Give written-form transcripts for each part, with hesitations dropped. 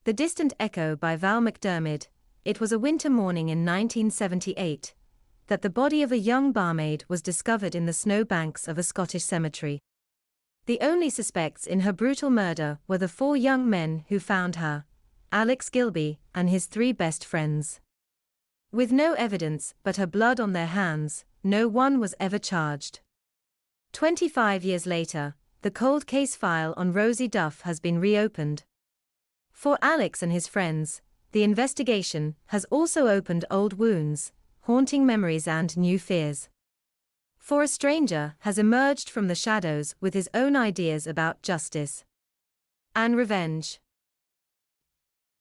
The Distant Echo by Val McDermid. It was a winter morning in 1978 that the body of a young barmaid was discovered in the snow banks of a Scottish cemetery. The only suspects in her brutal murder were the 4 young men who found her, Alex Gilby and his 3 best friends. With no evidence but her blood on their hands, no one was ever charged. 25 years later, the cold case file on Rosie Duff has been reopened. For Alex and his friends, the investigation has also opened old wounds, haunting memories and new fears. For a stranger has emerged from the shadows with his own ideas about justice and revenge.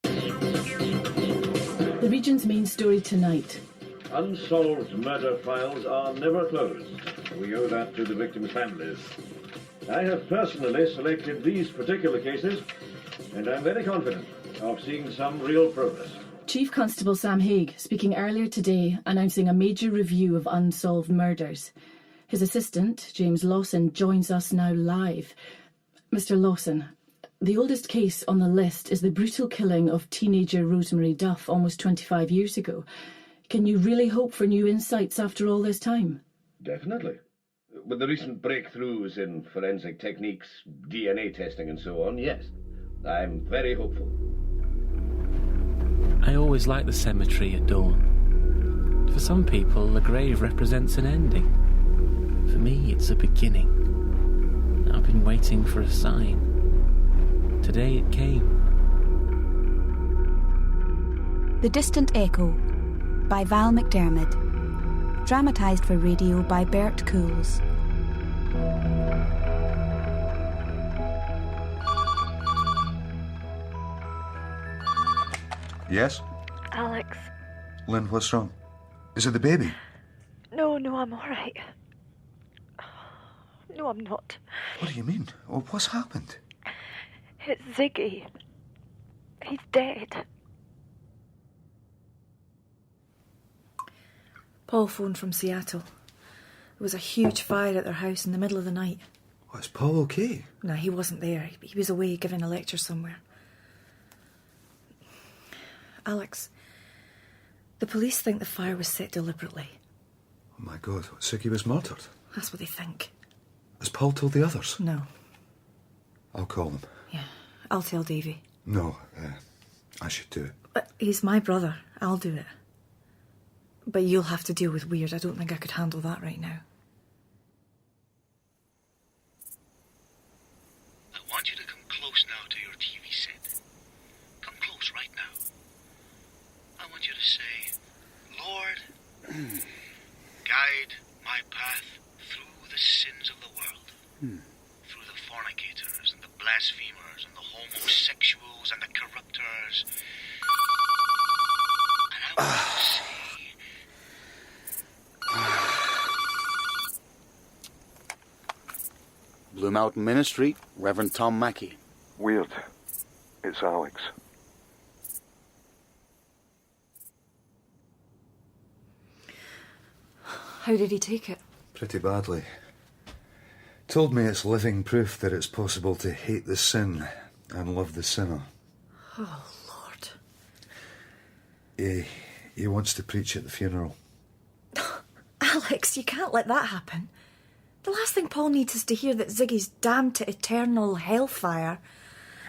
The region's main story tonight. Unsolved murder files are never closed. We owe that to the victims' families. I have personally selected these particular cases, and I'm very confident of seeing some real progress. Chief Constable Sam Haig speaking earlier today, announcing a major review of unsolved murders. His assistant, James Lawson, joins us now live. Mr. Lawson, the oldest case on the list is the brutal killing of teenager Rosemary Duff almost 25 years ago. Can you really hope for new insights after all this time? Definitely. With the recent breakthroughs in forensic techniques, DNA testing and so on, yes. I'm very hopeful. I always like the cemetery at dawn. For some people, a grave represents an ending. For me, it's a beginning. I've been waiting for a sign. Today it came. The Distant Echo by Val McDermid. Dramatised for radio by Bert Cools. Yes? Alex. Lynn, what's wrong? Is it the baby? No, I'm all right. No, I'm not. What do you mean? Well, what's happened? It's Ziggy. He's dead. Paul phoned from Seattle. There was a huge fire at their house in the middle of the night. Oh, is Paul okay? No, he wasn't there. He was away giving a lecture somewhere. Alex, the police think the fire was set deliberately. Oh my God, Ziggy was murdered? That's what they think. Has Paul told the others? No. I'll call them. Yeah, I'll tell Davy. No, I should do it. But he's my brother. I'll do it. But you'll have to deal with Weird. I don't think I could handle that right now. I want you to come close now to your TV set. Come close right now. I want you to say, Lord, guide my path through the sins of the world. Through the fornicators and the blasphemers and the homosexuals and the corrupters. And I want you to say, Blue Mountain Ministry, Reverend Tom Mackey. Weird. It's Alex. How did he take it? Pretty badly. Told me it's living proof that it's possible to hate the sin and love the sinner. Oh, Lord. He wants to preach at the funeral. Alex, you can't let that happen. The last thing Paul needs is to hear that Ziggy's damned to eternal hellfire.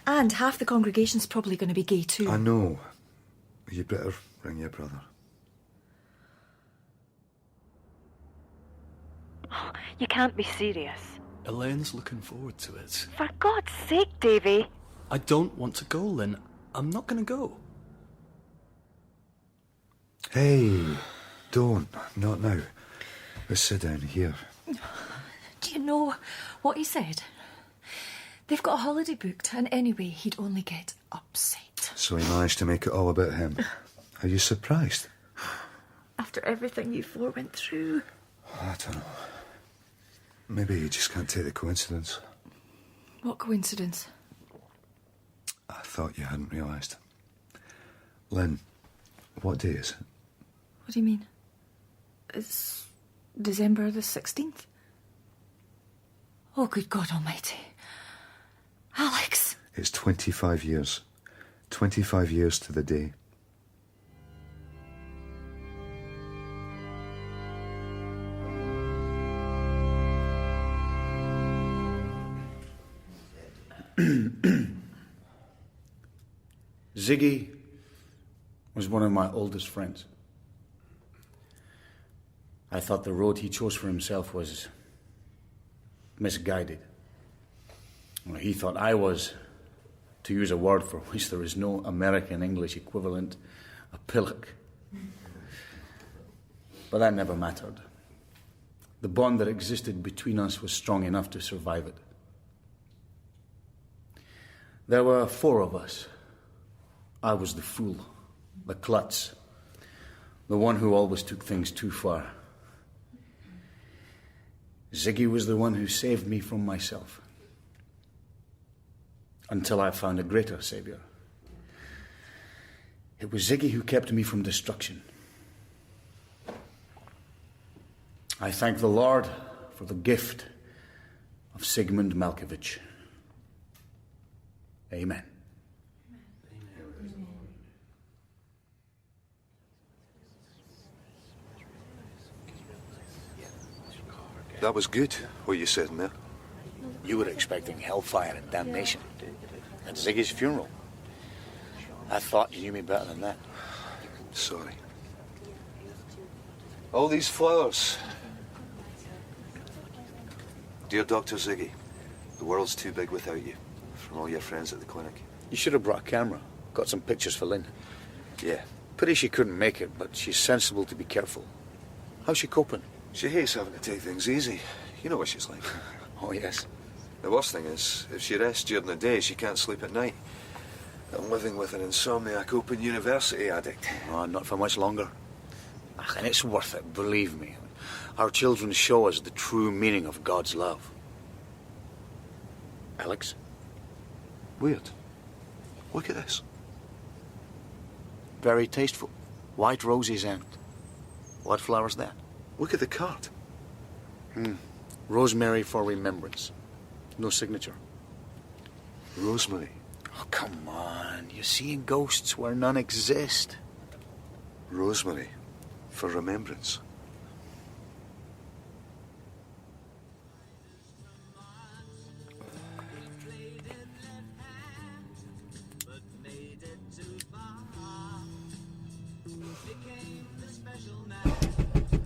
And half the congregation's probably going to be gay too. I know. You'd better ring your brother. Oh, you can't be serious. Elaine's looking forward to it. For God's sake, Davy. I don't want to go, Lynn. I'm not going to go. Hey, don't. Not now. Let's sit down here. Do you know what he said? They've got a holiday booked, and anyway, he'd only get upset. So he managed to make it all about him. Are you surprised? After everything you four went through. I don't know. Maybe you just can't take the coincidence. What coincidence? I thought you hadn't realised. Lynn, what day is it? What do you mean? It's December the 16th. Oh, good God almighty. Alex! It's 25 years. 25 years to the day. Ziggy was one of my oldest friends. I thought the road he chose for himself was misguided. Well, he thought I was, to use a word for which there is no American English equivalent, a pillock. But that never mattered. The bond that existed between us was strong enough to survive it. There were 4 of us. I was the fool, the klutz, the one who always took things too far. Ziggy was the one who saved me from myself. Until I found a greater savior. It was Ziggy who kept me from destruction. I thank the Lord for the gift of Sigmund Malkovich. Amen. That was good, what you said in there. You were expecting hellfire and damnation at Ziggy's funeral. I thought you knew me better than that. Sorry. All these flowers. Dear Dr. Ziggy, the world's too big without you. From all your friends at the clinic. You should have brought a camera. Got some pictures for Lynn. Yeah. Pity she couldn't make it, but she's sensible to be careful. How's she coping? She hates having to take things easy. You know what she's like. Oh, yes. The worst thing is, if she rests during the day, she can't sleep at night. I'm living with an insomniac open university addict. Oh, not for much longer. And it's worth it, believe me. Our children show us the true meaning of God's love. Alex? Weird. Look at this. Very tasteful. White roses and... What flower's that? Look at the card. Rosemary for remembrance. No signature. Rosemary. Oh, come on. You're seeing ghosts where none exist. Rosemary for remembrance.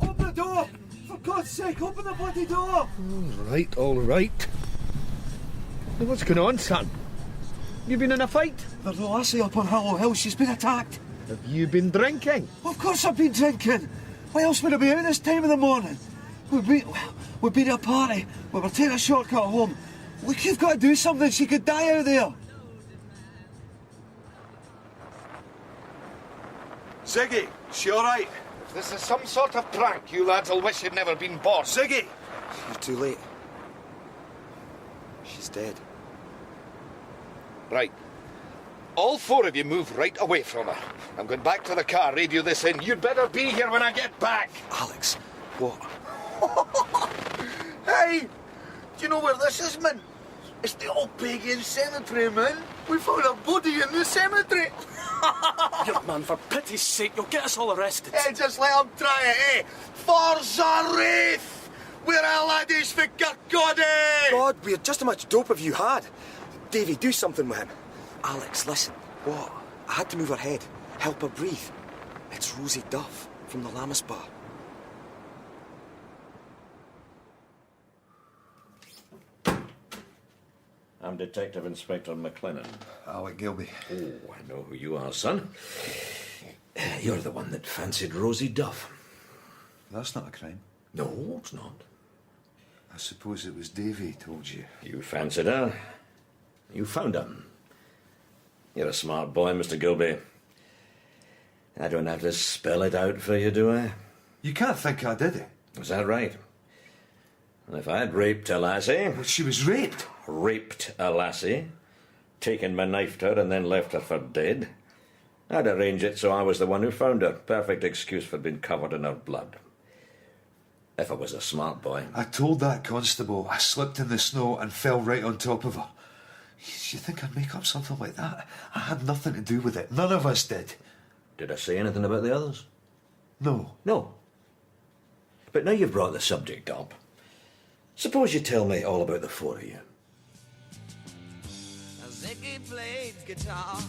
Open the door! For God's sake, open the bloody door! All right. Now, what's going on, son? You been in a fight? There's a lassie up on Hollow Hill. She's been attacked. Have you been drinking? Of course I've been drinking. Why else would I be out this time of the morning? We've been at a party. We were taking a shortcut home. Look, you've got to do something. She could die out there. Ziggy, she all right? If this is some sort of prank, you lads will wish you'd never been born. Ziggy! You're too late. She's dead. Right. All 4 of you move right away from her. I'm going back to the car, radio this in. You'd better be here when I get back. Alex, what? Hey! Do you know where this is, man? It's the old pagan cemetery, man. We found a body in the cemetery. Young man, for pity's sake, you'll get us all arrested. Hey, just let him try it, eh? Forza Wraith! We're a laddies for Kirkcaldy! God, we're just how much dope have you had? Davy, do something with him. Alex, listen. What? I had to move her head. Help her breathe. It's Rosie Duff from the Lammas Bar. I'm Detective Inspector McLennan. Alec Gilby. Oh, I know who you are, son. You're the one that fancied Rosie Duff. That's not a crime. No, it's not. I suppose it was Davy told you. You fancied her. You found her. You're a smart boy, Mr. Gilby. I don't have to spell it out for you, do I? You can't think I did it. Is that right? And if I'd raped a lassie... Well, she was raped. Raped a lassie, taken my knife to her and then left her for dead, I'd arrange it so I was the one who found her. Perfect excuse for being covered in her blood. If I was a smart boy. I told that constable I slipped in the snow and fell right on top of her. You think I'd make up something like that? I had nothing to do with it. None of us did. Did I say anything about the others? No. No. But now you've brought the subject up, suppose you tell me all about the four of you. Ziggy played guitar,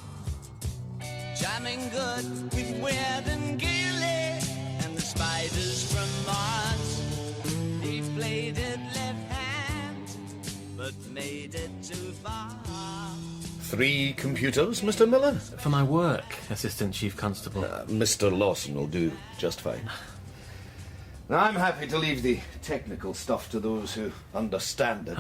jamming good with Weird and Gilly and the Spiders from Mars. He played it left hand, but made it too far. 3 computers, Mr. Miller? For my work, Assistant Chief Constable. Mr. Lawson will do just fine. Now, I'm happy to leave the technical stuff to those who understand it.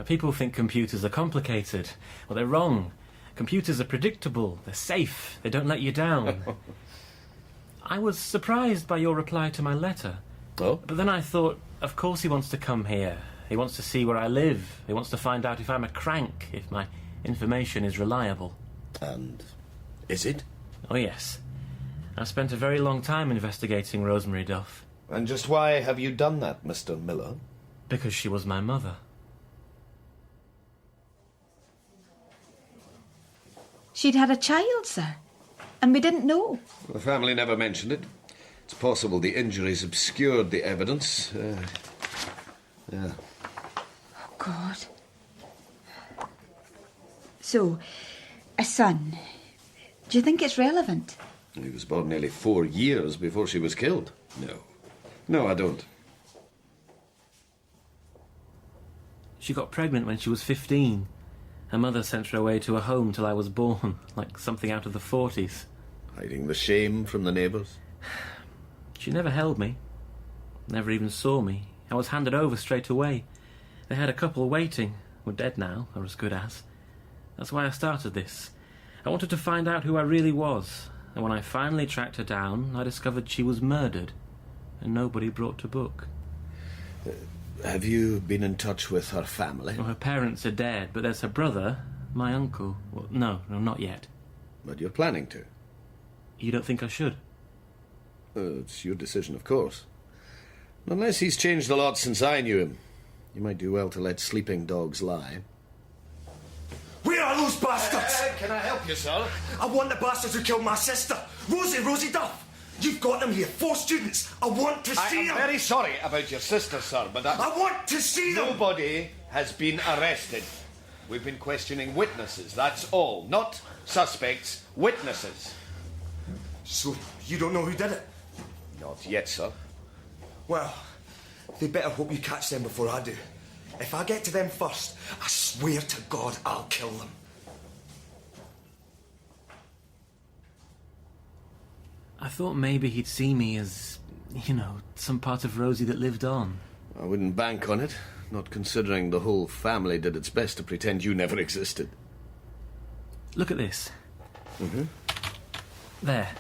People think computers are complicated. Well, they're wrong. Computers are predictable, they're safe, they don't let you down. I was surprised by your reply to my letter. Oh? But then I thought, of course he wants to come here. He wants to see where I live. He wants to find out if I'm a crank, if my information is reliable. And is it? Oh, yes. I've spent a very long time investigating Rosemary Duff. And just why have you done that, Mr. Miller? Because she was my mother. She'd had a child, sir, and we didn't know. The family never mentioned it. It's possible the injuries obscured the evidence. Yeah. Oh, God. So, a son. Do you think it's relevant? He was born nearly 4 years before she was killed. No. No, I don't. She got pregnant when she was 15. Her mother sent her away to a home till I was born, like something out of the 40s. Hiding the shame from the neighbours? She never held me. Never even saw me. I was handed over straight away. They had a couple waiting. We're dead now, or as good as. That's why I started this. I wanted to find out who I really was. And when I finally tracked her down, I discovered she was murdered. And nobody brought to book. Have you been in touch with her family? Well, her parents are dead, but there's her brother, my uncle. Well, no, not yet. But you're planning to? You don't think I should? It's your decision, of course. Unless he's changed a lot since I knew him. You might do well to let sleeping dogs lie. Where are those bastards? Can I help you, sir? I want the bastards who killed my sister, Rosie Duff. You've got them here, 4 students. I want to see them. I'm very sorry about your sister, sir, but I want to see them. Nobody has been arrested. We've been questioning witnesses, that's all. Not suspects, witnesses. So, you don't know who did it? Not yet, sir. Well, they better hope you catch them before I do. If I get to them first, I swear to God I'll kill them. I thought maybe he'd see me as, some part of Rosie that lived on. I wouldn't bank on it, not considering the whole family did its best to pretend you never existed. Look at this. Mm-hmm. There.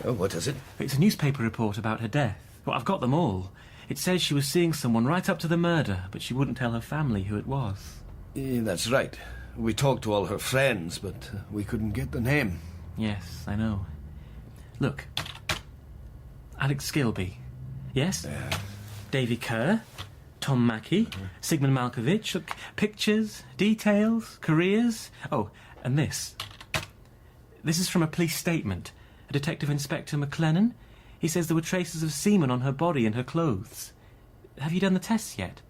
Oh, what is it? It's a newspaper report about her death. Well, I've got them all. It says she was seeing someone right up to the murder, but she wouldn't tell her family who it was. Yeah, that's right. We talked to all her friends, but we couldn't get the name. Yes, I know. Look. Alex Skilby. Yes? Davy Kerr. Tom Mackey. Sigmund Malkovich. Look, pictures, details, careers. Oh, and this. This is from a police statement. A Detective Inspector McLennan. He says there were traces of semen on her body and her clothes. Have you done the tests yet?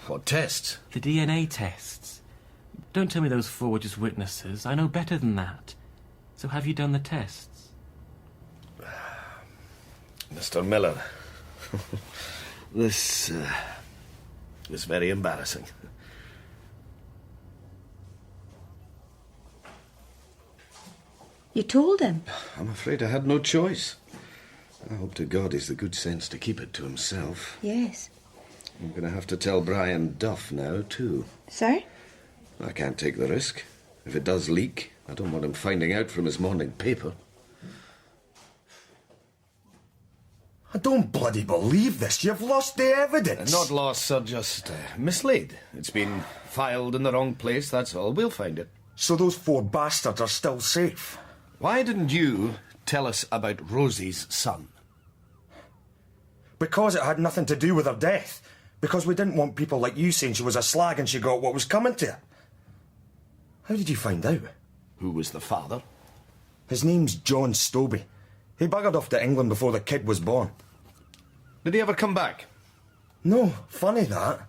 What tests? The DNA tests. Don't tell me those 4 were just witnesses. I know better than that. So have you done the tests? Mr. Miller, this is very embarrassing. You told him? I'm afraid I had no choice. I hope to God he's the good sense to keep it to himself. Yes. I'm going to have to tell Brian Duff now, too. Sir? I can't take the risk. If it does leak, I don't want him finding out from his morning paper. I don't bloody believe this. You've lost the evidence. Not lost, sir, just mislaid. It's been filed in the wrong place, that's all. We'll find it. So those 4 bastards are still safe? Why didn't you tell us about Rosie's son? Because it had nothing to do with her death. Because we didn't want people like you saying she was a slag and she got what was coming to her. How did you find out? Who was the father? His name's John Stobie. He buggered off to England before the kid was born. Did he ever come back? No, funny that.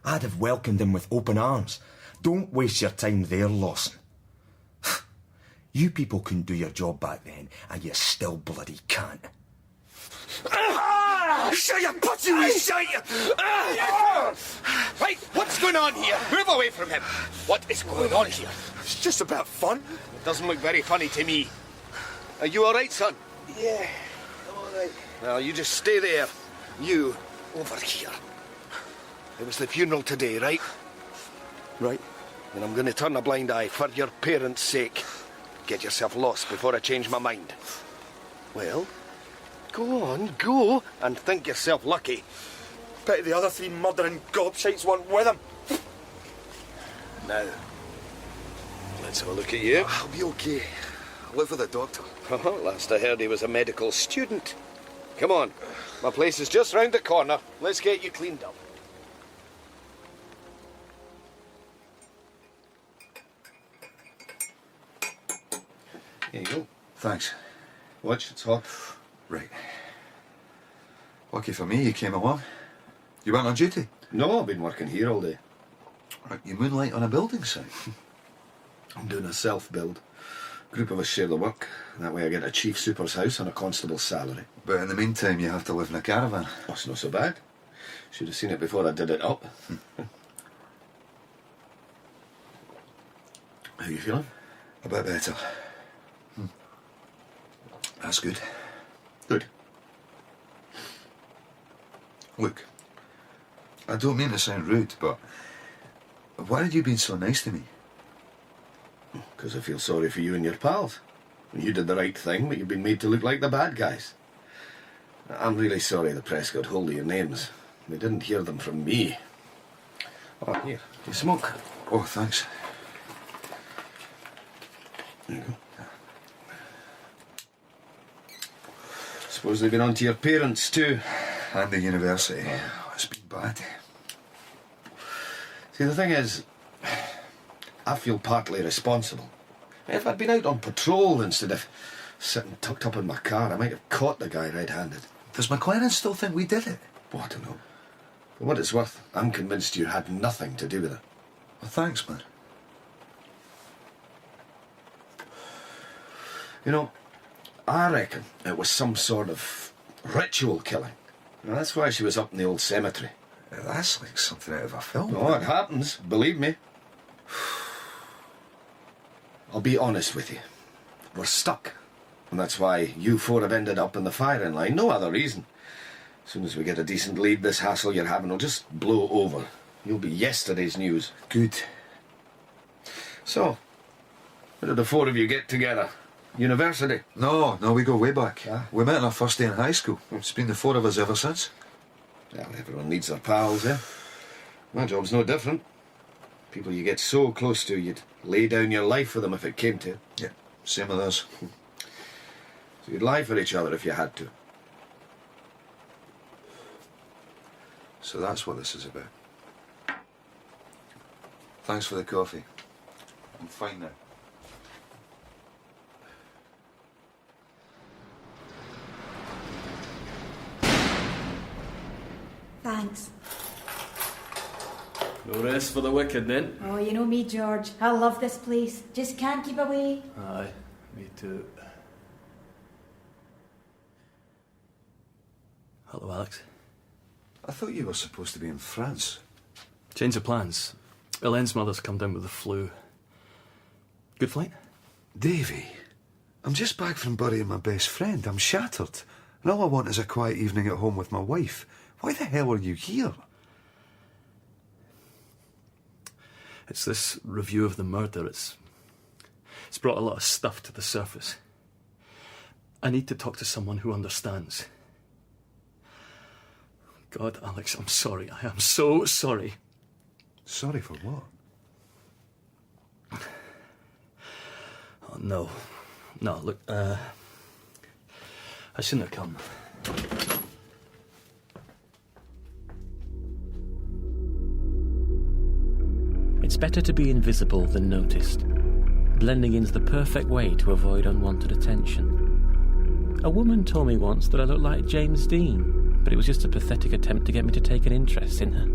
I'd have welcomed him with open arms. Don't waste your time there, Lawson. You people couldn't do your job back then, and you still bloody can't. Shut your pussy, you shut you! Right, what's going on here? Move away from him. What is going on here? It's just about fun. It doesn't look very funny to me. Are you all right, son? Yeah, I'm all right. Well, you just stay there. You, over here. It was the funeral today, right? Right. Then I'm going to turn a blind eye for your parents' sake. Get yourself lost before I change my mind. Well, go on, go, and think yourself lucky. Bet the other three murdering gobshites weren't with him. Now, let's have a look at you. I'll be okay. I live with a doctor. Last I heard he was a medical student. Come on, my place is just round the corner. Let's get you cleaned up. Here you go. Thanks. Watch, it's hot. Right. Lucky for me you came along. You weren't on duty? No, I've been working here all day. Right, you moonlight on a building site? I'm doing a self-build. Group of us share the work. That way I get a chief super's house and a constable's salary. But in the meantime you have to live in a caravan. That's not so bad. Should have seen it before I did it up. How you feeling? A bit better. That's good. Good. Look, I don't mean to sound rude, but why have you been so nice to me? Because I feel sorry for you and your pals. You did the right thing, but you've been made to look like the bad guys. I'm really sorry the press got hold of your names. They didn't hear them from me. Oh, here, you smoke? Oh, thanks. There you go. Suppose they've been on to your parents too. And the university. Oh, it's been bad. See, the thing is, I feel partly responsible. If I'd been out on patrol instead of sitting tucked up in my car, I might have caught the guy red-handed. Does McLaren still think we did it? Oh, I don't know. For what it's worth, I'm convinced you had nothing to do with it. Well, thanks, man. You know, I reckon it was some sort of ritual killing. Now, that's why she was up in the old cemetery. That's like something out of a film. Oh, it happens, believe me. I'll be honest with you. We're stuck. And that's why you four have ended up in the firing line. No other reason. As soon as we get a decent lead, this hassle you're having will just blow over. You'll be yesterday's news. Good. So, where did the four of you get together? University? No, we go way back. We met on our first day in high school. It's been the four of us ever since. Well, everyone needs their pals, eh? My job's no different. People you get so close to, you'd lay down your life for them if it came to it. Yeah, same with us. So you'd lie for each other if you had to. So that's what this is about. Thanks for the coffee. I'm fine now. Thanks. No rest for the wicked, then? Oh, you know me, George. I love this place. Just can't keep away. Aye, me too. Hello, Alex. I thought you were supposed to be in France. Change of plans. Elaine's mother's come down with the flu. Good flight? Davy, I'm just back from burying my best friend. I'm shattered. And all I want is a quiet evening at home with my wife. Why the hell are you here? It's this review of the murder. It's brought a lot of stuff to the surface. I need to talk to someone who understands. God, Alex, I'm sorry. I am so sorry. Sorry for what? Oh, no. No, look, I shouldn't have come. It's better to be invisible than noticed. Blending in's the perfect way to avoid unwanted attention. A woman told me once that I looked like James Dean, but it was just a pathetic attempt to get me to take an interest in her.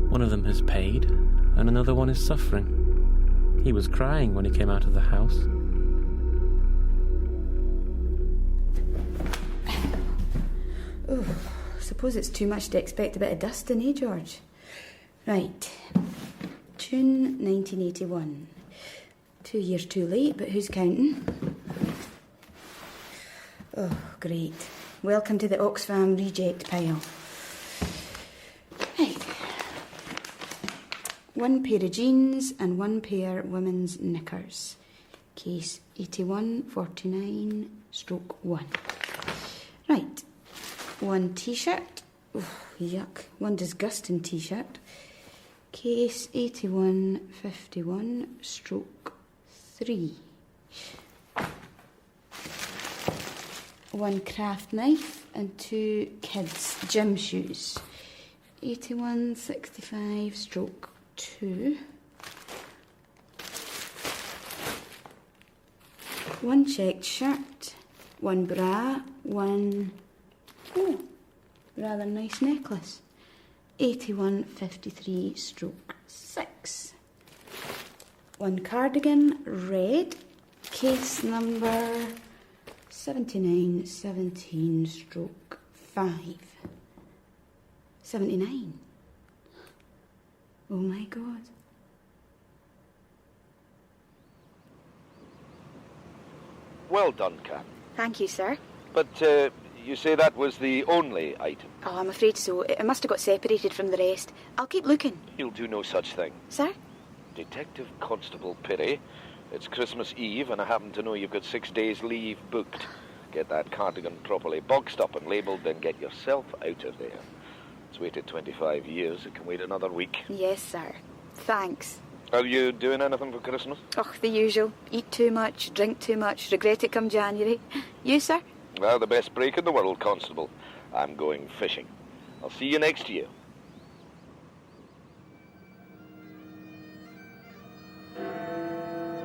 One of them has paid, and another one is suffering. He was crying when he came out of the house. Oh, suppose it's too much to expect a bit of dusting, eh, George? Right. June 1981. 2 years too late, but who's counting? Oh, great. Welcome to the Oxfam reject pile. Right. 1 pair of jeans and 1 pair women's knickers. Case 8149/1. Right. 1 t-shirt. Oh, yuck. 1 disgusting t-shirt. Case 8151/3. 1 craft knife and 2 kids' gym shoes. 8165/2. 1 checked shirt. 1 bra. 1... Oh, rather nice necklace. 8153/6. 1 cardigan, red, case number 7917/5. 79. Oh my God. Well done, Cap. Thank you, sir. But you say that was the only item? Oh, I'm afraid so. It must have got separated from the rest. I'll keep looking. You'll do no such thing. Sir? Detective Constable Pirry, it's Christmas Eve and I happen to know you've got 6 days leave booked. Get that cardigan properly boxed up and labelled, then get yourself out of there. It's waited 25 years. It can wait another week. Yes, sir. Thanks. Are you doing anything for Christmas? Oh, the usual. Eat too much, drink too much, regret it come January. You, sir? Well, the best break in the world, Constable. I'm going fishing. I'll see you next year.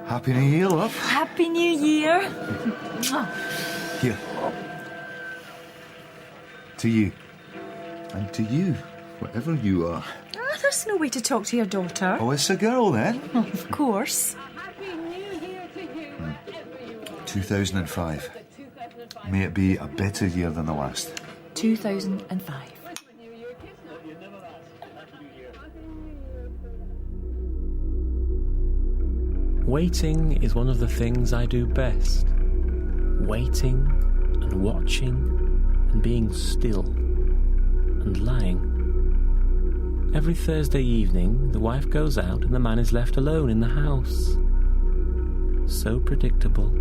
Happy New Year, love. Happy New Year. Here. To you. And to you, whatever you are. Ah, there's no way to talk to your daughter. Oh, it's a girl then? Well, of course. 2005. May it be a better year than the last. 2005. Waiting is one of the things I do best. Waiting and watching and being still and lying. Every Thursday evening, the wife goes out and the man is left alone in the house. So predictable.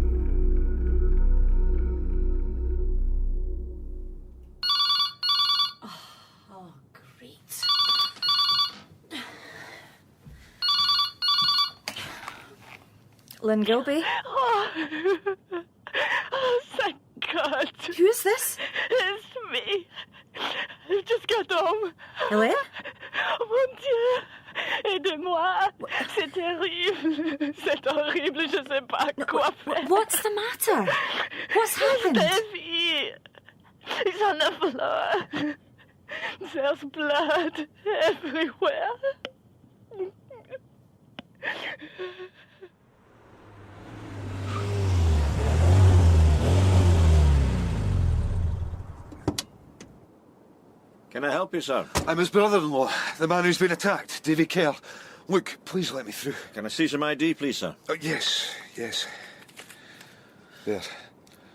Oh, great. Lynn Gilby? Oh, thank God. Who is this? It's me. I've just got home. Hélène? Mon Dieu. Aidez-moi. C'est terrible. C'est horrible. Je sais pas quoi faire. What's the matter? What's happened? Davy. He's on the floor. There's blood everywhere. Can I help you, sir? I'm his brother-in-law, the man who's been attacked, Davy Kerr. Look, please let me through. Can I see some ID, please, sir? Yes. There.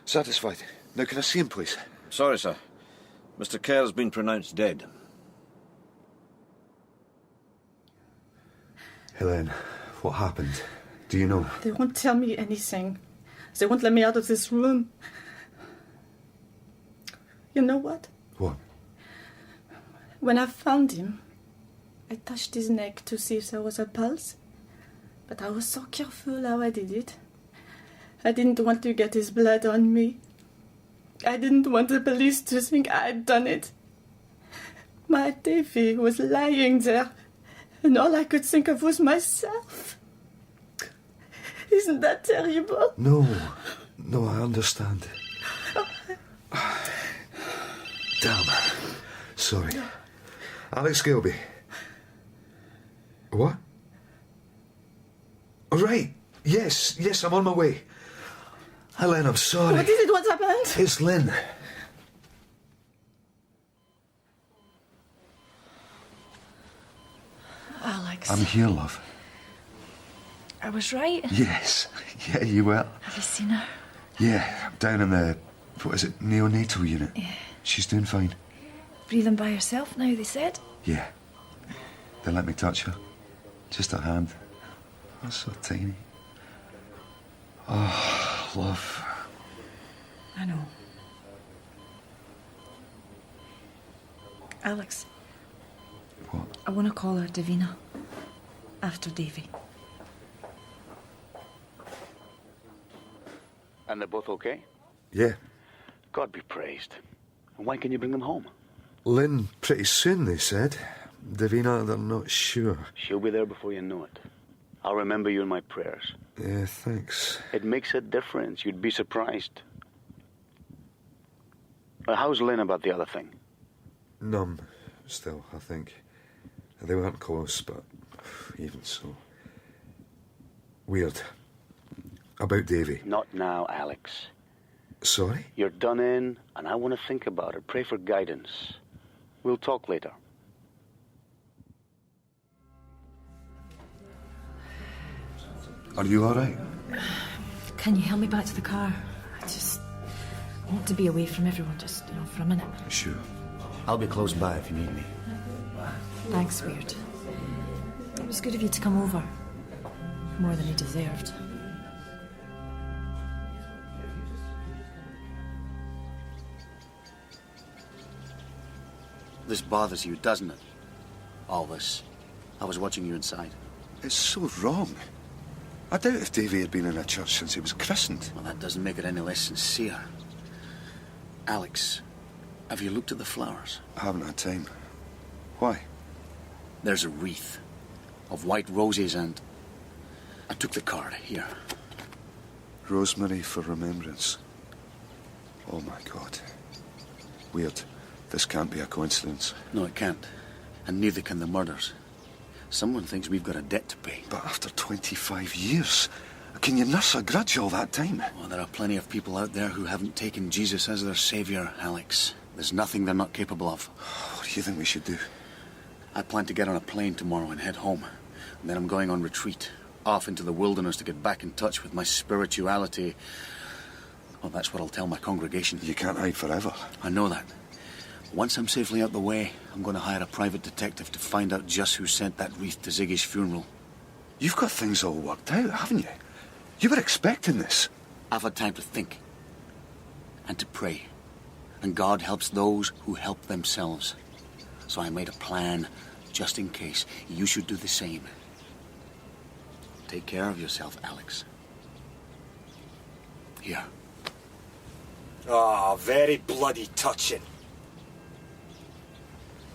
Satisfied. Now, can I see him, please? Sorry, sir. Mr. Kerr's been pronounced dead. Hélène, what happened? Do you know? They won't tell me anything. They won't let me out of this room. You know what? What? When I found him, I touched his neck to see if there was a pulse. But I was so careful how I did it. I didn't want to get his blood on me. I didn't want the police to think I'd done it. My Davy was lying there, And all I could think of was myself. Isn't that terrible? No, I understand. Damn. Sorry. Alex Gilby. What? Oh, right. Yes, I'm on my way. Hi, Lynn, I'm sorry. What is it? What's happened? It's Lynn. Alex. I'm here, love. I was right. Yes. Yeah, you were. Have you seen her? Yeah, down in the, what is it, neonatal unit. Yeah. She's doing fine. Breathing by herself now, they said. Yeah. They let me touch her. Just her hand. Oh, so tiny. Oh, love. I know. Alex. What? I want to call her Davina. After Davy. And they're both okay? Yeah. God be praised. And when can you bring them home? Lynn, pretty soon, they said. Davina, they're not sure. She'll be there before you know it. I'll remember you in my prayers. Yeah, thanks. It makes a difference. You'd be surprised. How's Lynn about the other thing? Numb, still, I think. They weren't close, but even so. Weird. About Davy. Not now, Alex. Sorry? You're done in, and I want to think about it. Pray for guidance. We'll talk later. Are you all right? Can you help me back to the car? I want to be away from everyone, just, for a minute. Sure. I'll be close by if you need me. Thanks, Weird. It was good of you to come over. More than you deserved. This bothers you, doesn't it? All this. I was watching you inside. It's so wrong. I doubt if Davy had been in a church since he was christened. Well, that doesn't make it any less sincere. Alex, have you looked at the flowers? I haven't had time. Why? There's a wreath of white roses and... I took the card. Here. Rosemary for remembrance. Oh, my God. Weird. This can't be a coincidence. No, it can't. And neither can the murders. Someone thinks we've got a debt to pay. But after 25 years, can you nurse a grudge all that time? Well, there are plenty of people out there who haven't taken Jesus as their saviour, Alex. There's nothing they're not capable of. What do you think we should do? I plan to get on a plane tomorrow and head home. And then I'm going on retreat, off into the wilderness to get back in touch with my spirituality. Well, that's what I'll tell my congregation. You can't hide forever. I know that. Once I'm safely out the way, I'm going to hire a private detective to find out just who sent that wreath to Ziggy's funeral. You've got things all worked out, haven't you? You were expecting this. I've had time to think. And to pray. And God helps those who help themselves. So I made a plan, just in case. You should do the same. Take care of yourself, Alex. Here. Ah, very bloody touching.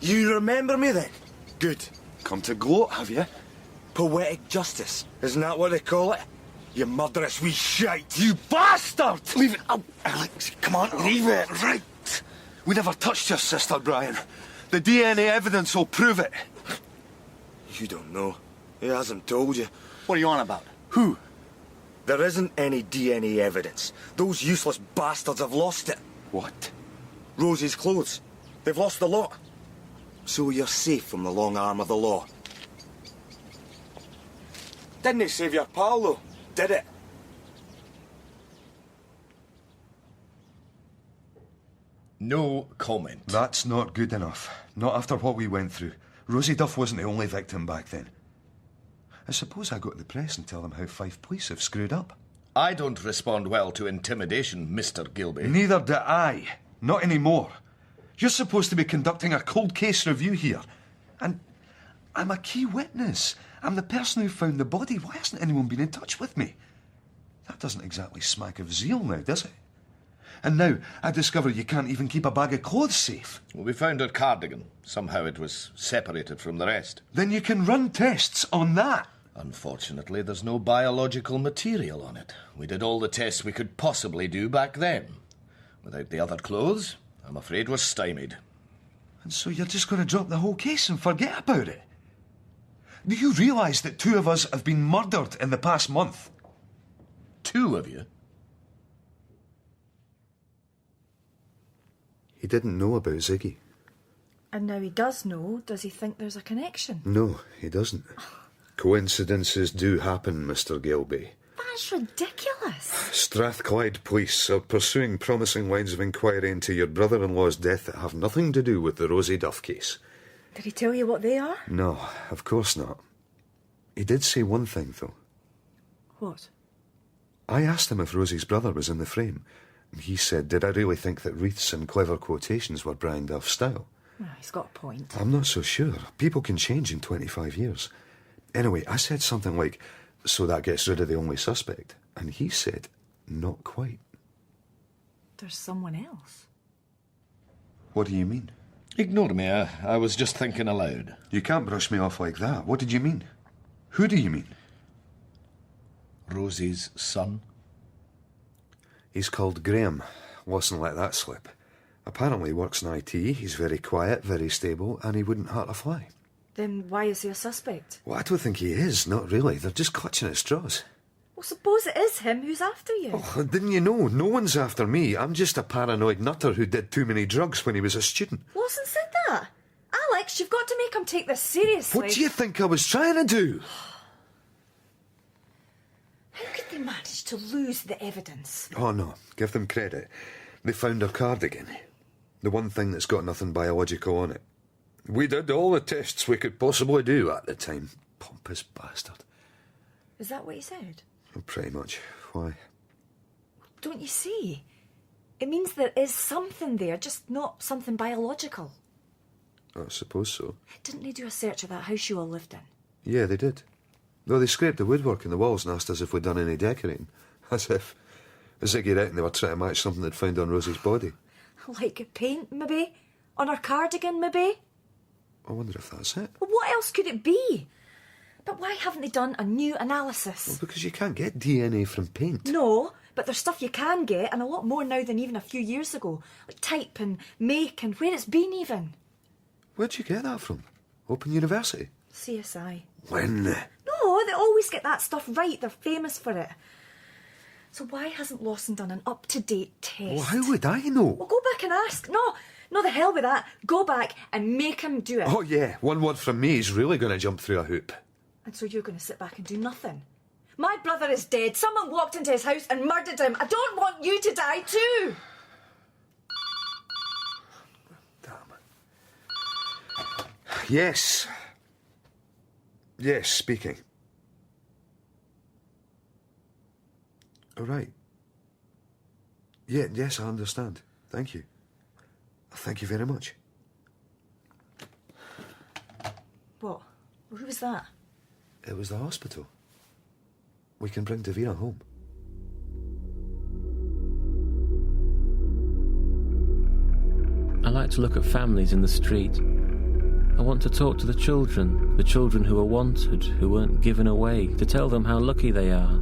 You remember me then? Good. Come to gloat, have you? Poetic justice, isn't that what they call it? You murderous wee shite. You bastard! Leave it. Oh, Alex, come on, leave it. Right. We never touched your sister, Brian. The DNA evidence will prove it. You don't know. He hasn't told you. What are you on about? Who? There isn't any DNA evidence. Those useless bastards have lost it. What? Rosie's clothes. They've lost the lot. So you're safe from the long arm of the law. Didn't it save your pal, though? Did it? No comment. That's not good enough. Not after what we went through. Rosie Duff wasn't the only victim back then. I suppose I go to the press and tell them how Fife Police have screwed up. I don't respond well to intimidation, Mr. Gilby. Neither do I. Not anymore. You're supposed to be conducting a cold case review here. And I'm a key witness. I'm the person who found the body. Why hasn't anyone been in touch with me? That doesn't exactly smack of zeal now, does it? And now I discover you can't even keep a bag of clothes safe. Well, we found her cardigan. Somehow it was separated from the rest. Then you can run tests on that. Unfortunately, there's no biological material on it. We did all the tests we could possibly do back then. Without the other clothes, I'm afraid we're stymied. And so you're just going to drop the whole case and forget about it? Do you realise that 2 of us have been murdered in the past month? 2 of you? He didn't know about Ziggy. And now he does know. Does he think there's a connection? No, he doesn't. Coincidences do happen, Mr. Gilby. That's ridiculous. Strathclyde police are pursuing promising lines of inquiry into your brother-in-law's death that have nothing to do with the Rosie Duff case. Did he tell you what they are? No, of course not. He did say one thing, though. What? I asked him if Rosie's brother was in the frame. He said, did I really think that wreaths and clever quotations were Brian Duff's style? Well, he's got a point. I'm not so sure. People can change in 25 years. Anyway, I said something like, so that gets rid of the only suspect. And he said, not quite. There's someone else. What do you mean? Ignore me, I was just thinking aloud. You can't brush me off like that. What did you mean? Who do you mean? Rosie's son. He's called Graham. Wasn't let that slip. Apparently works in IT, he's very quiet, very stable, and he wouldn't hurt a fly. Then why is he a suspect? Well, I don't think he is, not really. They're just clutching at straws. Well, suppose it is him who's after you. Oh, didn't you know? No one's after me. I'm just a paranoid nutter who did too many drugs when he was a student. Lawson said that. Alex, you've got to make him take this seriously. What do you think I was trying to do? How could they manage to lose the evidence? Oh, no. Give them credit. They found her cardigan. The one thing that's got nothing biological on it. We did all the tests we could possibly do at the time. Pompous bastard. Is that what he said? Pretty much. Why? Don't you see? It means there is something there, just not something biological. I suppose so. Didn't they do a search of that house you all lived in? Yeah, they did. Though they scraped the woodwork in the walls and asked us if we'd done any decorating. As if Ziggy reckoned they were trying to match something they'd found on Rosie's body. Like paint, maybe? On her cardigan, maybe? I wonder if that's it. Well, what else could it be? But why haven't they done a new analysis? Well, because you can't get DNA from paint. No, but there's stuff you can get, and a lot more now than even a few years ago. Like type and make and where it's been even. Where'd you get that from? Open University? CSI. When? No, they always get that stuff right. They're famous for it. So why hasn't Lawson done an up-to-date test? Well, how would I know? Well, go back and ask. No, the hell with that. Go back and make him do it. Oh, yeah. One word from me is really going to jump through a hoop. And so you're going to sit back and do nothing? My brother is dead. Someone walked into his house and murdered him. I don't want you to die too. Yes. Yes, speaking. All right. Yes, I understand. Thank you. Thank you very much. What? Who was that? It was the hospital. We can bring Davina home. I like to look at families in the street. I want to talk to the children who are wanted, who weren't given away, to tell them how lucky they are.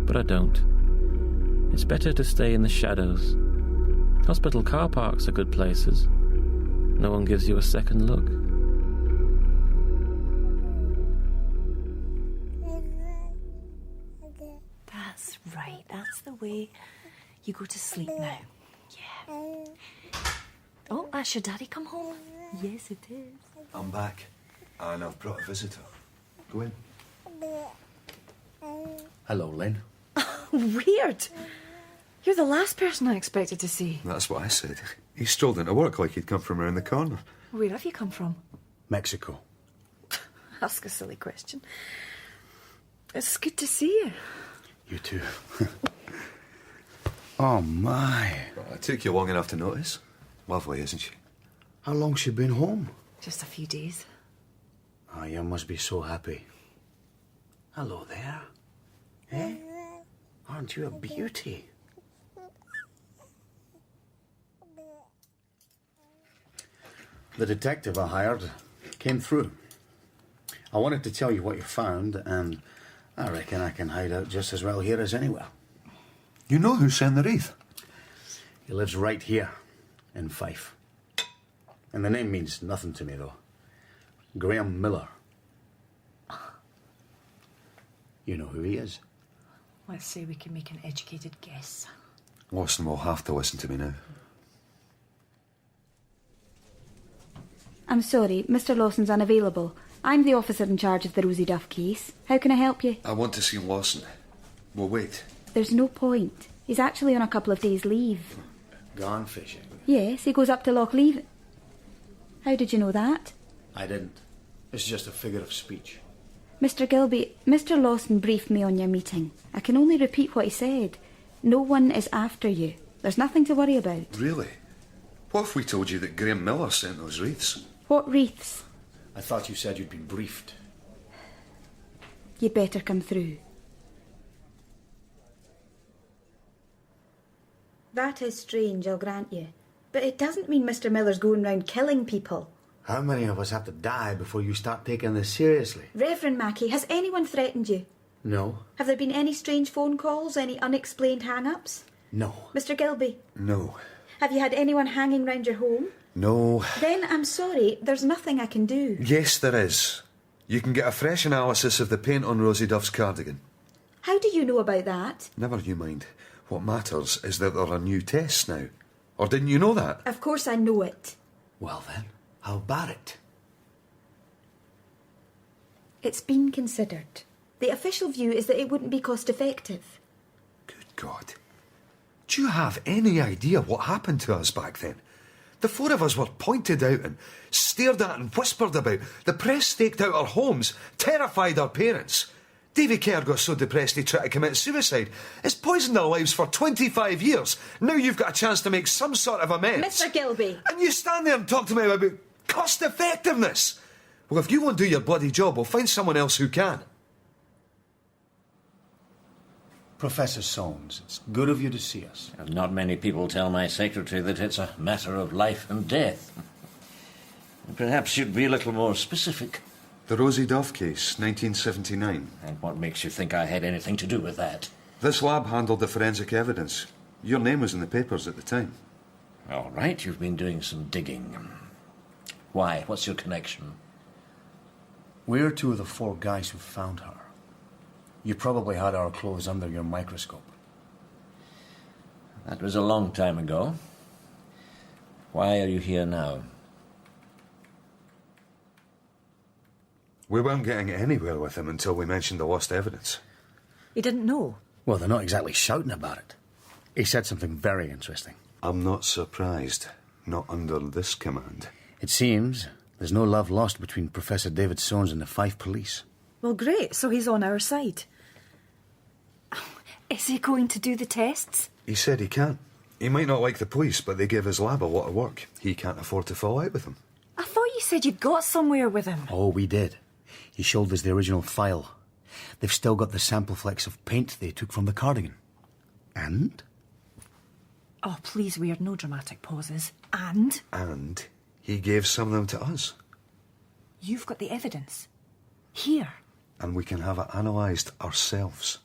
But I don't. It's better to stay in the shadows. Hospital car parks are good places. No one gives you a second look. That's right. That's the way you go to sleep now. Yeah. Oh, that's your daddy come home? Yes, it is. I'm back, and I've brought a visitor. Go in. Hello, Lynn. Weird. You're the last person I expected to see. That's what I said. He strolled into work like he'd come from around the corner. Where have you come from? Mexico. Ask a silly question. It's good to see you. You too. Oh, my. It took you long enough to notice. Lovely, isn't she? How long's she been home? Just a few days. Oh, you must be so happy. Hello there. Eh? Aren't you a beauty? The detective I hired came through. I wanted to tell you what you found, and I reckon I can hide out just as well here as anywhere. You know who sent the wreath? He lives right here, in Fife. And the name means nothing to me, though. Graham Miller. You know who he is? Let's say we can make an educated guess. Lawson will have to listen to me now. I'm sorry, Mr. Lawson's unavailable. I'm the officer in charge of the Rosie Duff case. How can I help you? I want to see Lawson. We'll wait. There's no point. He's actually on a couple of days' leave. Gone fishing. Yes, he goes up to Loch Leven. How did you know that? I didn't. It's just a figure of speech. Mr. Gilby, Mr. Lawson briefed me on your meeting. I can only repeat what he said. No one is after you. There's nothing to worry about. Really? What if we told you that Graham Miller sent those wreaths? What wreaths? I thought you said you'd been briefed. You'd better come through. That is strange, I'll grant you. But it doesn't mean Mr. Miller's going round killing people. How many of us have to die before you start taking this seriously? Reverend Mackey, has anyone threatened you? No. Have there been any strange phone calls, any unexplained hang-ups? No. Mr. Gilby, No. have you had anyone hanging round your home? No. Then I'm sorry, there's nothing I can do. Yes, there is. You can get a fresh analysis of the paint on Rosie Duff's cardigan. How do you know about that? Never you mind. What matters is that there are new tests now. Or didn't you know that? Of course I know it. Well then, how about it? It's been considered. The official view is that it wouldn't be cost-effective. God. Do you have any idea what happened to us back then? The four of us were pointed out and stared at and whispered about. The press staked out our homes, terrified our parents. Davy Kerr got so depressed he tried to commit suicide. It's poisoned our lives for 25 years. Now you've got a chance to make some sort of amends. Mr. Gilby! And you stand there and talk to me about cost-effectiveness. Well, if you won't do your bloody job, we'll find someone else who can. Professor Soames, it's good of you to see us. Not many people tell my secretary that it's a matter of life and death. Perhaps you'd be a little more specific. The Rosie Duff case, 1979. And what makes you think I had anything to do with that? This lab handled the forensic evidence. Your name was in the papers at the time. All right, you've been doing some digging. Why? What's your connection? We're two of the four guys who found her. You probably had our clothes under your microscope. That was a long time ago. Why are you here now? We weren't getting anywhere with him until we mentioned the lost evidence. He didn't know. Well, they're not exactly shouting about it. He said something very interesting. I'm not surprised. Not under this command. It seems there's no love lost between Professor David Soames and the Fife police. Well, great, so he's on our side. Is he going to do the tests? He said he can't. He might not like the police, but they give his lab a lot of work. He can't afford to fall out with them. I thought you said you'd got somewhere with him. Oh, we did. He showed us the original file. They've still got the sample flecks of paint they took from the cardigan. And? Oh, please, Weird, no dramatic pauses. And? And he gave some of them to us. You've got the evidence. Here. And we can have it analysed ourselves.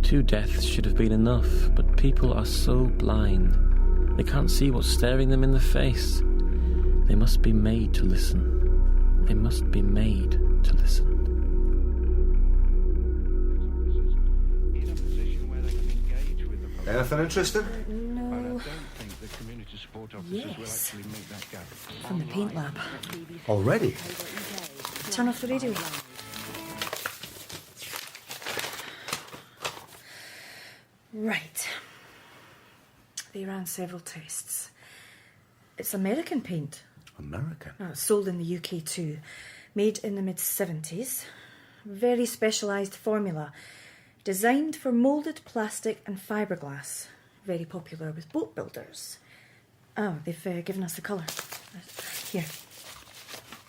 Two deaths should have been enough, but people are so blind. They can't see what's staring them in the face. They must be made to listen. They must be made to listen. Anything interesting? No. Yes. From the paint lab. Already? Turn off the radio. Right. They ran several tests. It's American paint. American? Oh, it's sold in the UK too. Made in the mid-70s. Very specialised formula. Designed for moulded plastic and fiberglass. Very popular with boat builders. Oh, they've given us the colour. Here.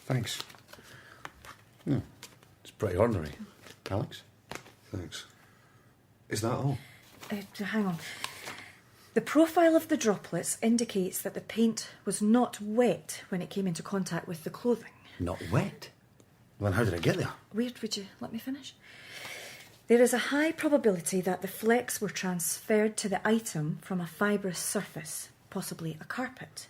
Thanks. It's pretty ordinary. Alex? Thanks. Is that all? Hang on. The profile of the droplets indicates that the paint was not wet when it came into contact with the clothing. Not wet? Well, how did it get there? Weird, would you let me finish? There is a high probability that the flecks were transferred to the item from a fibrous surface, possibly a carpet.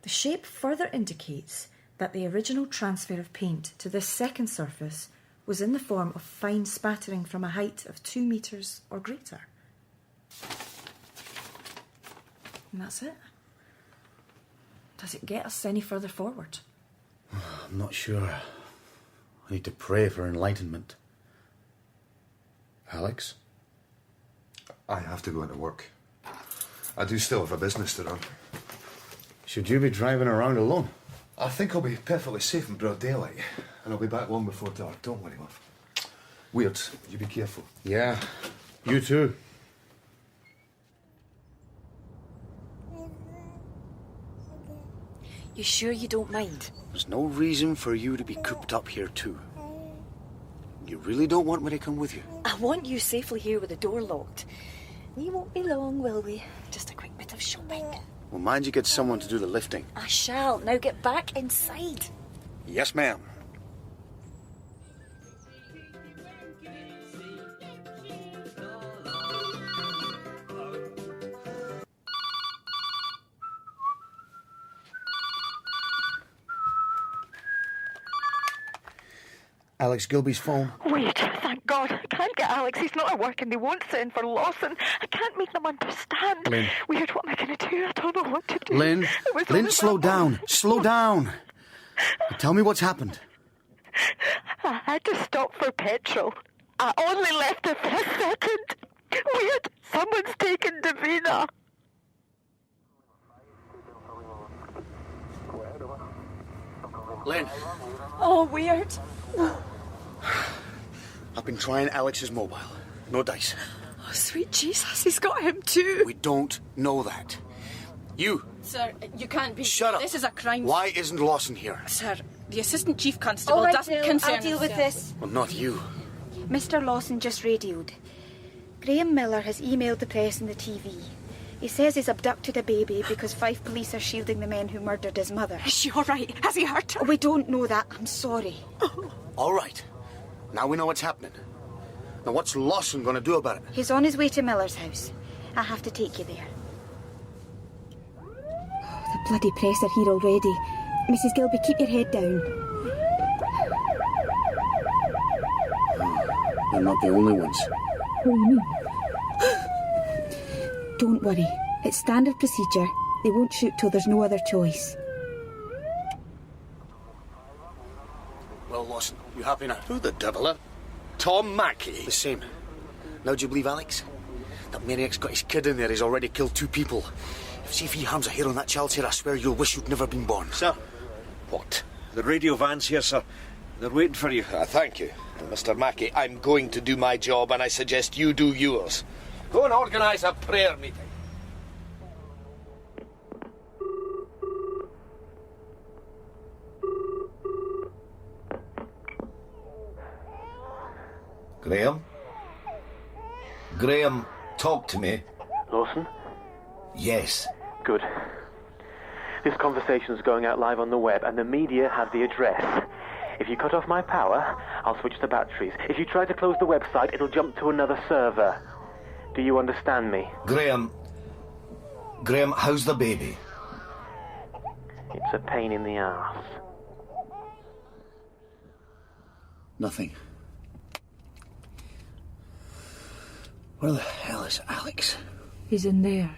The shape further indicates that the original transfer of paint to this second surface was in the form of fine spattering from a height of 2 metres or greater. And that's it. Does it get us any further forward? I'm not sure. I need to pray for enlightenment. Alex? I have to go into work. I do still have a business to run. Should you be driving around alone? I think I'll be perfectly safe in broad daylight, and I'll be back long before dark. Don't worry, love. Weird. You be careful. Yeah, you too. You sure you don't mind? There's no reason for you to be cooped up here too. You really don't want me to come with you? I want you safely here with the door locked. You won't be long, will we? Just a quick bit of shopping. Well, mind you get someone to do the lifting. I shall. Now get back inside. Yes, ma'am. Alex Gilby's phone. Wait, thank God. I can't get Alex. He's not at work and they won't send for Lawson. I can't make them understand. Lynn. Weird, what am I going to do? I don't know what to do. Lynn, It was Lynn, all slow about- down. Slow down. Tell me what's happened. I had to stop for petrol. I only left it for a second. Weird, someone's taken Davina. Lynn, Oh, weird. I've been trying Alex's mobile. No dice. Oh, sweet Jesus, he's got him too. We don't know that. You, Sir, you can't be. shut up. This is a crime. Why isn't Lawson here? Sir, the Assistant Chief Constable All right, doesn't Jill, concern I'll deal us, with sir. this. Well, not you. Mr. Lawson just radioed. Graham Miller has emailed the press and the TV. He says he's abducted a baby because 5 police are shielding the men who murdered his mother. Is she all right? Has he hurt her? We don't know that. I'm sorry. All right. Now we know what's happening. Now what's Lawson going to do about it? He's on his way to Miller's house. I have to take you there. The bloody press are here already. Mrs. Gilby, keep your head down. They're not the only ones. What do you mean? Don't worry. It's standard procedure. They won't shoot till there's no other choice. Well, Lawson, you happy now? Who the devil, eh? Tom Mackey? The same. Now do you believe Alex? That maniac's got his kid in there. He's already killed 2 people. See if he harms a hair on that child's hair, I swear you'll wish you'd never been born. Sir? What? The radio van's here, sir. They're waiting for you. Thank you. Mr. Mackey, I'm going to do my job and I suggest you do yours. Go and organise a prayer meeting. Graham? Graham, talk to me. Lawson? Yes. Good. This conversation's going out live on the web, and the media have the address. If you cut off my power, I'll switch the batteries. If you try to close the website, it'll jump to another server. Do you understand me? Graham, how's the baby? It's a pain in the ass. Nothing. Where the hell is Alex? He's in there.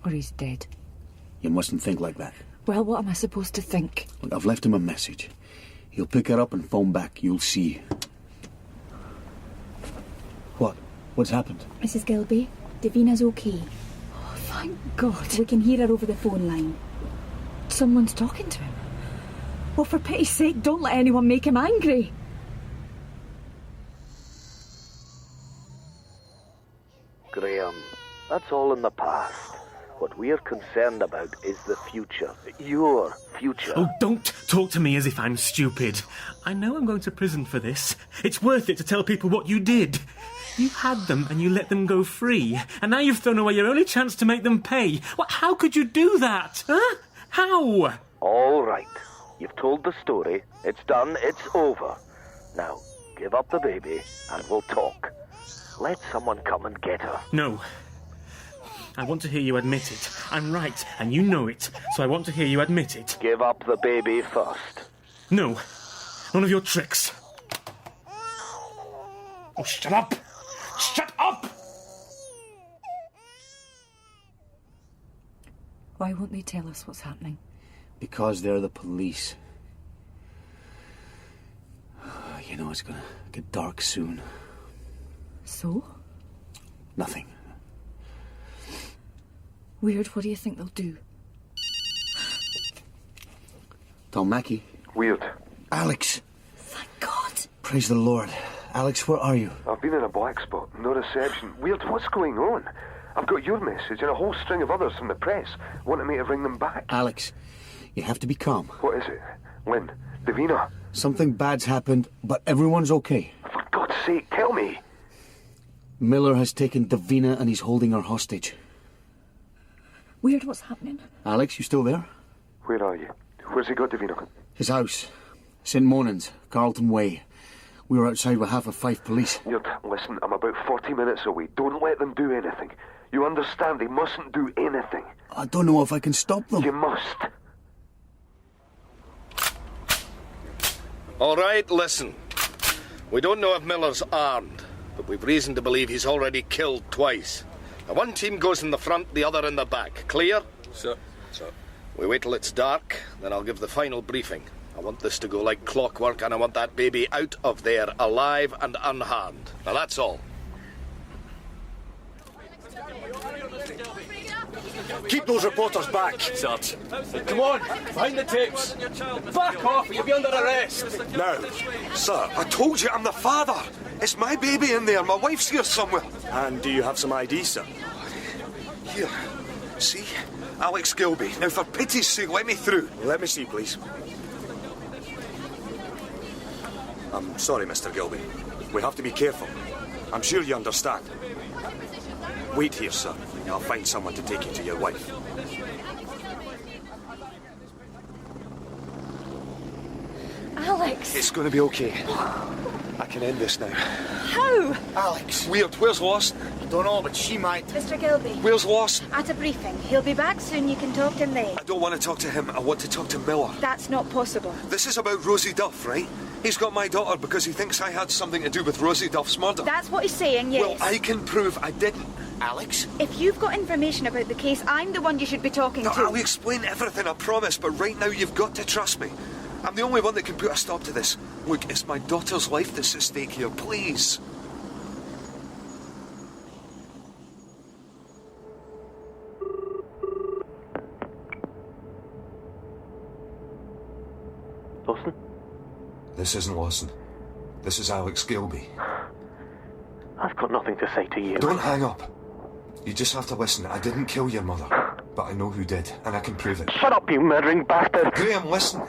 Or he's dead. You mustn't think like that. Well, what am I supposed to think? Look, I've left him a message. He'll pick it up and phone back. You'll see. What? What's happened? Mrs. Gilby, Davina's okay. Oh, thank God. We can hear her over the phone line. Someone's talking to him. Well, for pity's sake, don't let anyone make him angry. Graham, that's all in the past. What we're concerned about is the future. Your future. Oh, don't talk to me as if I'm stupid. I know I'm going to prison for this. It's worth it to tell people what you did. You had them and you let them go free, and now you've thrown away your only chance to make them pay. How could you do that? Huh? How? All right. You've told the story. It's done. It's over. Now, give up the baby and we'll talk. Let someone come and get her. No. I want to hear you admit it. I'm right, and you know it, so I want to hear you admit it. Give up the baby first. No. None of your tricks. Oh, shut up! Shut up! Why won't they tell us what's happening? Because they're the police. You know it's gonna get dark soon. So? Nothing. Weird, what do you think they'll do? Tom Mackey. Weird. Alex. Thank God. Praise the Lord. Alex, where are you? I've been in a black spot. No reception. Weird, what's going on? I've got your message and a whole string of others from the press wanting me to bring them back. Alex, you have to be calm. What is it? Lynn? Davina? Something bad's happened, but everyone's okay. For God's sake, tell me. Miller has taken Davina and he's holding her hostage. Weird, what's happening? Alex, you still there? Where are you? Where's he got Davina? His house. St. Monans, Carlton Way. We were outside with half of Fife police. Listen, I'm about 40 minutes away. Don't let them do anything. You understand, they mustn't do anything. I don't know if I can stop them. You must. All right, listen. We don't know if Miller's armed, but we've reason to believe he's already killed twice. Now, one team goes in the front, the other in the back. Clear? Sir. We wait till it's dark, then I'll give the final briefing. I want this to go like clockwork, and I want that baby out of there, alive and unharmed. Now, that's all. Keep those reporters back, Sarge. Come on, find the tapes. Back off, or you'll be under arrest. Now, sir, I told you I'm the father. It's my baby in there. My wife's here somewhere. And do you have some ID, sir? Here. See? Alex Gilby. Now, for pity's sake, let me through. Let me see, please. I'm sorry, Mr. Gilby. We have to be careful. I'm sure you understand. Wait here, sir. I'll find someone to take you to your wife. Alex! It's going to be okay. I can end this now. How? Alex. Weird. Where's Lawson? I don't know, but she might. Mr. Gilby. Where's Lawson? At a briefing. He'll be back soon. You can talk to him then. I don't want to talk to him. I want to talk to Miller. That's not possible. This is about Rosie Duff, right? He's got my daughter because he thinks I had something to do with Rosie Duff's murder. That's what he's saying, yes. Well, I can prove I didn't. Alex? If you've got information about the case, I'm the one you should be talking to. I'll explain everything, I promise, but right now you've got to trust me. I'm the only one that can put a stop to this. Look, it's my daughter's life that's at stake here, please. Lawson? This isn't Lawson. This is Alex Gilby. I've got nothing to say to you. Don't hang up. You just have to listen. I didn't kill your mother, but I know who did, and I can prove it. Shut up, you murdering bastard! Graham, listen.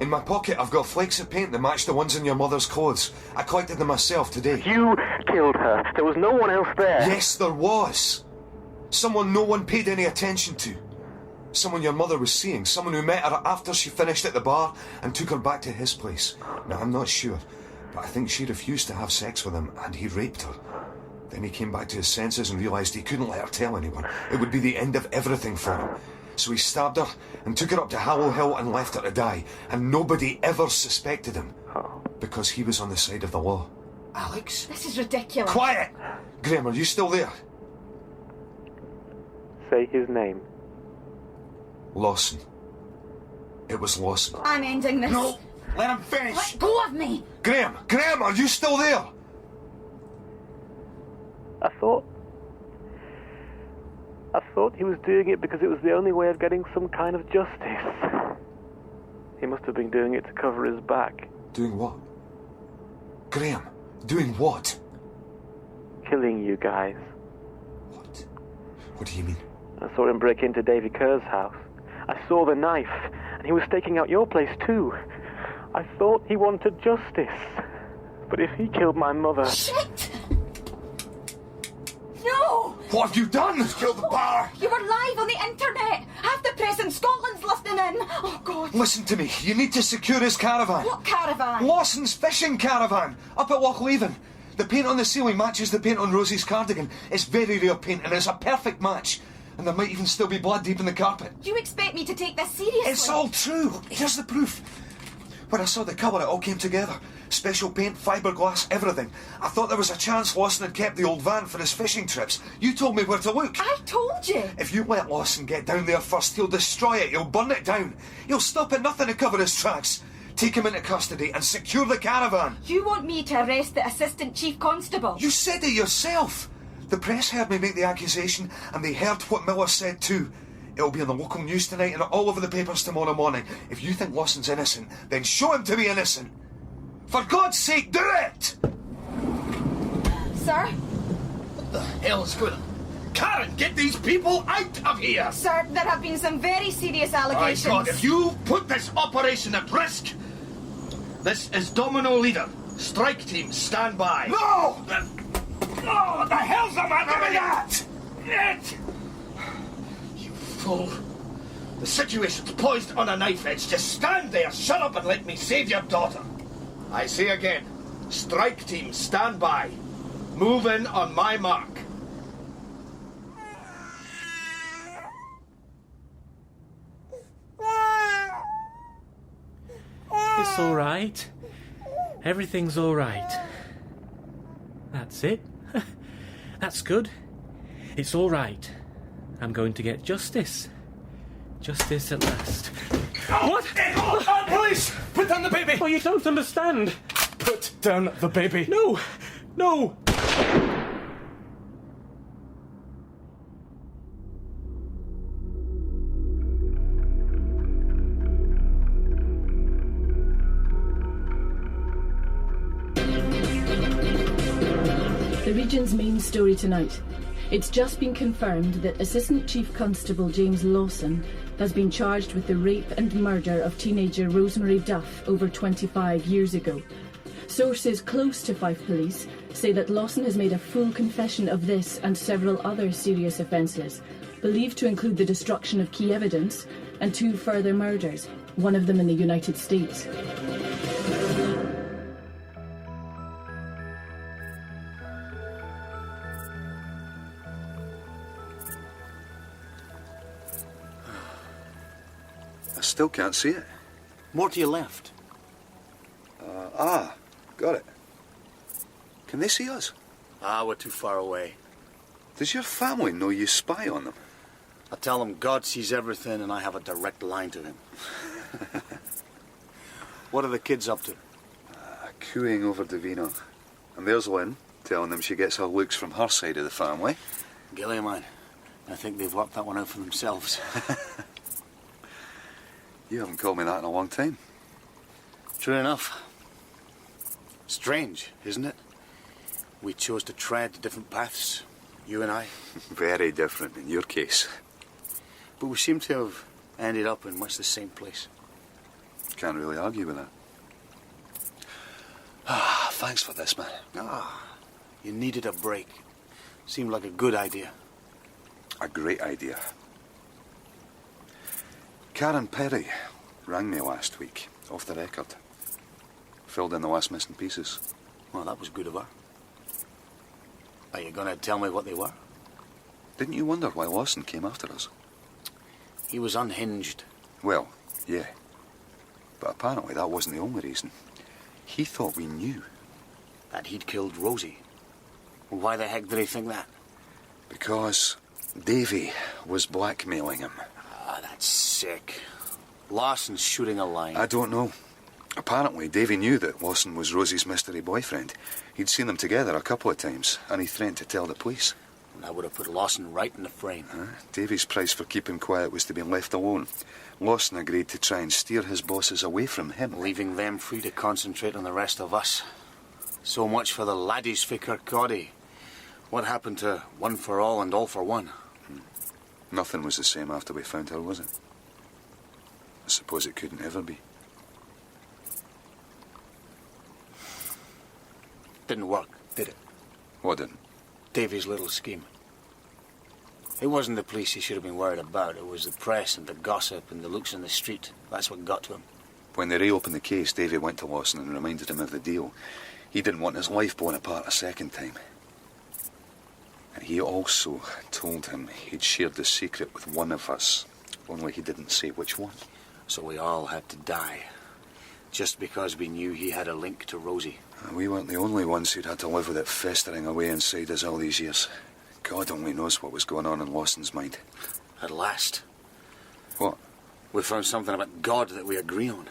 In my pocket, I've got flakes of paint that match the ones in your mother's clothes. I collected them myself today. You killed her. There was no one else there. Yes, there was. Someone no one paid any attention to. Someone your mother was seeing. Someone who met her after she finished at the bar and took her back to his place. Now, I'm not sure, but I think she refused to have sex with him and he raped her. Then he came back to his senses and realised he couldn't let her tell anyone. It would be the end of everything for him. So he stabbed her and took her up to Hallow Hill and left her to die. And nobody ever suspected him. Because he was on the side of the law. Alex? This is ridiculous. Quiet! Graham, are you still there? Say his name. Lawson. It was Lawson. I'm ending this. No! Let him finish! Let go of me! Graham! Graham, are you still there? I thought he was doing it because it was the only way of getting some kind of justice. He must have been doing it to cover his back. Doing what? Graham, doing what? Killing you guys. What? What do you mean? I saw him break into Davy Kerr's house. I saw the knife, and he was staking out your place too. I thought he wanted justice. But if he killed my mother... Shit! What have you done? He's killed the bar. You were live on the internet. Half the press in Scotland's listening in. Oh, God. Listen to me. You need to secure his caravan. What caravan? Lawson's fishing caravan, up at Lochleven. The paint on the ceiling matches the paint on Rosie's cardigan. It's very rare paint, and it's a perfect match. And there might even still be blood deep in the carpet. You expect me to take this seriously? It's all true. Here's the proof. When I saw the cover, it all came together. Special paint, fiberglass, everything. I thought there was a chance Lawson had kept the old van for his fishing trips. You told me where to look. I told you. If you let Lawson get down there first, he'll destroy it. He'll burn it down. He'll stop at nothing to cover his tracks. Take him into custody and secure the caravan. You want me to arrest the Assistant Chief Constable? You said it yourself. The press heard me make the accusation, and they heard what Miller said too. It'll be in the local news tonight and all over the papers tomorrow morning. If you think Lawson's innocent, then show him to be innocent. For God's sake, do it! Sir? What the hell's going on? Karen, get these people out of here! Sir, there have been some very serious allegations. My God, if you put this operation at risk... This is Domino Leader. Strike team, stand by. No! Oh, what the hell's the matter with that? It! You fool. The situation's poised on a knife edge. Just stand there, shut up and let me save your daughter. I say again, strike team, stand by. Move in on my mark. It's all right. Everything's all right. That's it. That's good. It's all right. I'm going to get justice. Justice at last. What? Oh, police! Put down the baby! Oh, you don't understand. Put down the baby. No! No! The region's main story tonight. It's just been confirmed that Assistant Chief Constable James Lawson has been charged with the rape and murder of teenager Rosemary Duff over 25 years ago. Sources close to Fife Police say that Lawson has made a full confession of this and several other serious offences, believed to include the destruction of key evidence and 2 further murders, one of them in the United States. Still can't see it. More to your left. Got it. Can they see us? We're too far away. Does your family know you spy on them? I tell them God sees everything and I have a direct line to him. What are the kids up to? Cooing over Davina. And there's Lynn, telling them she gets her looks from her side of the family. Gilly, man, I think they've worked that one out for themselves. You haven't called me that in a long time. True enough. Strange, isn't it? We chose to tread different paths, you and I. Very different in your case. But we seem to have ended up in much the same place. Can't really argue with that. Thanks for this, man. You needed a break. Seemed like a good idea. A great idea. Karen Perry rang me last week, off the record. Filled in the last missing pieces. Well, that was good of her. Are you going to tell me what they were? Didn't you wonder why Lawson came after us? He was unhinged. Well, yeah. But apparently that wasn't the only reason. He thought we knew. That he'd killed Rosie. Well, why the heck did he think that? Because Davy was blackmailing him. That's sick. Lawson's shooting a line. I don't know. Apparently, Davy knew that Lawson was Rosie's mystery boyfriend. He'd seen them together a couple of times, and he threatened to tell the police. And that would have put Lawson right in the frame. Davy's price for keeping quiet was to be left alone. Lawson agreed to try and steer his bosses away from him. Leaving them free to concentrate on the rest of us. So much for the laddies for Kirkcaldy. What happened to one for all and all for one? Nothing was the same after we found her, was it? I suppose it couldn't ever be. Didn't work, did it? What didn't? Davy's little scheme. It wasn't the police he should have been worried about. It was the press and the gossip and the looks in the street. That's what got to him. When they reopened the case, Davy went to Lawson and reminded him of the deal. He didn't want his life blown apart a second time. And he also told him he'd shared the secret with one of us, only he didn't say which one. So we all had to die, just because we knew he had a link to Rosie. We weren't the only ones who'd had to live with it festering away inside us all these years. God only knows what was going on in Lawson's mind. At last. What? We found something about God that we agree on.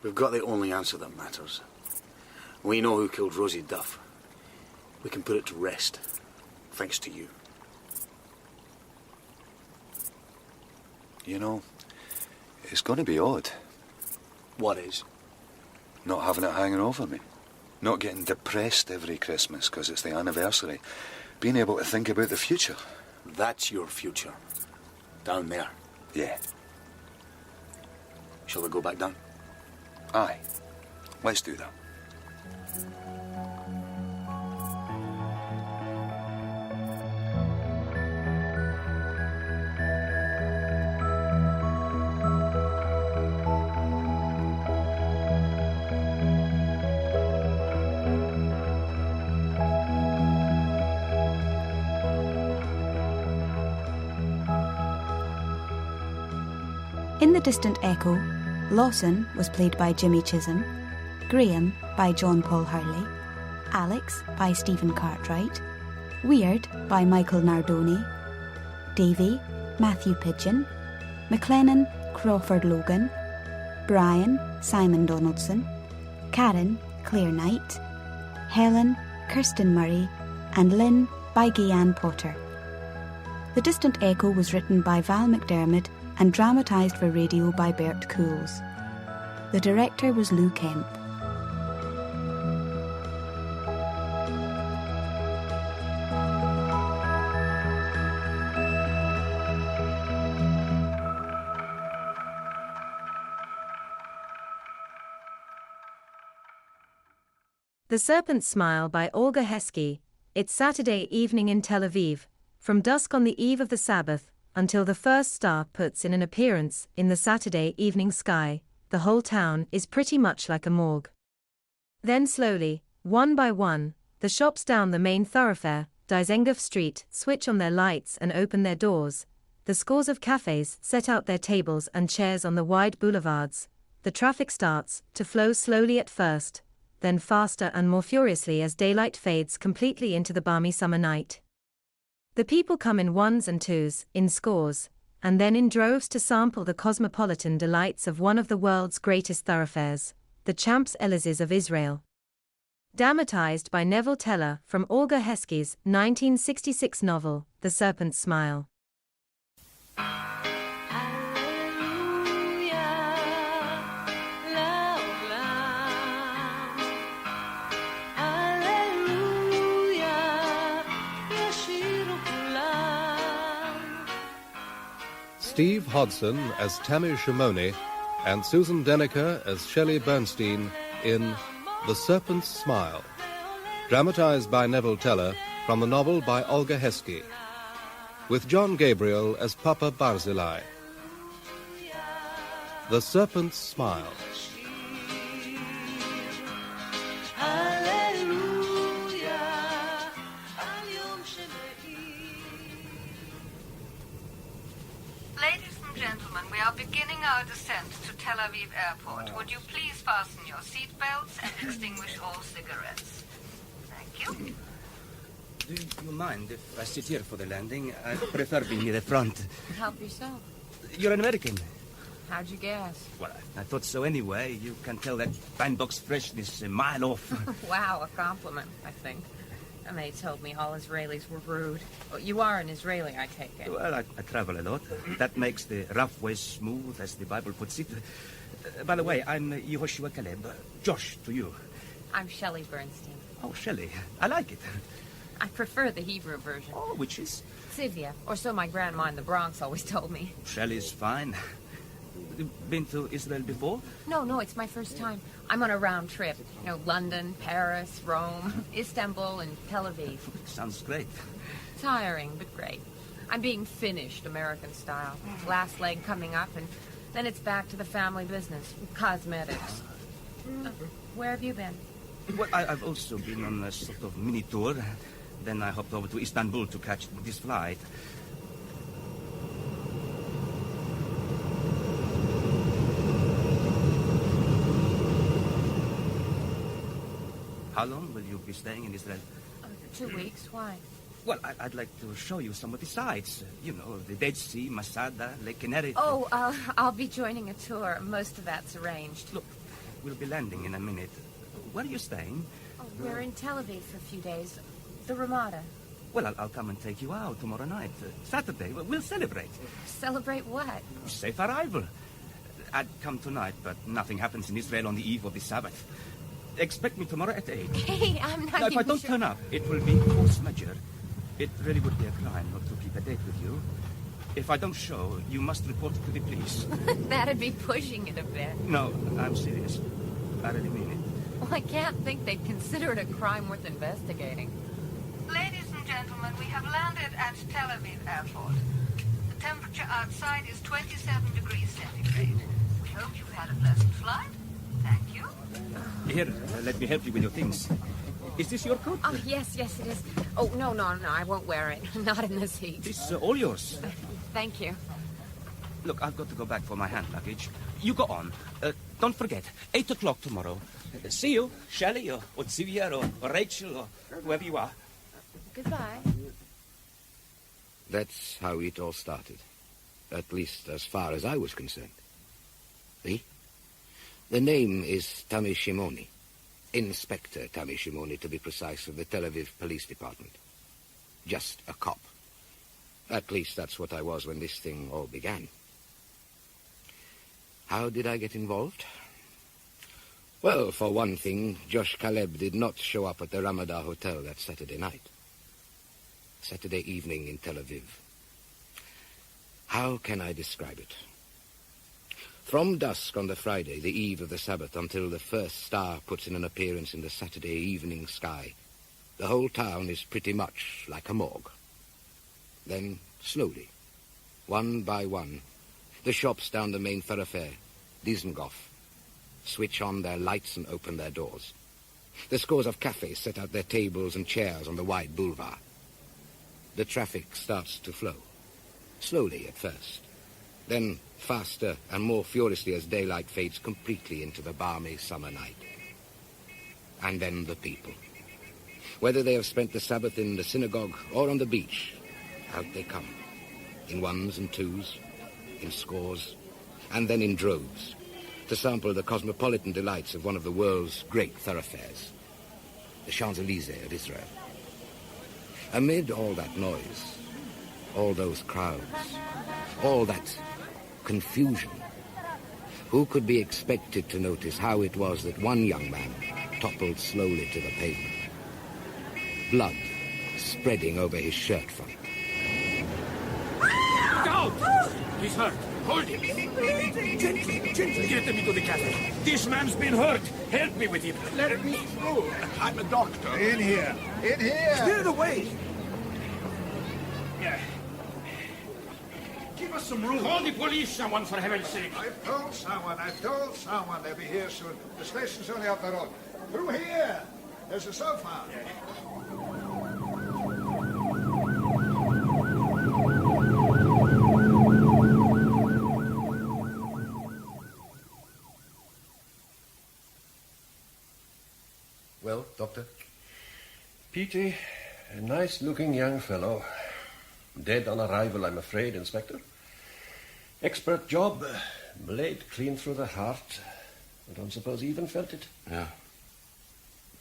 We've got the only answer that matters. We know who killed Rosie Duff. We can put it to rest, thanks to you. You know, it's going to be odd. What is? Not having it hanging over me. Not getting depressed every Christmas because it's the anniversary. Being able to think about the future. That's your future. Down there. Yeah. Shall we go back down? Aye. Let's do that. In The Distant Echo, Lawson was played by Jimmy Chisholm, Graham by John Paul Hurley, Alex by Stephen Cartwright, Weird by Michael Nardoni, Davy, Matthew Pidgeon, McLennan, Crawford Logan, Brian, Simon Donaldson, Karen, Claire Knight, Helen, Kirsten Murray, and Lynn by Guyanne Potter. The Distant Echo was written by Val McDermid and dramatised for radio by Bert Cools. The director was Lou Kemp. The Serpent's Smile by Olga Heskey. It's Saturday evening in Tel Aviv, from dusk on the eve of the Sabbath, until the first star puts in an appearance in the Saturday evening sky, the whole town is pretty much like a morgue. Then slowly, one by one, the shops down the main thoroughfare, Dizengoff Street, switch on their lights and open their doors. The scores of cafes set out their tables and chairs on the wide boulevards. The traffic starts to flow slowly at first, then faster and more furiously as daylight fades completely into the balmy summer night. The people come in ones and twos, in scores, and then in droves to sample the cosmopolitan delights of one of the world's greatest thoroughfares, the Champs-Élysées of Israel. Dramatized by Neville Teller from Olga Heskey's 1966 novel, The Serpent's Smile. Steve Hodson as Tammy Shimoni and Susan Deniker as Shelley Bernstein in The Serpent's Smile, dramatized by Neville Teller from the novel by Olga Heskey, with John Gabriel as Papa Barzilai. The Serpent's Smile. We are beginning our descent to Tel Aviv Airport. Would you please fasten your seatbelts and extinguish all cigarettes? Thank you. Do you mind if I sit here for the landing? I prefer being near the front. Help yourself. You're an American. How'd you guess? Well, I thought so anyway. You can tell that fine box freshness a mile off. Wow, a compliment, I think. And they told me all Israelis were rude. Well, you are an Israeli, I take it. Well, I travel a lot. That makes the rough ways smooth, as the Bible puts it. By the way, I'm Yehoshua Caleb. Josh, to you. I'm Shelley Bernstein. Oh, Shelley. I like it. I prefer the Hebrew version. Oh, which is? Sivia, or so my grandma in the Bronx always told me. Shelley's fine. been to Israel before? No, it's my first time. I'm on a round trip. London, Paris, Rome, Istanbul, and Tel Aviv. Sounds great. Tiring, but great. I'm being finished American style. Last leg coming up, and then it's back to the family business. Cosmetics. Where have you been? Well, I've also been on a sort of mini tour. Then I hopped over to Istanbul to catch this flight. How long will you be staying in Israel? 2 weeks. Why? Well, I'd like to show you some of the sights. The Dead Sea, Masada, Lake Kinneret. Oh, I'll be joining a tour. Most of that's arranged. Look, we'll be landing in a minute. Where are you staying? Oh, we're in Tel Aviv for a few days. The Ramada. Well, I'll come and take you out tomorrow night. Saturday, we'll celebrate. Celebrate what? Safe arrival. I'd come tonight, but nothing happens in Israel on the eve of the Sabbath. Expect me tomorrow at 8. Hey, I'm not Now, if I don't sure. turn up, it will be force majeure. It really would be a crime not to keep a date with you. If I don't show, you must report it to the police. That'd be pushing it a bit. No, I'm serious. I really mean it. Well, I can't think they'd consider it a crime worth investigating. Ladies and gentlemen, we have landed at Tel Aviv Airport. The temperature outside is 27 degrees centigrade. We hope you've had a pleasant flight. Thank you. Here, let me help you with your things. Is this your coat? Oh, yes, it is. Oh, no, I won't wear it. Not in this heat. This is all yours. Thank you. Look, I've got to go back for my hand luggage. You go on. Don't forget, 8 o'clock tomorrow. See you, Shelley, or Sylvia, or Rachel, or whoever you are. Goodbye. That's how it all started. At least as far as I was concerned. See? The name is Tami Shimoni. Inspector Tami Shimoni, to be precise, of the Tel Aviv Police Department. Just a cop. At least that's what I was when this thing all began. How did I get involved? Well, for one thing, Josh Caleb did not show up at the Ramada Hotel that Saturday night. Saturday evening in Tel Aviv. How can I describe it? From dusk on the Friday, the eve of the Sabbath, until the first star puts in an appearance in the Saturday evening sky, the whole town is pretty much like a morgue. Then, slowly, one by one, the shops down the main thoroughfare, Dizengoff, switch on their lights and open their doors. The scores of cafes set out their tables and chairs on the wide boulevard. The traffic starts to flow, slowly at first, then faster and more furiously as daylight fades completely into the balmy summer night. And then the people. Whether they have spent the Sabbath in the synagogue or on the beach, out they come, in ones and twos, in scores, and then in droves, to sample the cosmopolitan delights of one of the world's great thoroughfares, the Champs-Élysées of Israel. Amid all that noise, all those crowds, all that confusion, who could be expected to notice how it was that one young man toppled slowly to the pavement, blood spreading over his shirt front? Look out! He's hurt. Hold him. Gently. Get him into the cafe. This man's been hurt. Help me with him. Let me through. I'm a doctor. In here. Clear the way. Yeah. Give us some room. Call the police, someone, for heaven's sake. I've told someone. They'll be here soon. The station's only up the road. Through here. There's a sofa. Well, Doctor? Petey, a nice-looking young fellow. Dead on arrival, I'm afraid, Inspector. Expert job. Blade clean through the heart. I don't suppose he even felt it. Yeah.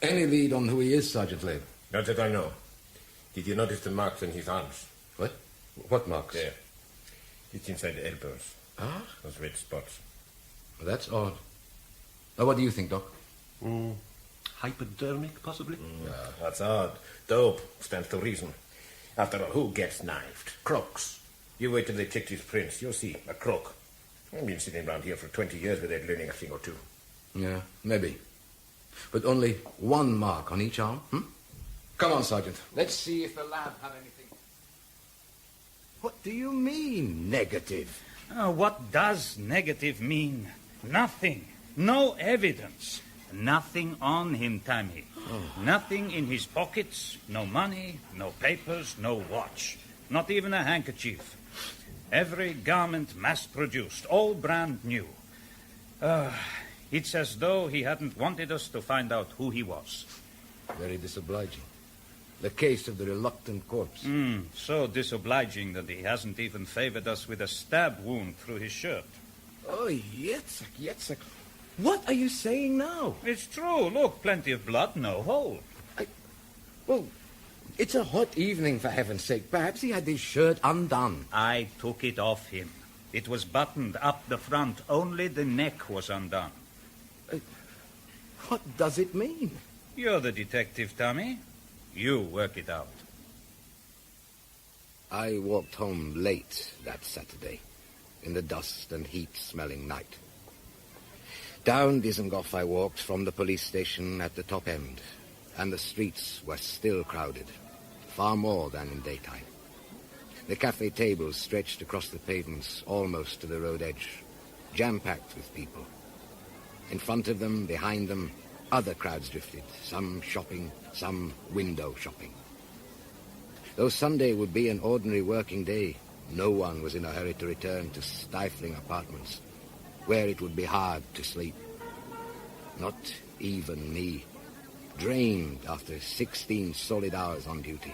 Any lead on who he is, Sergeant Lane? Not that I know. Did you notice the marks on his arms? What? What marks? There. It's inside the elbows. Ah? Those red spots. Well, that's odd. Now, what do you think, Doc? Hypodermic, possibly? That's odd. Dope stands to reason. After all, who gets knifed? Crooks. You wait till they check these prints. You'll see. A crook. I've been sitting around here for 20 years without learning a thing or two. Yeah, maybe. But only one mark on each arm, Come on, Sergeant. Let's see if the lab had anything. What do you mean, negative? What does negative mean? Nothing. No evidence. Nothing on him, Tammy. Nothing in his pockets, no money, no papers, no watch. Not even a handkerchief. Every garment mass-produced, all brand new. It's as though he hadn't wanted us to find out who he was. Very disobliging. The case of the reluctant corpse. So disobliging that he hasn't even favored us with a stab wound through his shirt. Oh, Yitzhak. What are you saying now? It's true. Look, plenty of blood, no hole. Well, it's a hot evening, for heaven's sake. Perhaps he had his shirt undone. I took it off him. It was buttoned up the front. Only the neck was undone. What does it mean? You're the detective, Tommy. You work it out. I walked home late that Saturday, in the dust and heat-smelling night. Down Dizengoff I walked from the police station at the top end, and the streets were still crowded, far more than in daytime. The cafe tables stretched across the pavements almost to the road edge, jam-packed with people. In front of them, behind them, other crowds drifted, some shopping, some window shopping. Though Sunday would be an ordinary working day, no one was in a hurry to return to stifling apartments, where it would be hard to sleep. Not even me, drained after 16 solid hours on duty.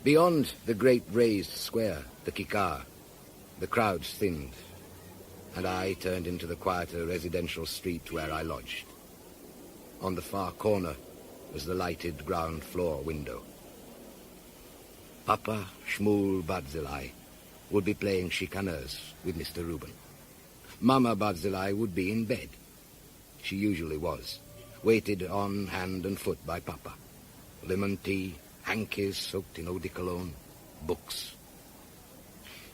Beyond the great raised square, the Kikar, the crowds thinned, and I turned into the quieter residential street where I lodged. On the far corner was the lighted ground floor window. Papa Shmuel Barzilai would be playing chicaneurs with Mr. Reuben. Mama Barzilai would be in bed. She usually was, waited on hand and foot by Papa. Lemon tea, hankies soaked in eau de cologne, books.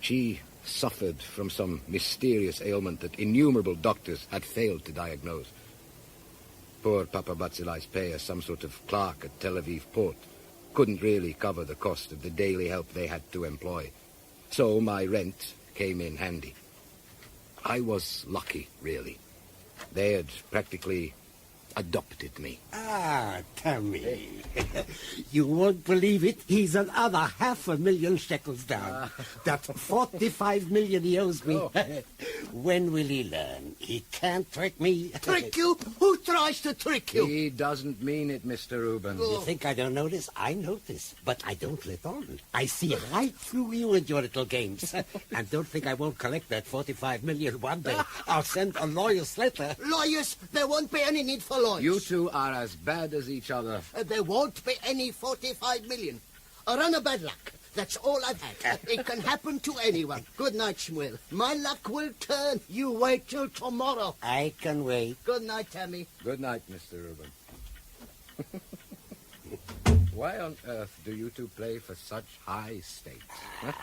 She suffered from some mysterious ailment that innumerable doctors had failed to diagnose. Poor Papa Barzilai's pay as some sort of clerk at Tel Aviv port couldn't really cover the cost of the daily help they had to employ. So my rent came in handy. I was lucky, really. They had practically adopted me. Ah, Tammy. You won't believe it. He's another 500,000 shekels down. That's 45 million he owes me. When will he learn? He can't trick me. Trick you? Who tries to trick you? He doesn't mean it, Mr. Reuben. You think I don't notice? I notice, but I don't let on. I see right through you and your little games. And don't think I won't collect that 45 million one day. I'll send a lawyer's letter. Lawyers? There won't be any need for lawyers. You two are as bad as each other. There won't be any 45 million. A run of bad luck. That's all I've had. It can happen to anyone. Good night, Shmuel. My luck will turn. You wait till tomorrow. I can wait. Good night, Tammy. Good night, Mr. Reuben. Why on earth do you two play for such high stakes?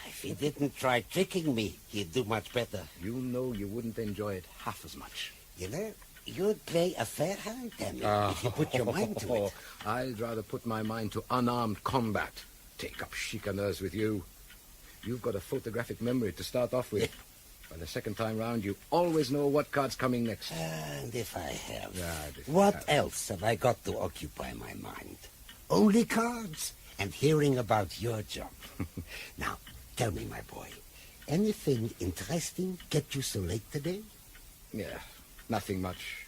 If he didn't try tricking me, he'd do much better. You know you wouldn't enjoy it half as much. You know, you'd play a fair hand, Tammy, if you put your mind to it. I'd rather put my mind to unarmed combat. Take up chicaneurs with you. You've got a photographic memory to start off with. By the second time round, you always know what card's coming next. And if I have, what else have I got to occupy my mind? Only cards and hearing about your job. Now, tell me, my boy, anything interesting get you so late today? Yeah, nothing much.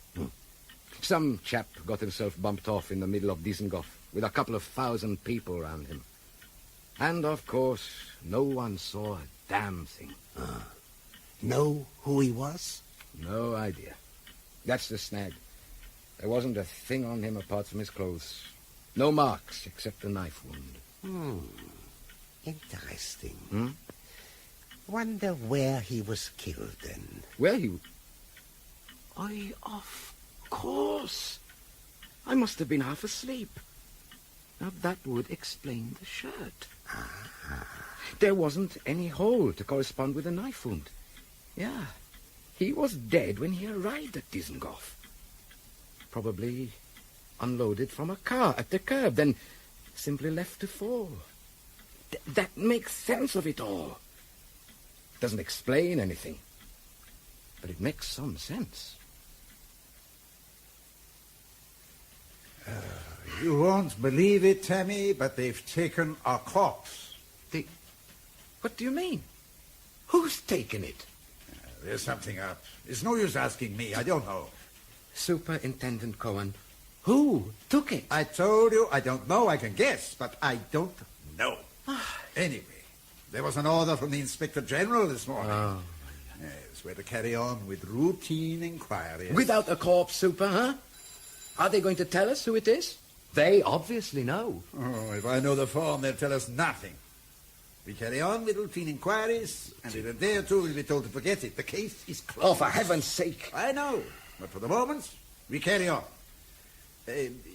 Some chap got himself bumped off in the middle of Dizengoff with a couple of 1,000 people around him. And, of course, no one saw a damn thing. Know who he was? No idea. That's the snag. There wasn't a thing on him apart from his clothes. No marks except a knife wound. Interesting. Wonder where he was killed then. Where he... of course. I must have been half asleep. Now that would explain the shirt. There wasn't any hole to correspond with the knife wound. Yeah, he was dead when he arrived at Dizengoff. Probably unloaded from a car at the curb, then simply left to fall. That makes sense of it all. Doesn't explain anything, but it makes some sense. You won't believe it, Tammy, but they've taken our corpse. What do you mean? Who's taken it? There's something up. It's no use asking me. I don't know. Superintendent Cohen, who took it? I told you I don't know. I can guess, but I don't know. Anyway, there was an order from the Inspector General this morning. Oh. Yes, we're to carry on with routine inquiries. Without a corpse, Super, huh? Are they going to tell us who it is? They obviously know. Oh, if I know the form, they'll tell us nothing. We carry on with routine inquiries, and in a day or two we'll be told to forget it. The case is closed. Oh, for heaven's sake. I know, but for the moment, we carry on.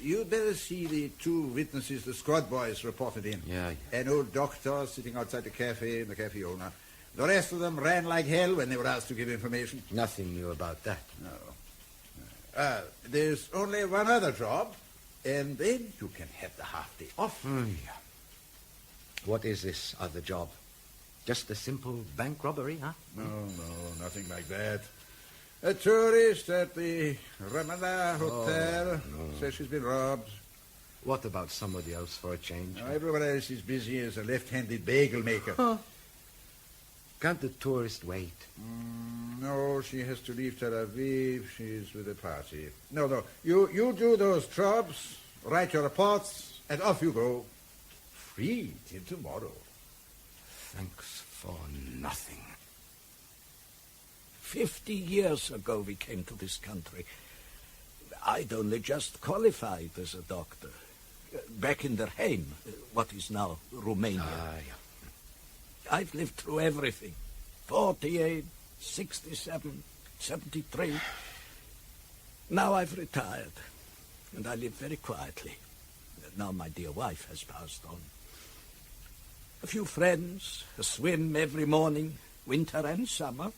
You'd better see the two witnesses the squad boys reported in. Yeah. An old doctor sitting outside the cafe and the cafe owner. The rest of them ran like hell when they were asked to give information. Nothing new about that. No. There's only one other job, and then you can have the half day off. Yeah. What is this other job? Just a simple bank robbery, huh? No, nothing like that. A tourist at the Ramada Hotel says she's been robbed. What about somebody else for a change? Everyone else is busy as a left-handed bagel maker. Huh. Can't the tourist wait? No, she has to leave Tel Aviv. She's with a party. No. You do those jobs, write your reports, and off you go. Free till tomorrow. Thanks for nothing. 50 years ago we came to this country. I'd only just qualified as a doctor. Back in Derheim, what is now Romania. Yeah. I've lived through everything. 48, 67, 73. Now I've retired, and I live very quietly. Now my dear wife has passed on. A few friends, a swim every morning, winter and summer.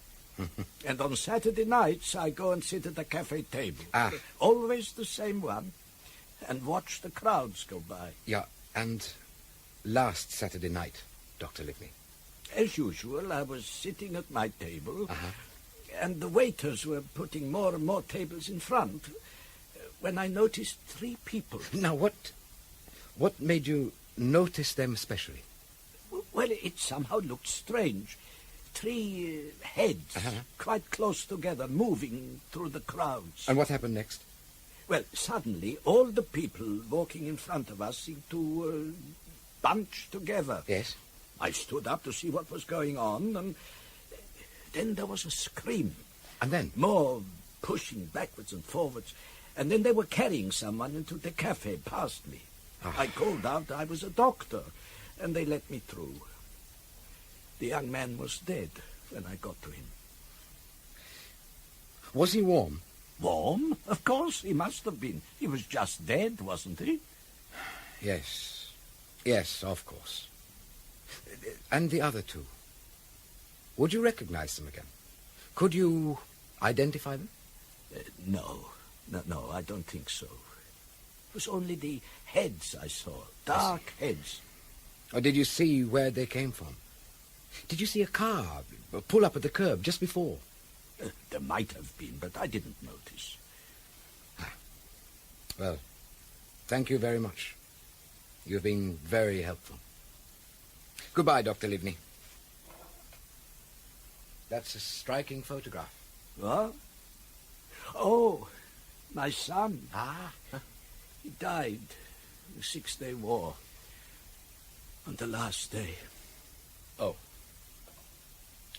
And on Saturday nights, I go and sit at the cafe table. Always the same one. And watch the crowds go by. Yeah, and last Saturday night, Dr. Livney. As usual, I was sitting at my table, and the waiters were putting more and more tables in front, when I noticed 3 people. Now, what made you notice them especially? Well, it somehow looked strange. 3 heads, quite close together, moving through the crowds. And what happened next? Well, suddenly, all the people walking in front of us seemed to bunch together. Yes. I stood up to see what was going on, and then there was a scream. And then? More pushing backwards and forwards. And then they were carrying someone into the cafe past me. I called out I was a doctor, and they let me through. The young man was dead when I got to him. Was he warm? Warm? Of course, he must have been. He was just dead, wasn't he? Yes, of course. And the other 2? Would you recognize them again? Could you identify them? No, I don't think so. It was only the heads I saw, dark heads. Or did you see where they came from? Did you see a car pull up at the curb just before? There might have been, but I didn't notice. Well, thank you very much. You've been very helpful. Goodbye, Dr. Livney. That's a striking photograph. What? Oh, my son. He died in the 6-day war. On the last day. Oh.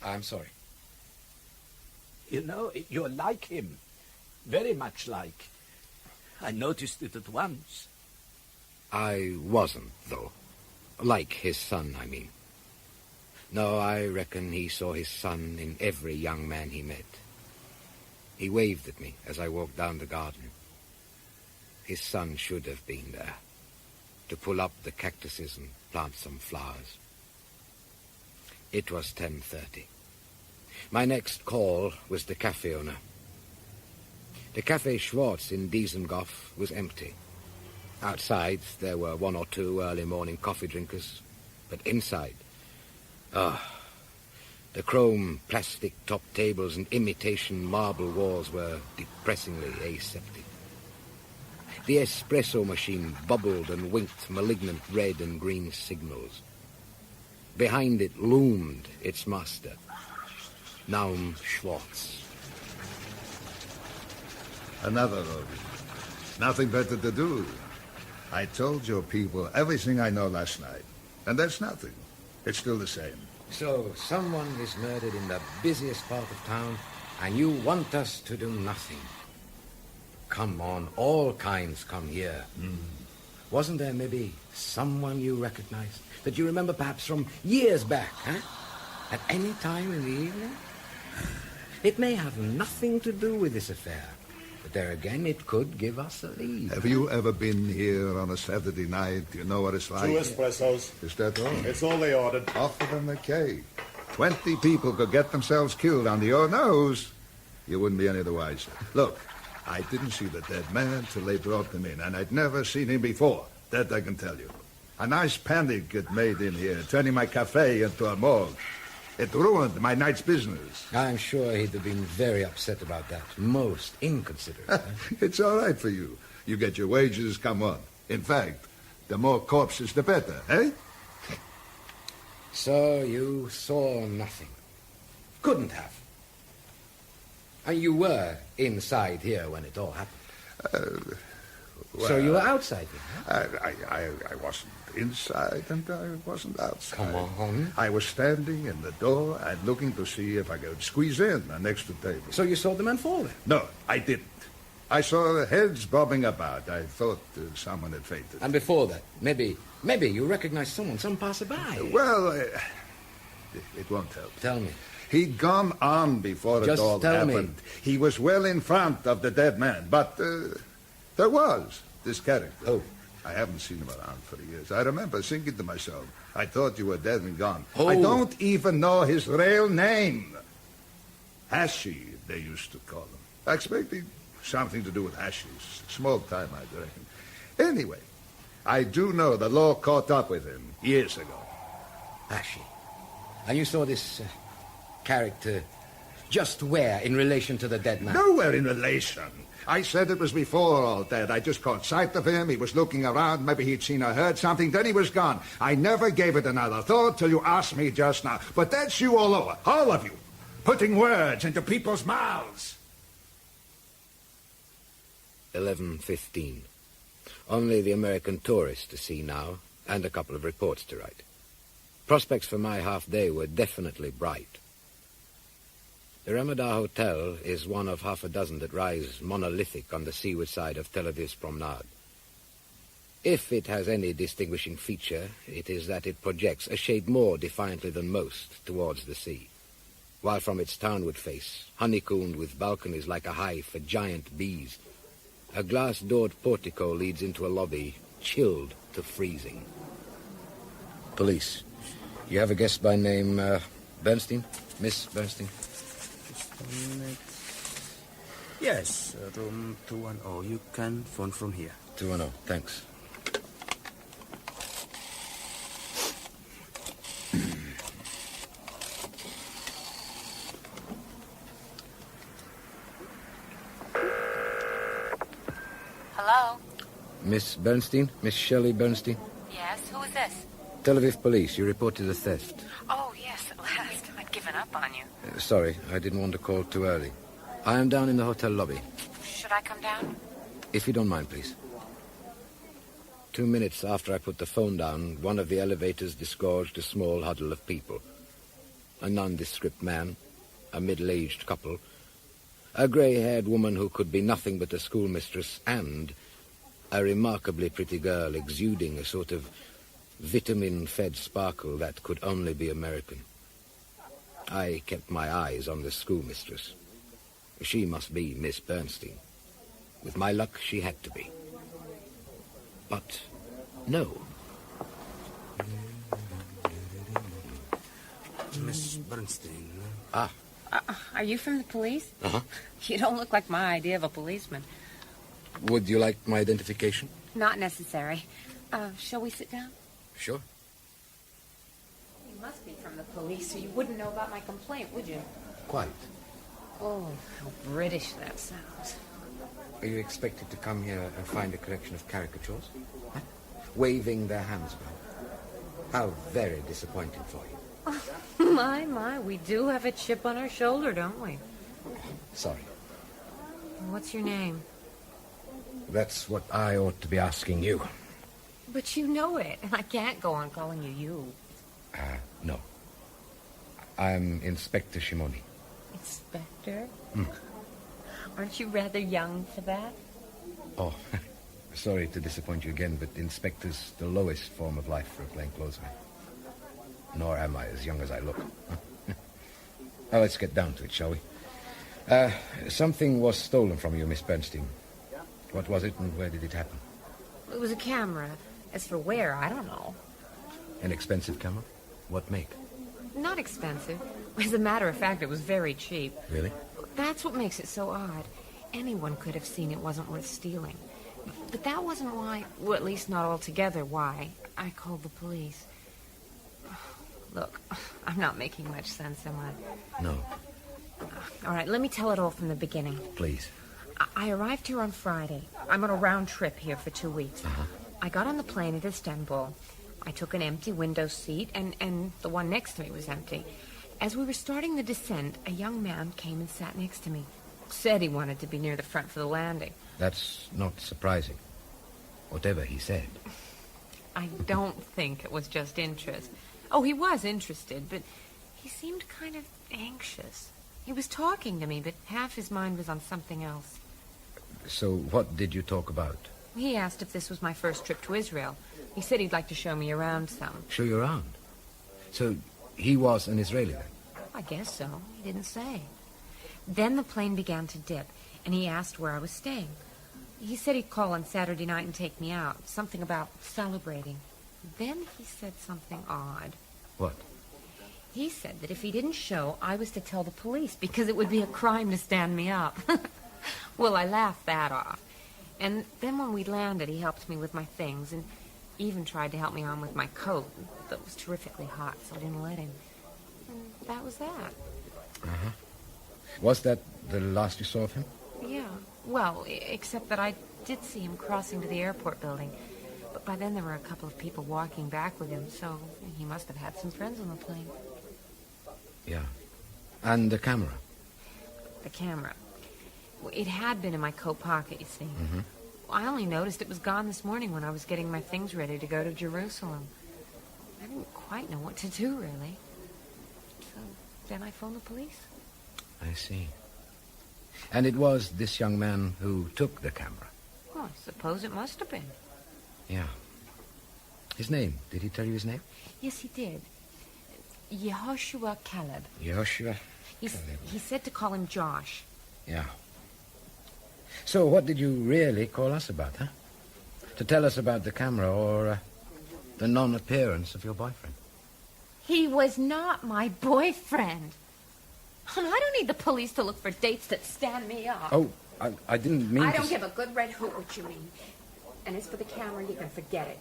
I'm sorry. You know, you're like him. Very much like. I noticed it at once. I wasn't, though. Like his son, I mean. No, I reckon he saw his son in every young man he met. He waved at me as I walked down the garden. His son should have been there, to pull up the cactuses and plant some flowers. It was 10:30. My next call was the cafe owner. The Café Schwartz in Dizengoff was empty. Outside, there were one or two early morning coffee drinkers. But inside, the chrome plastic top tables and imitation marble walls were depressingly aseptic. The espresso machine bubbled and winked malignant red and green signals. Behind it loomed its master, Naum Schwartz. Another road. Nothing better to do. I told your people everything I know last night. And that's nothing. It's still the same. So, someone is murdered in the busiest part of town, and you want us to do nothing. Come on, all kinds come here. Wasn't there maybe someone you recognized? That you remember perhaps from years back, huh? At any time in the evening? It may have nothing to do with this affair. But there again, it could give us a lead. Have you ever been here on a Saturday night? You know what it's like? 2 espressos. Is that all? It's all they ordered. Offer them a cake. 20 people could get themselves killed on your nose. You wouldn't be any the wiser. Look, I didn't see the dead man till they brought him in, and I'd never seen him before. That I can tell you. A nice panic it made in here, turning my cafe into a morgue. It ruined my night's business. I'm sure he'd have been very upset about that. Most inconsiderate. It's all right for you. You get your wages, come on. In fact, the more corpses, the better, eh? So you saw nothing. Couldn't have. And you were inside here when it all happened. So you were outside here, huh? I wasn't inside and I wasn't outside. Come on. I was standing in the door and looking to see if I could squeeze in next to the table. So you saw the man fall then? No, I didn't. I saw heads bobbing about. I thought someone had fainted. And before that, maybe you recognized someone, some passerby. Well, it won't help. Tell me. He'd gone on before Just it all tell me. happened. He was well in front of the dead man, but there was this character. Oh. I haven't seen him around for years. I remember thinking to myself, I thought you were dead and gone. Oh. I don't even know his real name. Hashi, they used to call him. I expected something to do with hashies. Small time, I reckon. Anyway, I do know the law caught up with him years ago. Hashi. And you saw this character just where in relation to the dead man? Nowhere in relation. I said it was before all that. I just caught sight of him. He was looking around. Maybe he'd seen or heard something. Then he was gone. I never gave it another thought till you asked me just now. But that's you all over. All of you. Putting words into people's mouths. 11:15. Only the American tourist to see now, and a couple of reports to write. Prospects for my half-day were definitely bright. The Ramada Hotel is one of half a dozen that rise monolithic on the seaward side of Tel Aviv's promenade. If it has any distinguishing feature, it is that it projects a shade more defiantly than most towards the sea, while from its townward face, honeycombed with balconies like a hive for giant bees, a glass-doored portico leads into a lobby chilled to freezing. Police. You have a guest by name Bernstein? Miss Bernstein? Yes, room 210. You can phone from here. 210, thanks. Hello? Miss Bernstein? Miss Shelley Bernstein? Yes, who is this? Tel Aviv Police. You reported a theft. Oh, yes, at last. I'd given up on you. Sorry, I didn't want to call too early. I am down in the hotel lobby. Should I come down? If you don't mind, please. 2 minutes after I put the phone down, one of the elevators disgorged a small huddle of people. A nondescript man, a middle-aged couple, a grey-haired woman who could be nothing but a schoolmistress, and a remarkably pretty girl exuding a sort of vitamin-fed sparkle that could only be American. I kept my eyes on the schoolmistress. She must be Miss Bernstein. With my luck, she had to be. But no. Miss Bernstein. Ah. Are you from the police? Uh-huh. You don't look like my idea of a policeman. Would you like my identification? Not necessary. Shall we sit down? Sure. You must be from the police, or you wouldn't know about my complaint, would you? Quite. Oh, how British that sounds. Are you expected to come here and find a collection of caricatures? Huh? Waving their hands about. How very disappointing for you. My, we do have a chip on our shoulder, don't we? Sorry. What's your name? That's what I ought to be asking you. But you know it, and I can't go on calling you. No. I'm Inspector Shimoni. Inspector? Aren't you rather young for that? Oh, sorry to disappoint you again, but Inspector's the lowest form of life for a plainclothesman. Nor am I as young as I look. Now let's get down to it, shall we? Something was stolen from you, Miss Bernstein. What was it and where did it happen? It was a camera. As for where, I don't know. An expensive camera? What make? Not expensive. As a matter of fact, it was very cheap. Really? That's what makes it so odd. Anyone could have seen it wasn't worth stealing. But that wasn't why, well, at least not altogether why, I called the police. Look, I'm not making much sense, am I? No. All right, let me tell it all from the beginning. Please. I arrived here on Friday. I'm on a round trip here for 2 weeks. Uh-huh. I got on the plane at Istanbul. I took an empty window seat, and the one next to me was empty. As we were starting the descent, a young man came and sat next to me. Said he wanted to be near the front for the landing. That's not surprising. Whatever he said. I don't think it was just interest. Oh, he was interested, but he seemed kind of anxious. He was talking to me, but half his mind was on something else. So what did you talk about? He asked if this was my first trip to Israel. He said he'd like to show me around some. Show you around? So he was an Israeli then? I guess so. He didn't say. Then the plane began to dip, and he asked where I was staying. He said he'd call on Saturday night and take me out. Something about celebrating. Then he said something odd. What? He said that if he didn't show, I was to tell the police because it would be a crime to stand me up. Well, I laughed that off. And then when we landed, he helped me with my things and even tried to help me on with my coat that was terrifically hot, so I didn't let him. And that was that. Uh-huh. Was that the last you saw of him? Yeah. Well, except that I did see him crossing to the airport building. But by then there were a couple of people walking back with him, so he must have had some friends on the plane. Yeah. And the camera? The camera. It had been in my coat pocket, you see. Mm-hmm. I only noticed it was gone this morning when I was getting my things ready to go to Jerusalem. I didn't quite know what to do, really. So then I phoned the police. I see. And it was this young man who took the camera? Well, I suppose it must have been. Yeah. His name, did he tell you his name? Yes, he did. Yehoshua Caleb. Yehoshua He said to call him Josh. Yeah. So what did you really call us about, huh? To tell us about the camera or the non-appearance of your boyfriend? He was not my boyfriend. And I don't need the police to look for dates that stand me up. Oh, I didn't mean I to... don't give a good red hoot what you mean. And as for the camera, you can forget it.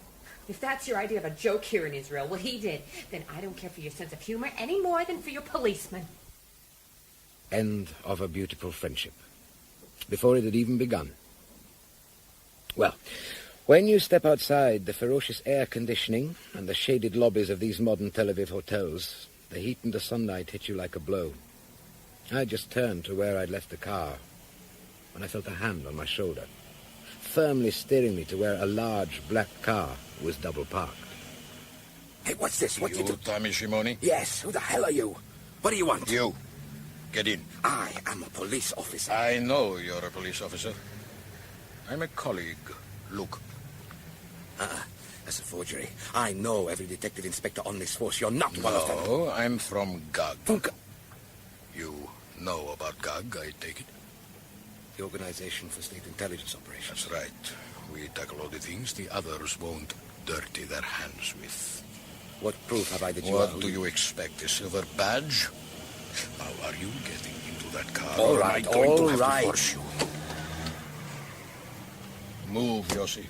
If that's your idea of a joke here in Israel, well, he did, then I don't care for your sense of humor any more than for your policeman. End of a beautiful friendship. Before it had even begun. Well, when you step outside the ferocious air conditioning and the shaded lobbies of these modern Tel Aviv hotels, the heat and the sunlight hit you like a blow. I just turned to where I'd left the car when I felt a hand on my shoulder, firmly steering me to where a large black car was double parked. Hey, what's this? What you do? Tommy Shimoni? Yes, who the hell are you? What do you want? You. Get in. I am a police officer. I know you're a police officer. I'm a colleague. Look. That's a forgery. I know every detective inspector on this force. You're not one of them. No, I'm from GAG. From GAG? You know about GAG, I take it? The Organization for State Intelligence Operations. That's right. We tackle all the things the others won't dirty their hands with. What proof have I that you What do you expect? A silver badge? How are you getting into that car? All Or am right, I going to all have right. to force you? Move, Yossi.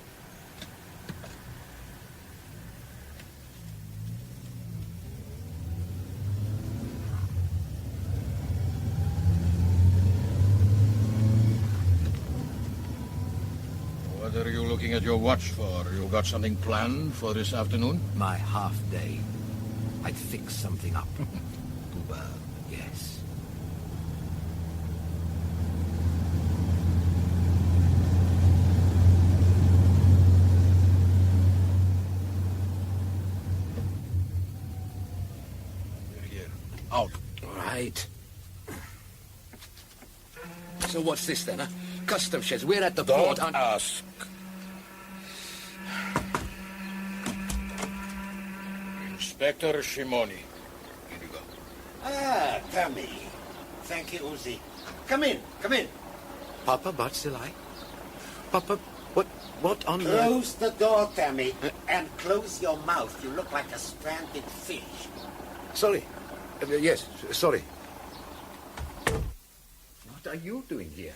What are you looking at your watch for? You got something planned for this afternoon? My half day. I'd fix something up. Yes. Here. Out. Right. So what's this then, huh? Custom sheds. We're at the port. Don't ask. Inspector Shimoni. Here you go. Ah, Tammy. Thank you, Uzi. Come in, come in. Papa Barzillai? Papa, what on earth? Close the door, Tammy, and close your mouth. You look like a stranded fish. Sorry. Yes, sorry. What are you doing here?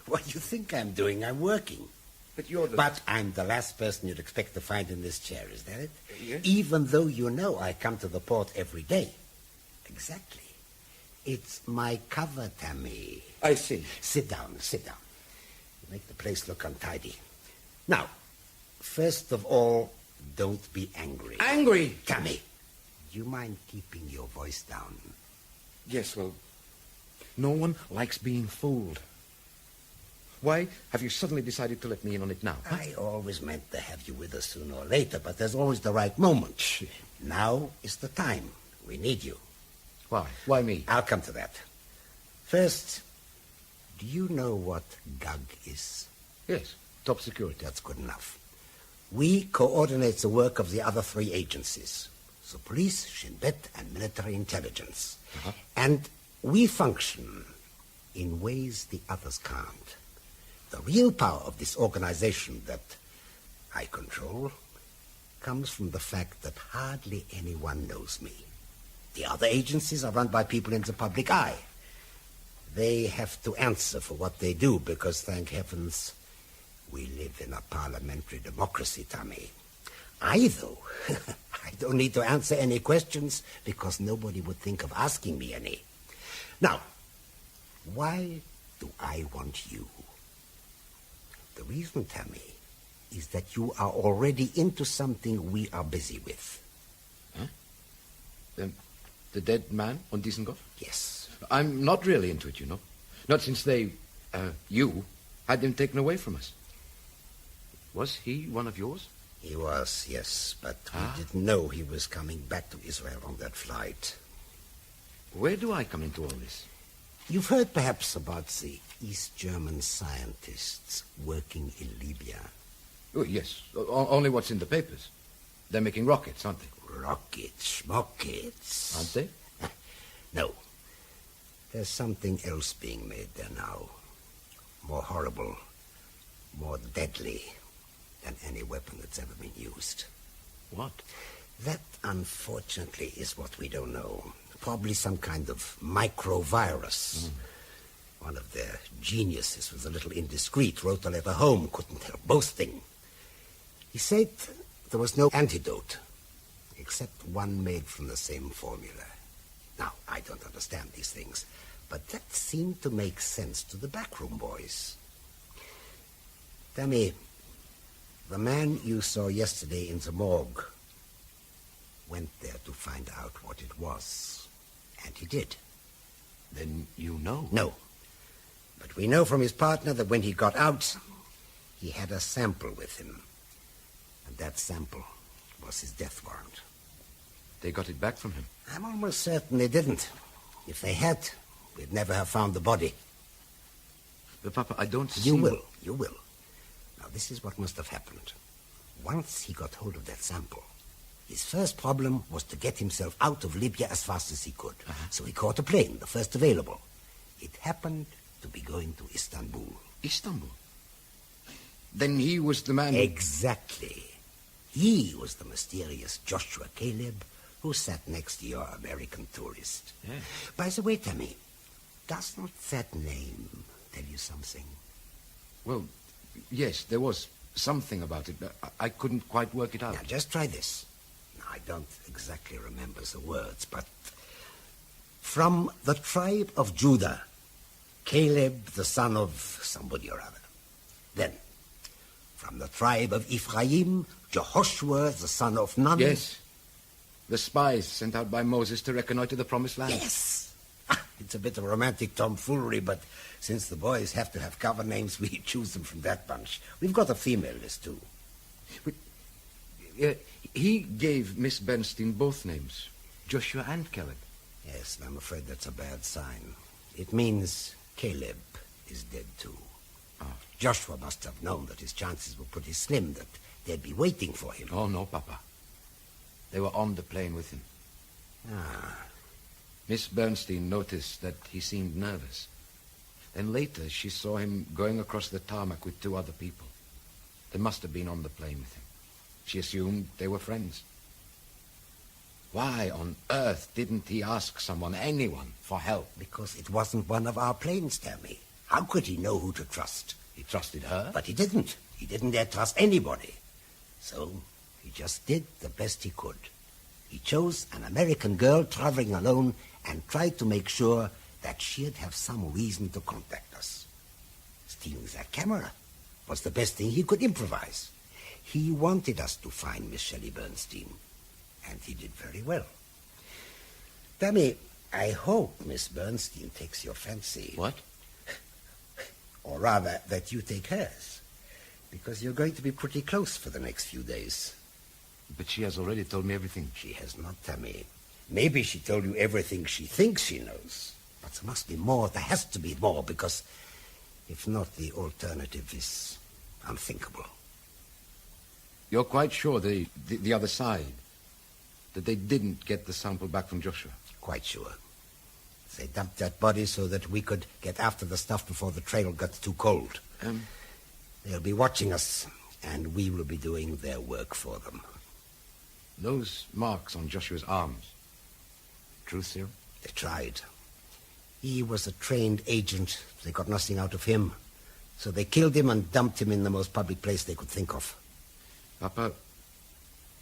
What do you think I'm doing? I'm working. But you're the... But I'm the last person you'd expect to find in this chair, is that it? Yes. Even though you know I come to the port every day. Exactly. It's my cover, Tammy. I see. Sit down, sit down. You make the place look untidy. Now, first of all, don't be angry. Angry? Tammy, do you mind keeping your voice down? Yes, well, no one likes being fooled. Why have you suddenly decided to let me in on it now? Huh? I always meant to have you with us sooner or later, but there's always the right moment. Now is the time. We need you. Why? Why me? I'll come to that. First, do you know what GUG is? Yes, top security. That's good enough. We coordinate the work of the other three agencies. So police, Shin Bet, and military intelligence. Uh-huh. And we function in ways the others can't. The real power of this organization that I control comes from the fact that hardly anyone knows me. The other agencies are run by people in the public eye. They have to answer for what they do because, thank heavens, we live in a parliamentary democracy, Tommy. I, though, I don't need to answer any questions because nobody would think of asking me any. Now, why do I want you? The reason, Tammy, is that you are already into something we are busy with. Huh? The dead man on Dizengoff? Yes. I'm not really into it, you know. Not since you, had him taken away from us. Was he one of yours? He was, yes, but we didn't know he was coming back to Israel on that flight. Where do I come into all this? You've heard perhaps about the East German scientists working in Libya. Oh, yes, only what's in the papers. They're making rockets, aren't they? Rockets, schmockets. Aren't they? No. There's something else being made there now. More horrible, more deadly than any weapon that's ever been used. What? That, unfortunately, is what we don't know. Probably some kind of microvirus. One of their geniuses was a little indiscreet, wrote a letter home, couldn't help boasting. He said there was no antidote, except one made from the same formula. Now, I don't understand these things, but that seemed to make sense to the backroom boys. Tell me, the man you saw yesterday in the morgue went there to find out what it was. And he did. Then you know? No. But we know from his partner that when he got out, he had a sample with him. And that sample was his death warrant. They got it back from him? I'm almost certain they didn't. If they had, we'd never have found the body. But, Papa, I don't see... You will. Now, this is what must have happened. Once he got hold of that sample, his first problem was to get himself out of Libya as fast as he could. So he caught a plane, the first available. It happened to be going to Istanbul. Istanbul? Then he was the man... Exactly. He was the mysterious Joshua Caleb who sat next to your American tourist. Yeah. By the way, Tammy, doesn't that name tell you something? Well, yes, there was something about it, but I couldn't quite work it out. Now, just try this. Now, I don't exactly remember the words, but... From the tribe of Judah, Caleb, the son of somebody or other. Then, from the tribe of Ephraim, Jehoshua, the son of Nun. Yes. The spies sent out by Moses to reconnoiter the Promised Land. Yes. It's a bit of romantic tomfoolery, but since the boys have to have cover names, we choose them from that bunch. We've got a female list, too. But, he gave Miss Bernstein both names, Joshua and Caleb. Yes, I'm afraid that's a bad sign. It means Caleb is dead, too. Oh. Joshua must have known that his chances were pretty slim, that they'd be waiting for him. Oh, no, Papa. They were on the plane with him. Ah. Miss Bernstein noticed that he seemed nervous. Then later she saw him going across the tarmac with 2 other people. They must have been on the plane with him. She assumed they were friends. Why on earth didn't he ask someone, anyone, for help? Because it wasn't one of our planes, Tammy. How could he know who to trust? He trusted her? But he didn't. He didn't dare trust anybody. So he just did the best he could. He chose an American girl traveling alone and tried to make sure that she'd have some reason to contact us. Stealing that camera was the best thing he could improvise. He wanted us to find Miss Shelley Bernstein. And he did very well. Tammy, I hope Miss Bernstein takes your fancy. What? Or rather, that you take hers. Because you're going to be pretty close for the next few days. But she has already told me everything. She has not, Tammy. Maybe she told you everything she thinks she knows. But there must be more. There has to be more, because if not, the alternative is unthinkable. You're quite sure the other side, that they didn't get the sample back from Joshua? Quite sure. They dumped that body so that we could get after the stuff before the trail got too cold. They'll be watching us, and we will be doing their work for them. Those marks on Joshua's arms, true, Cyril? They tried. He was a trained agent. They got nothing out of him. So they killed him and dumped him in the most public place they could think of. Papa,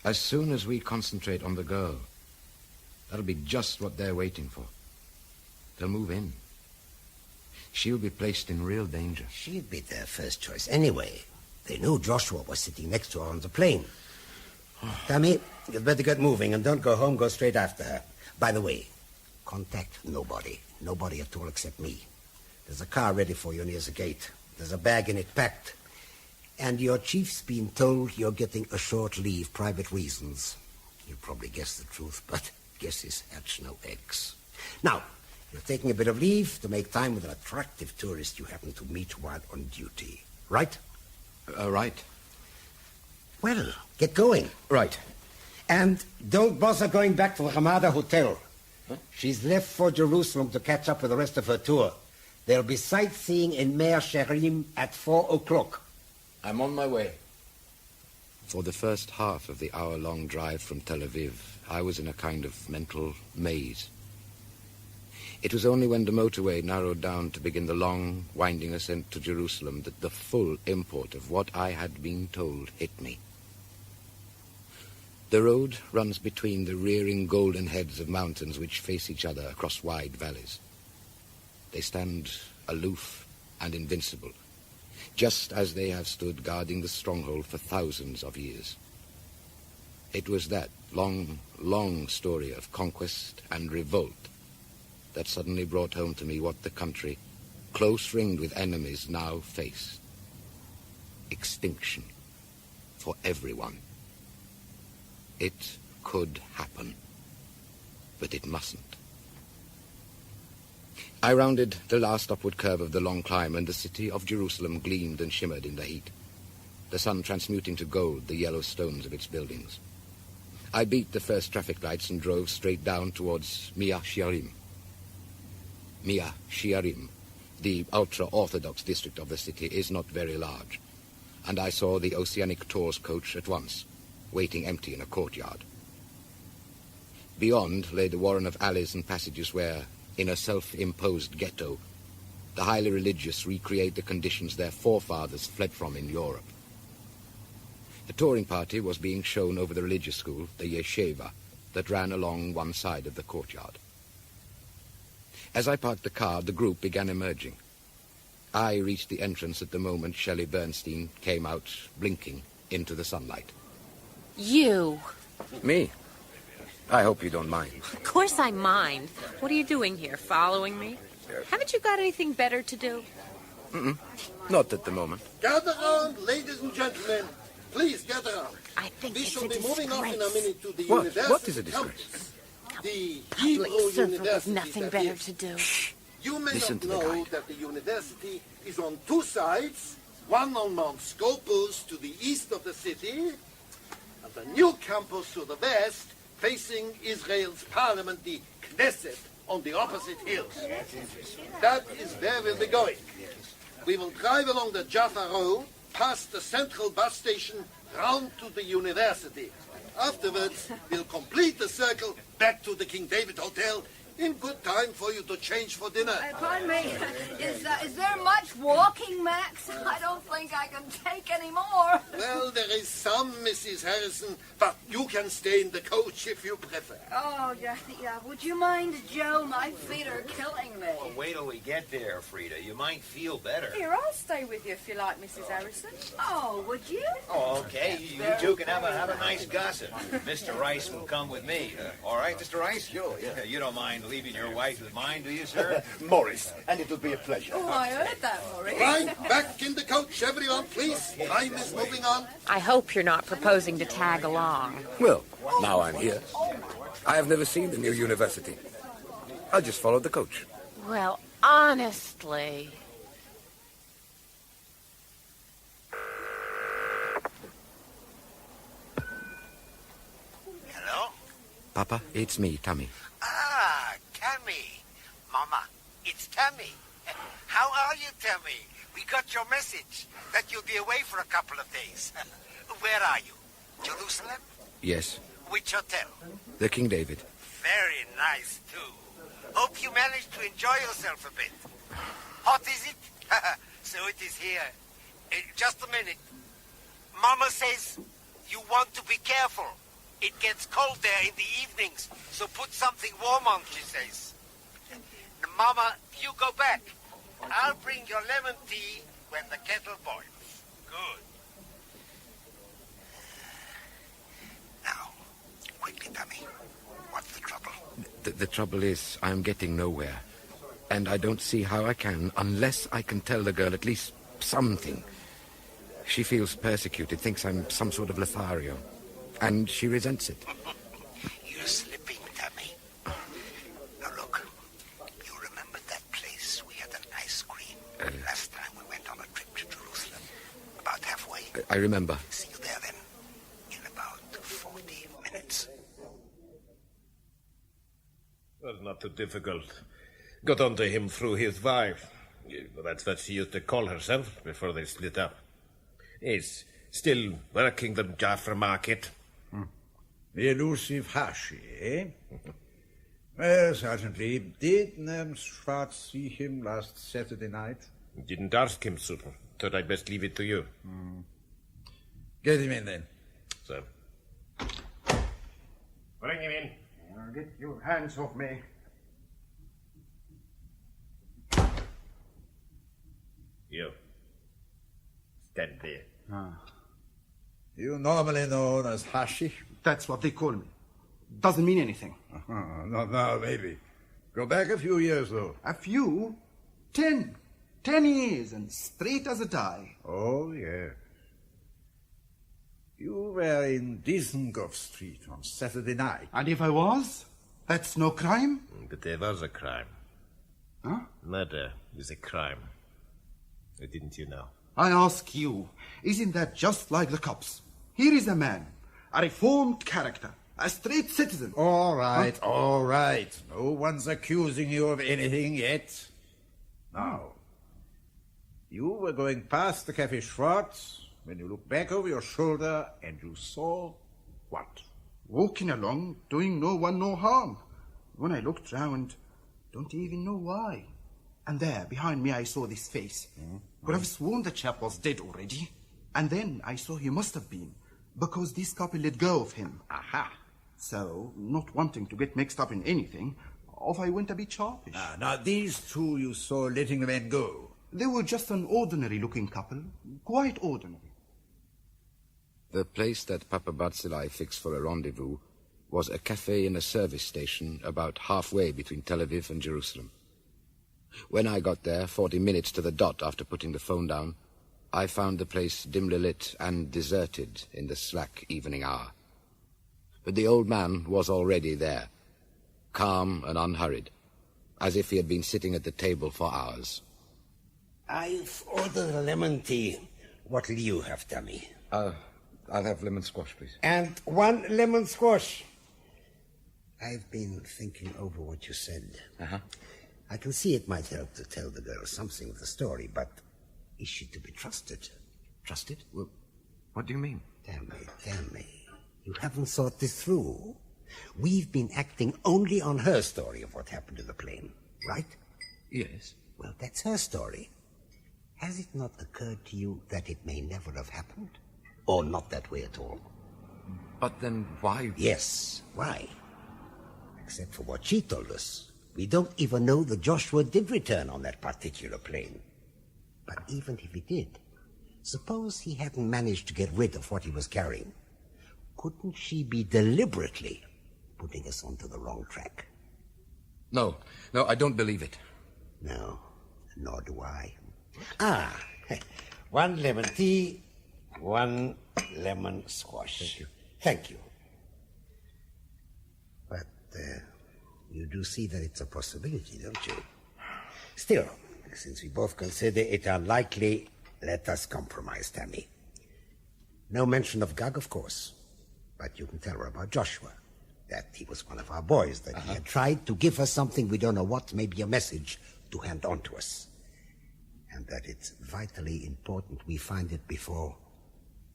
as soon as we concentrate on the girl, that'll be just what they're waiting for. They'll move in. She'll be placed in real danger. She'd be their first choice anyway. They knew Joshua was sitting next to her on the plane. Tammy, you'd better get moving and don't go home. Go straight after her. By the way, contact nobody. Nobody at all except me. There's a car ready for you near the gate. There's a bag in it packed. And your chief's been told you're getting a short leave, private reasons. You'll probably guess the truth, but guesses hatch no eggs. Now, you're taking a bit of leave to make time with an attractive tourist you happen to meet while on duty. Right? Right. Well, get going. Right. And don't bother going back to the Ramada Hotel. Huh? She's left for Jerusalem to catch up with the rest of her tour. There'll be sightseeing in Meir Sherim at 4:00. I'm on my way. For the first half of the hour-long drive from Tel Aviv, I was in a kind of mental maze. It was only when the motorway narrowed down to begin the long, winding ascent to Jerusalem that the full import of what I had been told hit me. The road runs between the rearing golden heads of mountains which face each other across wide valleys. They stand aloof and invincible, just as they have stood guarding the stronghold for thousands of years. It was that long, long story of conquest and revolt that suddenly brought home to me what the country, close ringed with enemies, now faced. Extinction for everyone. It could happen, but it mustn't. I rounded the last upward curve of the long climb, and the city of Jerusalem gleamed and shimmered in the heat, the sun transmuting to gold the yellow stones of its buildings. I beat the first traffic lights and drove straight down towards Meir Sherim. Meir Sherim, the ultra-Orthodox district of the city, is not very large, and I saw the Oceanic Tours coach at once, waiting empty in a courtyard. Beyond lay the warren of alleys and passages where, in a self-imposed ghetto, the highly religious recreate the conditions their forefathers fled from in Europe. A touring party was being shown over the religious school, the yeshiva, that ran along one side of the courtyard. As I parked the car, the group began emerging. I reached the entrance at the moment Shelley Bernstein came out, blinking, into the sunlight. You. Me? I hope you don't mind. Of course I mind. What are you doing here, following me? Haven't you got anything better to do? Mm-mm. Not at the moment. Gather round, ladies and gentlemen. Please gather round. I think we it's shall a be moving off in a disgrace. minute to the What? university What is a disgrace? campus. The Public Hebrew servant with University. nothing that better is. to do. You may Listen not to the know guide. that the university is on two sides, one on Mount Scopus to the east of the city, and the new campus to the west, facing Israel's parliament, the Knesset, on the opposite hills. That is where we'll be going. We will drive along the Jaffa Road, past the central bus station, round to the university. Afterwards, we'll complete the circle back to the King David Hotel in good time for you to change for dinner. Pardon me, is there much walking, Max? I don't think I can take any more. Well, there is some, Mrs. Harrison, but you can stay in the coach if you prefer. Oh, yeah. Would you mind, Joe? My feet are killing me. Well, wait till we get there, Frida. You might feel better. Here, I'll stay with you if you like, Mrs. Harrison. Oh, would you? Oh, okay. You two can have a nice gossip. Mr. Rice will come with me. All right, Mr. Rice? Sure, yeah. You don't mind leaving your wife with mine, do you, sir? Morris, and it'll be a pleasure. Oh, I heard that, Maurice. Right, back in the coach, everyone, please. Time is moving on. I hope you're not proposing to tag along. Well, now I'm here. I have never seen the new university. I'll just follow the coach. Well, honestly. Hello? Papa, it's me, Tammy. Ah, Tammy. Mama, it's Tammy. How are you, Tammy? We got your message that you'll be away for a couple of days. Where are you? Jerusalem? Yes, Which hotel? the King David. Very nice, too. Hope you managed to enjoy yourself a bit. Hot, is it? So it is here. Just a minute. Mama says you want to be careful. It gets cold there in the evenings, so put something warm on, she says. Mama, you go back. I'll bring your lemon tea when the kettle boils. Good. Now, quickly, Tammy. What's the trouble? The trouble is, I'm getting nowhere. And I don't see how I can, unless I can tell the girl at least something. She feels persecuted, thinks I'm some sort of Lothario. And she resents it. You're slipping, Tammy. Now look, you remember that place we had an ice cream last time we went on a trip to Jerusalem? About halfway? I remember. See you there then, in about 40 minutes. That's not too difficult. Got onto him through his wife. That's what she used to call herself before they split up. He's still working the Jaffa market. The elusive Hashi, eh? Well, Sergeant Lee, did Schwartz see him last Saturday night? Didn't ask him, sir. Thought I'd best leave it to you. Get him in, then. Sir. Bring him in. Now get your hands off me. You. Stand there. You normally known as Hashi? That's what they call me. Doesn't mean anything. Not now, maybe. Go back a few years, though. A few? 10. 10 years and straight as a die. Oh, yes. You were in Dizengoff Street on Saturday night. And if I was? That's no crime? But there was a crime. Huh? Murder is a crime. Didn't you know? I ask you, isn't that just like the cops? Here is a man, a reformed character, a straight citizen. All right, all right. No one's accusing you of anything yet. Now, you were going past the Cafe Schwartz when you looked back over your shoulder and you saw what? walking along, doing no one no harm. When I looked round, don't even know why. And there, behind me, I saw this face. Could have sworn the chap was dead already. And then I saw he must have been, because this couple let go of him. Aha. So, not wanting to get mixed up in anything, off I went a bit sharpish. Now, these two you saw letting the men go. They were just an ordinary-looking couple. Quite ordinary. The place that Papa Barzilai fixed for a rendezvous was a cafe in a service station about halfway between Tel Aviv and Jerusalem. When I got there, 40 minutes to the dot after putting the phone down, I found the place dimly lit and deserted in the slack evening hour. But the old man was already there, calm and unhurried, as if he had been sitting at the table for hours. I've ordered a lemon tea. What'll you have, Tammy? I'll have lemon squash, please. And 1 lemon squash. I've been thinking over what you said. I can see it might help to tell the girl something of the story, but is she to be trusted? Trusted? Well, what do you mean? Tammy, you haven't thought this through. We've been acting only on her story of what happened to the plane, right? Yes. Well, that's her story. Has it not occurred to you that it may never have happened? Or not that way at all? But then why? Yes, why? Except for what she told us. We don't even know that Joshua did return on that particular plane. But even if he did, suppose he hadn't managed to get rid of what he was carrying. Couldn't she be deliberately putting us onto the wrong track? No, I don't believe it. No, nor do I. 1 lemon tea, 1 lemon squash. Thank you. But you do see that it's a possibility, don't you? Still, since we both consider it unlikely, let us compromise, Tammy. No mention of Gug, of course. But you can tell her about Joshua. That he was one of our boys, that he had tried to give us something we don't know what, maybe a message, to hand on to us. And that it's vitally important we find it before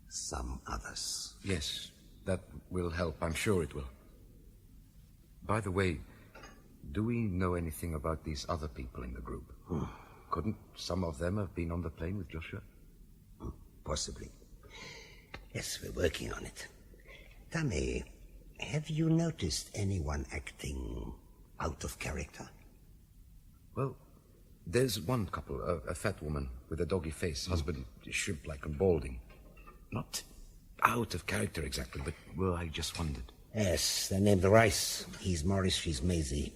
some others. Yes, that will help. I'm sure it will. By the way, do we know anything about these other people in the group? Couldn't some of them have been on the plane with Joshua? Possibly. Yes, we're working on it. Tammy, have you noticed anyone acting out of character? Well, there's one couple, a fat woman with a doggy face, husband shrimp-like and balding. Not out of character exactly, but, well, I just wondered. Yes, they're named Rice. He's Morris, she's Maisie.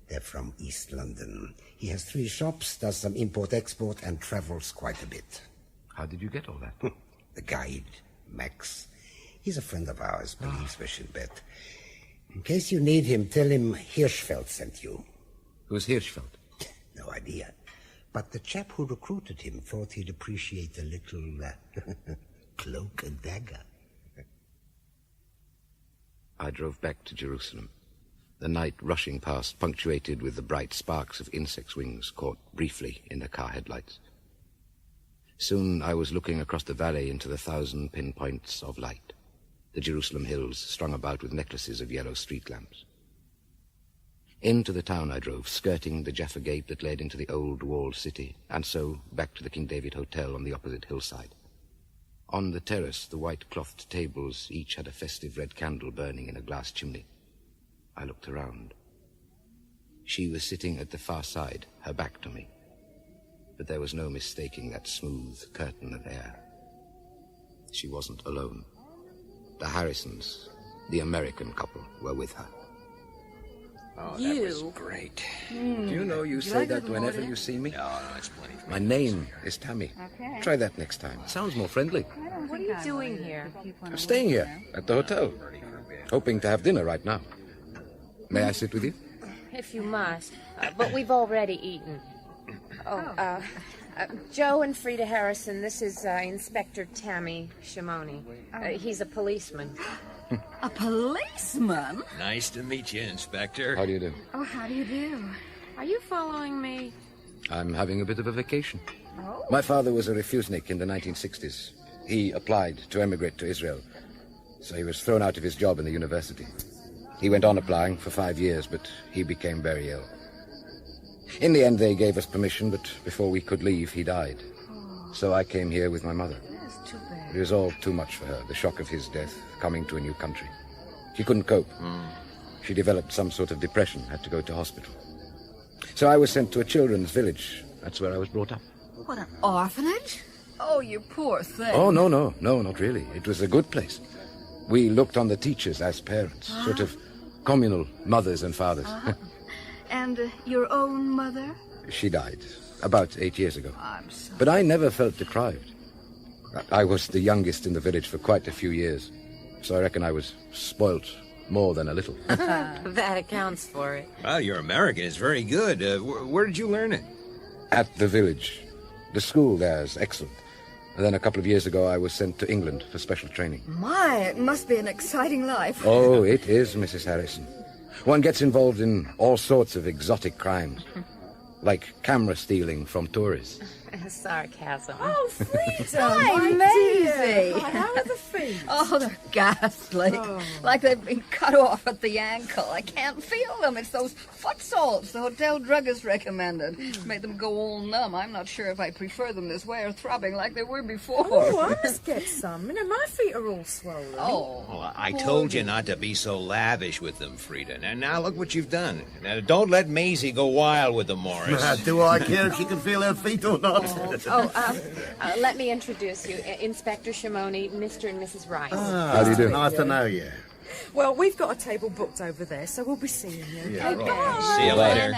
They're from East London. He has 3 shops, does some import-export, and travels quite a bit. How did you get all that? The guide, Max. He's a friend of ours, believes we should bet. In case you need him, tell him Hirschfeld sent you. Who's Hirschfeld? No idea. But the chap who recruited him thought he'd appreciate a little cloak and dagger. I drove back to Jerusalem. The night rushing past, punctuated with the bright sparks of insects' wings caught briefly in the car headlights. Soon I was looking across the valley into the 1,000 pinpoints of light, the Jerusalem hills strung about with necklaces of yellow street lamps. Into the town I drove, skirting the Jaffa Gate that led into the old walled city, and so back to the King David Hotel on the opposite hillside. On the terrace, the white-clothed tables each had a festive red candle burning in a glass chimney. I looked around. She was sitting at the far side, her back to me. But there was no mistaking that smooth curtain of air. She wasn't alone. The Harrisons, the American couple, were with her. Oh, that was great. Do you know you say that whenever you see me? No, it's plenty. My name is Tammy. Okay. Try that next time. Sounds more friendly. What are you doing here? I'm staying here at the hotel, hoping to have dinner right now. May I sit with you? If you must. But we've already eaten. Joe and Frida Harrison, this is Inspector Tammy Shimoni. He's a policeman. A policeman? Nice to meet you, Inspector. How do you do? Oh, how do you do? Are you following me? I'm having a bit of a vacation. Oh. My father was a refusenik in the 1960s. He applied to emigrate to Israel. so he was thrown out of his job in the university. He went on applying for 5 years, but he became very ill. In the end, they gave us permission, but before we could leave, he died. So I came here with my mother. That's too bad. It was all too much for her, the shock of his death, coming to a new country. She couldn't cope. She developed some sort of depression, had to go to hospital. So I was sent to a children's village. That's where I was brought up. What, an orphanage? Oh, you poor thing. Oh, no, not really. It was a good place. We looked on the teachers as parents, sort of communal mothers and fathers. And your own mother? She died about 8 years ago. I'm sorry. But I never felt deprived. I was the youngest in the village for quite a few years, so I reckon I was spoilt more than a little. That accounts for it. Well, your American is very good. Where did you learn it? At the village. The school there is excellent. And then a couple of years ago, I was sent to England for special training. My, it must be an exciting life. Oh, it is, Mrs. Harrison. One gets involved in all sorts of exotic crimes, like camera stealing from tourists. Sarcasm. Oh, Frida, Hi, Maisie. How are the feet? Oh, they're ghastly. Like they've been cut off at the ankle. I can't feel them. It's those foot salts the hotel druggist recommended. Made them go all numb. I'm not sure if I prefer them this way or throbbing like they were before. Oh, I must get some. You know, my feet are all swollen. Well, I told you not to be so lavish with them, Frida. Now look what you've done. Now, don't let Maisie go wild with them, Morris. Do I care if she can feel her feet or not? Let me introduce you. Inspector Shimoni, Mr. and Mrs. Rice. How do you do? Nice to know you. Well, we've got a table booked over there, so we'll be seeing you. Yeah, Okay, right. bye. See you later.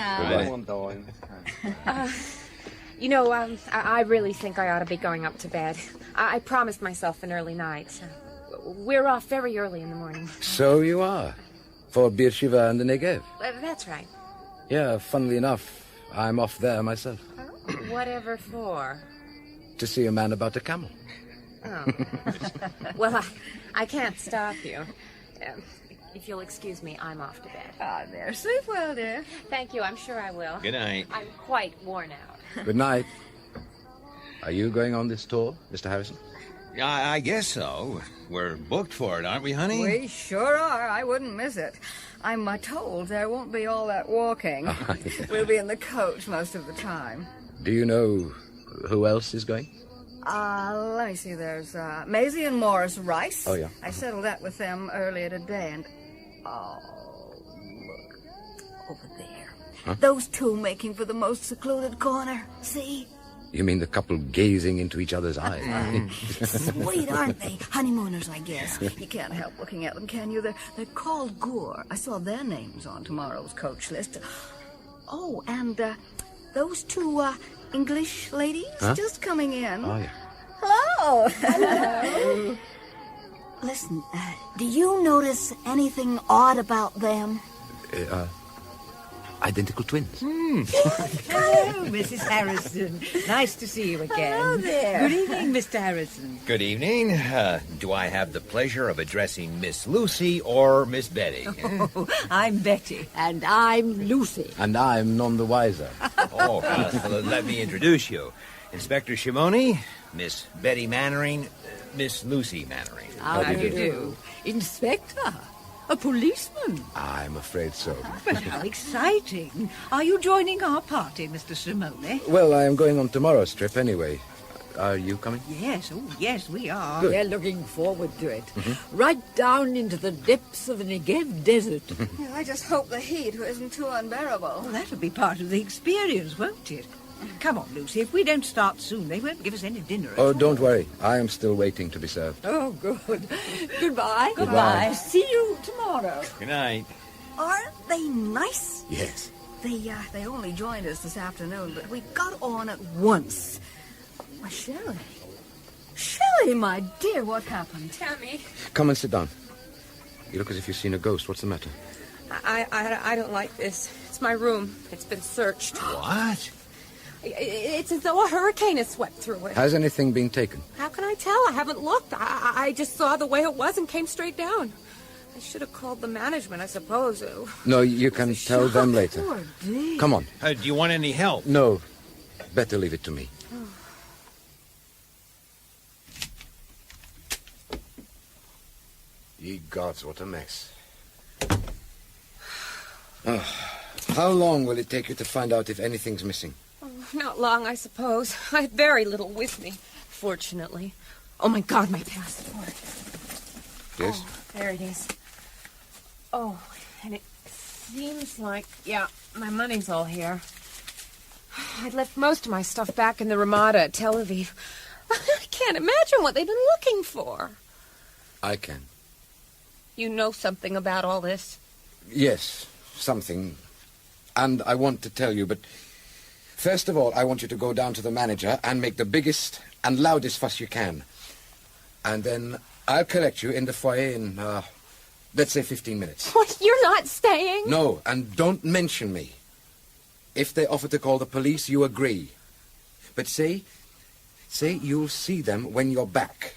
You know, I really think I ought to be going up to bed. I promised myself an early night. We're off very early in the morning. So you are. For Beersheba and the Negev. That's right. Yeah, funnily enough, I'm off there myself. Whatever for? To see a man about a camel. Oh. Well, I can't stop you. If you'll excuse me, I'm off to bed. Ah, there. Sleep well, dear. Thank you. I'm sure I will. Good night. I'm quite worn out. Good night. Are you going on this tour, Mr. Harrison? I guess so. We're booked for it, aren't we, honey? We sure are. I wouldn't miss it. I'm told there won't be all that walking. We'll be in the coach most of the time. Do you know who else is going? Let me see. There's Maisie and Morris Rice. Oh, yeah. I settled that with them earlier today, and oh, look over there. Huh? Those two making for the most secluded corner. See? You mean the couple gazing into each other's eyes? Sweet, aren't they? Honeymooners, I guess. You can't help looking at them, can you? They're called Gore. I saw their names on tomorrow's coach list. Oh, and those two English ladies just coming in. Oh, yeah. Hello. Hello. Listen, do you notice anything odd about them? Identical twins. Hello, Mrs. Harrison. Nice to see you again. Hello there. Good evening, Mr. Harrison. Good evening. Do I have the pleasure of addressing Miss Lucy or Miss Betty? Oh, I'm Betty. And I'm Lucy. And I'm none the wiser. Let me introduce you. Inspector Shimoni, Miss Betty Mannering, Miss Lucy Mannering. How do you do? Inspector? A policeman? I'm afraid so. But how exciting. Are you joining our party, Mr. Simone? Well, I am going on tomorrow's trip anyway. Are you coming? Yes, yes, we are. Good. We're looking forward to it. Right down into the depths of the Negev desert. Yeah, I just hope the heat isn't too unbearable. Well, that'll be part of the experience, won't it? Come on, Lucy. If we don't start soon, they won't give us any dinner. Oh, don't worry. I am still waiting to be served. Oh, good. Goodbye. Goodbye. See you tomorrow. Good night. Aren't they nice? Yes. They only joined us this afternoon, but we got on at once. Why, Shelley. Shelley, my dear, what happened? Tammy. Come and sit down. You look as if you've seen a ghost. What's the matter? I don't like this. It's my room. It's been searched. What? It's as though a hurricane has swept through it. Has anything been taken? How can I tell? I haven't looked. I just saw the way it was and came straight down. I should have called the management, I suppose. No, you can tell them later. Poor dear. Come on. Do you want any help? No. Better leave it to me. Ye gods, what a mess. Oh, how long will it take you to find out if anything's missing? Oh, not long, I suppose. I had very little with me, fortunately. Oh, my God, my passport. Yes? Oh, there it is. Oh, and it seems like, yeah, my money's all here. I'd left most of my stuff back in the Ramada at Tel Aviv. I can't imagine what they've been looking for. I can. You know something about all this? Yes, something. And I want to tell you, but first of all, I want you to go down to the manager and make the biggest and loudest fuss you can. And then I'll collect you in the foyer in, let's say 15 minutes. What, you're not staying? No, and don't mention me. If they offer to call the police, you agree. But say you'll see them when you're back.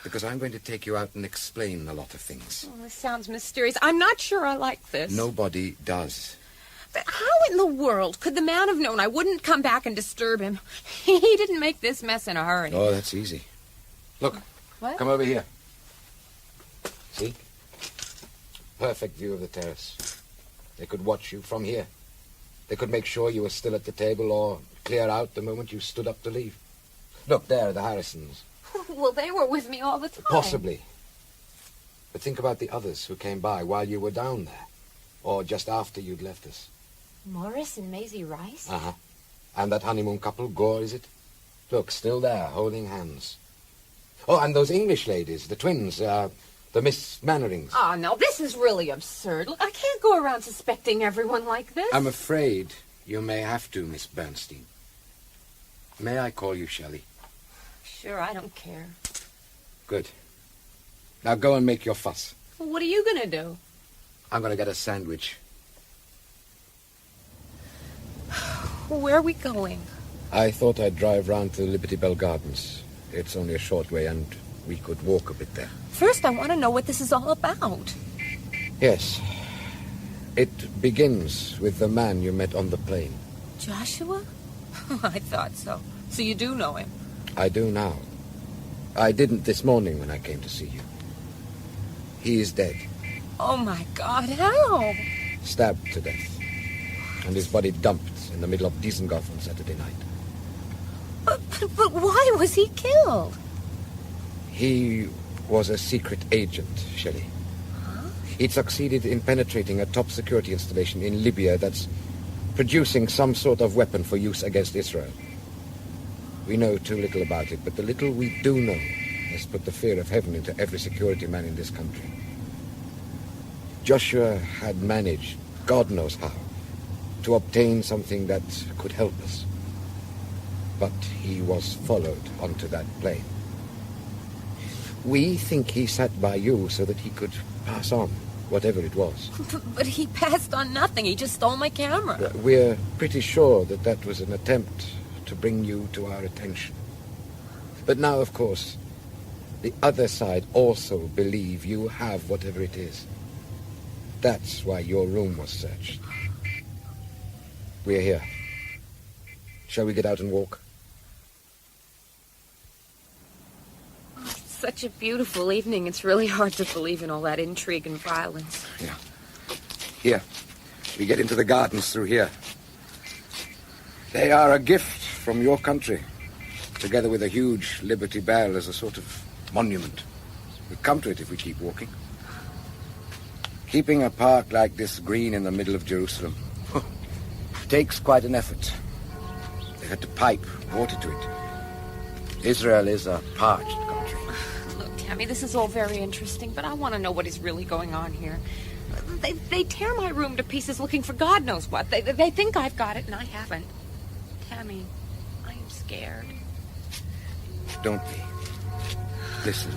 Because I'm going to take you out and explain a lot of things. Oh, this sounds mysterious. I'm not sure I like this. Nobody does. But how in the world could the man have known I wouldn't come back and disturb him? He didn't make this mess in a hurry. Oh, that's easy. Look, What? come over here. See? Perfect view of the terrace. They could watch you from here. They could make sure you were still at the table or clear out the moment you stood up to leave. Look, there are the Harrisons. Well, they were with me all the time. Possibly. But think about the others who came by while you were down there. Or just after you'd left us. Morris and Maisie Rice? Uh-huh. And that honeymoon couple, Gore, is it? Look, still there, holding hands. Oh, and those English ladies, the twins, the Miss Mannerings. Oh, no, this is really absurd. Look, I can't go around suspecting everyone like this. I'm afraid you may have to, Miss Bernstein. May I call you Shelley? Sure, I don't care. Good. Now go and make your fuss. Well, what are you going to do? I'm going to get a sandwich. Where are we going? I thought I'd drive round to Liberty Bell Gardens. It's only a short way, and we could walk a bit there. First, I want to know what this is all about. Yes. It begins with the man you met on the plane. Joshua? I thought so. So you do know him? I do now. I didn't this morning when I came to see you. He is dead. Oh, my God, how? Stabbed to death. And his body dumped in the middle of Dizengoff on Saturday night. But why was he killed? He was a secret agent, Shelley. Huh? He'd succeeded in penetrating a top security installation in Libya that's producing some sort of weapon for use against Israel. We know too little about it, but the little we do know has put the fear of heaven into every security man in this country. Joshua had managed, God knows how, to obtain something that could help us. But he was followed onto that plane. We think he sat by you so that he could pass on, whatever it was. But he passed on nothing. He just stole my camera. We're pretty sure that that was an attempt to bring you to our attention. But now, of course, the other side also believe you have whatever it is. That's why your room was searched. We're here. Shall we get out and walk? Such a beautiful evening. It's really hard to believe in all that intrigue and violence. Yeah. Here. We get into the gardens through here. They are a gift from your country, together with a huge Liberty Bell as a sort of monument. We'll come to it if we keep walking. Keeping a park like this green in the middle of Jerusalem takes quite an effort. They had to pipe water to it. Israel is a parched country. Look, Tammy, this is all very interesting, but I want to know what is really going on here. They tear my room to pieces looking for God knows what. They think I've got it, and I haven't. Tammy, I am scared. Don't be. Listen.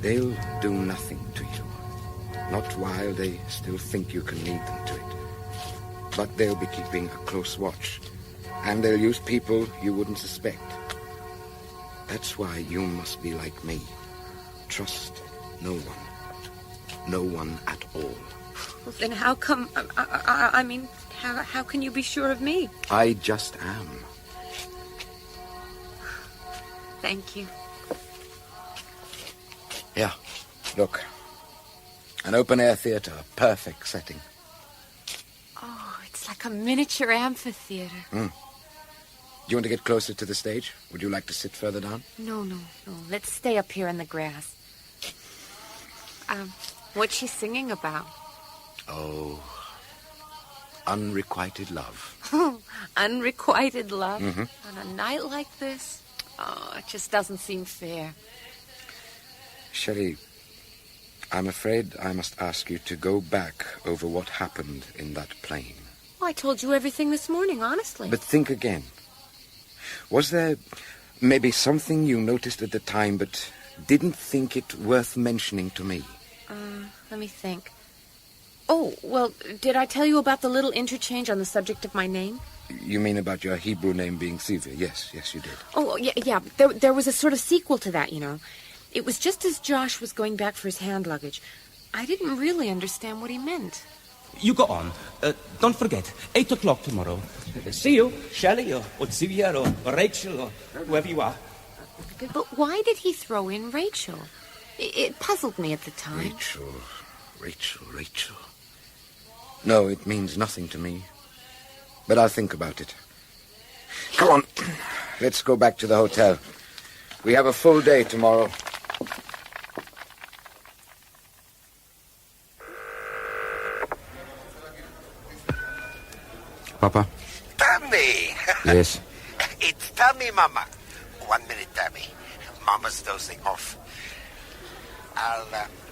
They'll do nothing to you. Not while they still think you can lead them to it. But they'll be keeping a close watch. And they'll use people you wouldn't suspect. That's why you must be like me. Trust no one. No one at all. Well, then how come... I mean, how can you be sure of me? I just am. Thank you. Yeah. Look, an open-air theatre, perfect setting. Oh, it's like a miniature amphitheater. Do you want to get closer to the stage? Would you like to sit further down? No. Let's stay up here in the grass. What's she singing about? Oh, unrequited love. Unrequited love? Mhm. On a night like this? Oh, it just doesn't seem fair. Shelley, I'm afraid I must ask you to go back over what happened in that plane. Oh, I told you everything this morning, honestly. But think again. Was there maybe something you noticed at the time but didn't think it worth mentioning to me? Let me think. Oh, well, did I tell you about the little interchange on the subject of my name? You mean about your Hebrew name being Siva? Yes, you did. Oh, yeah. There was a sort of sequel to that, you know. It was just as Josh was going back for his hand luggage. I didn't really understand what he meant. You go on. Don't forget, 8 o'clock tomorrow. See you, Shelley, or Sylvia, or Rachel, or whoever you are. But why did he throw in Rachel? It puzzled me at the time. Rachel. No, it means nothing to me. But I'll think about it. Come on, let's go back to the hotel. We have a full day tomorrow. Papa? Tammy! Yes? It's Tammy, Mama. 1 minute, Tammy. Mama's dozing off. I'll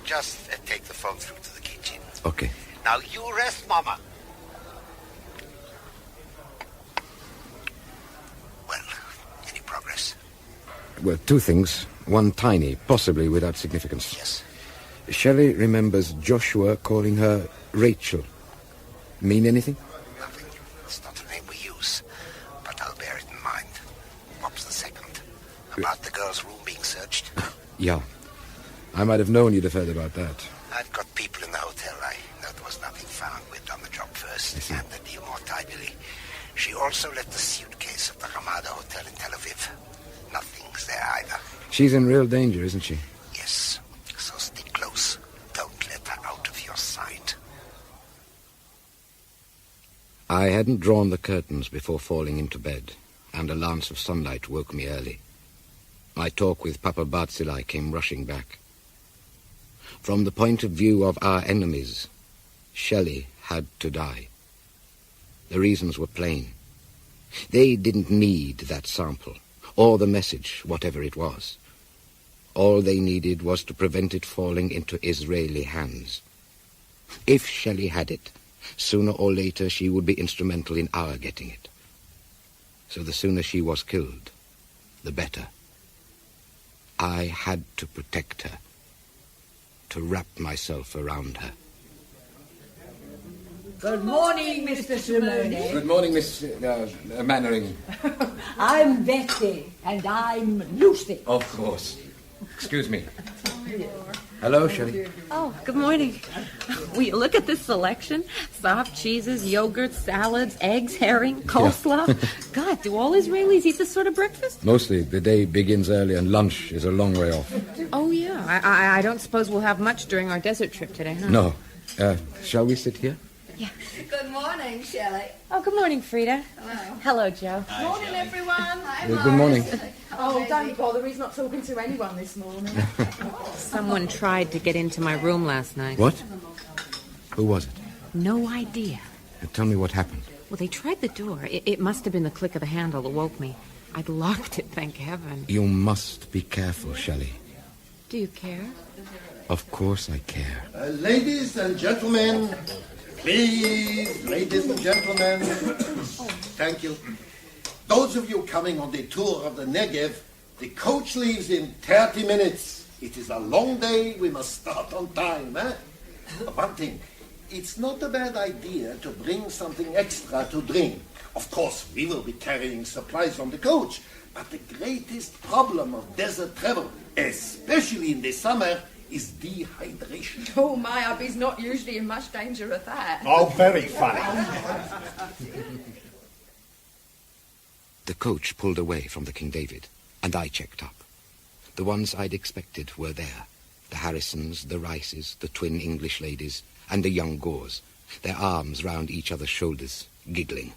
just take the phone through to the kitchen. Okay. Now you rest, Mama. Well, any progress? Well, two things. One tiny, possibly without significance. Yes. Shelley remembers Joshua calling her Rachel. Mean anything? Nothing. It's not a name we use, but I'll bear it in mind. What's the second? About the girl's room being searched? Yeah. I might have known you'd have heard about that. I've got people in the hotel. I know there was nothing found. We've done the job first. I see. And the deal more tidily. She also left the suitcase at the Ramada Hotel in Tel Aviv. Nothing's there either. She's in real danger, isn't she? Yes. So stick close. Don't let her out of your sight. I hadn't drawn the curtains before falling into bed, and a lance of sunlight woke me early. My talk with Papa Barzilai came rushing back. From the point of view of our enemies, Shelley had to die. The reasons were plain. They didn't need that sample, or the message, whatever it was. All they needed was to prevent it falling into Israeli hands. If Shelley had it, sooner or later she would be instrumental in our getting it. So the sooner she was killed, the better. I had to protect her, to wrap myself around her. Good morning, Mr. Simone. Good morning, Miss Mannering. I'm Betty, and I'm Lucy. Of course. Excuse me. Hello, Shelley. Oh, good morning. Will you look at this selection? Soft cheeses, yogurt, salads, eggs, herring, coleslaw. God, do all Israelis eat this sort of breakfast? Mostly. The day begins early and lunch is a long way off. Oh, yeah. I don't suppose we'll have much during our desert trip today, huh? No. Shall we sit here? Yeah. Good morning, Shelley. Oh, good morning, Frida. Hello. Hello, Joe. Morning, everyone. Hi, Good morning. Oh, don't bother. He's not talking to anyone this morning. Someone tried to get into my room last night. What? Who was it? No idea. Tell me what happened. Well, they tried the door. It must have been the click of the handle that woke me. I'd locked it, thank heaven. You must be careful, Shelley. Do you care? Of course I care. Ladies and gentlemen, please, ladies and gentlemen. Thank you. Those of you coming on the tour of the Negev, the coach leaves in 30 minutes. It is a long day. We must start on time, eh? One thing, it's not a bad idea to bring something extra to drink. Of course, we will be carrying supplies on the coach, but the greatest problem of desert travel, especially in the summer, is dehydration. Oh, my hubby's not usually in much danger of that. Oh, very funny. The coach pulled away from the King David, and I checked up. The ones I'd expected were there, The Harrisons, the Rices, the twin English ladies, and the young Gores, their arms round each other's shoulders, giggling.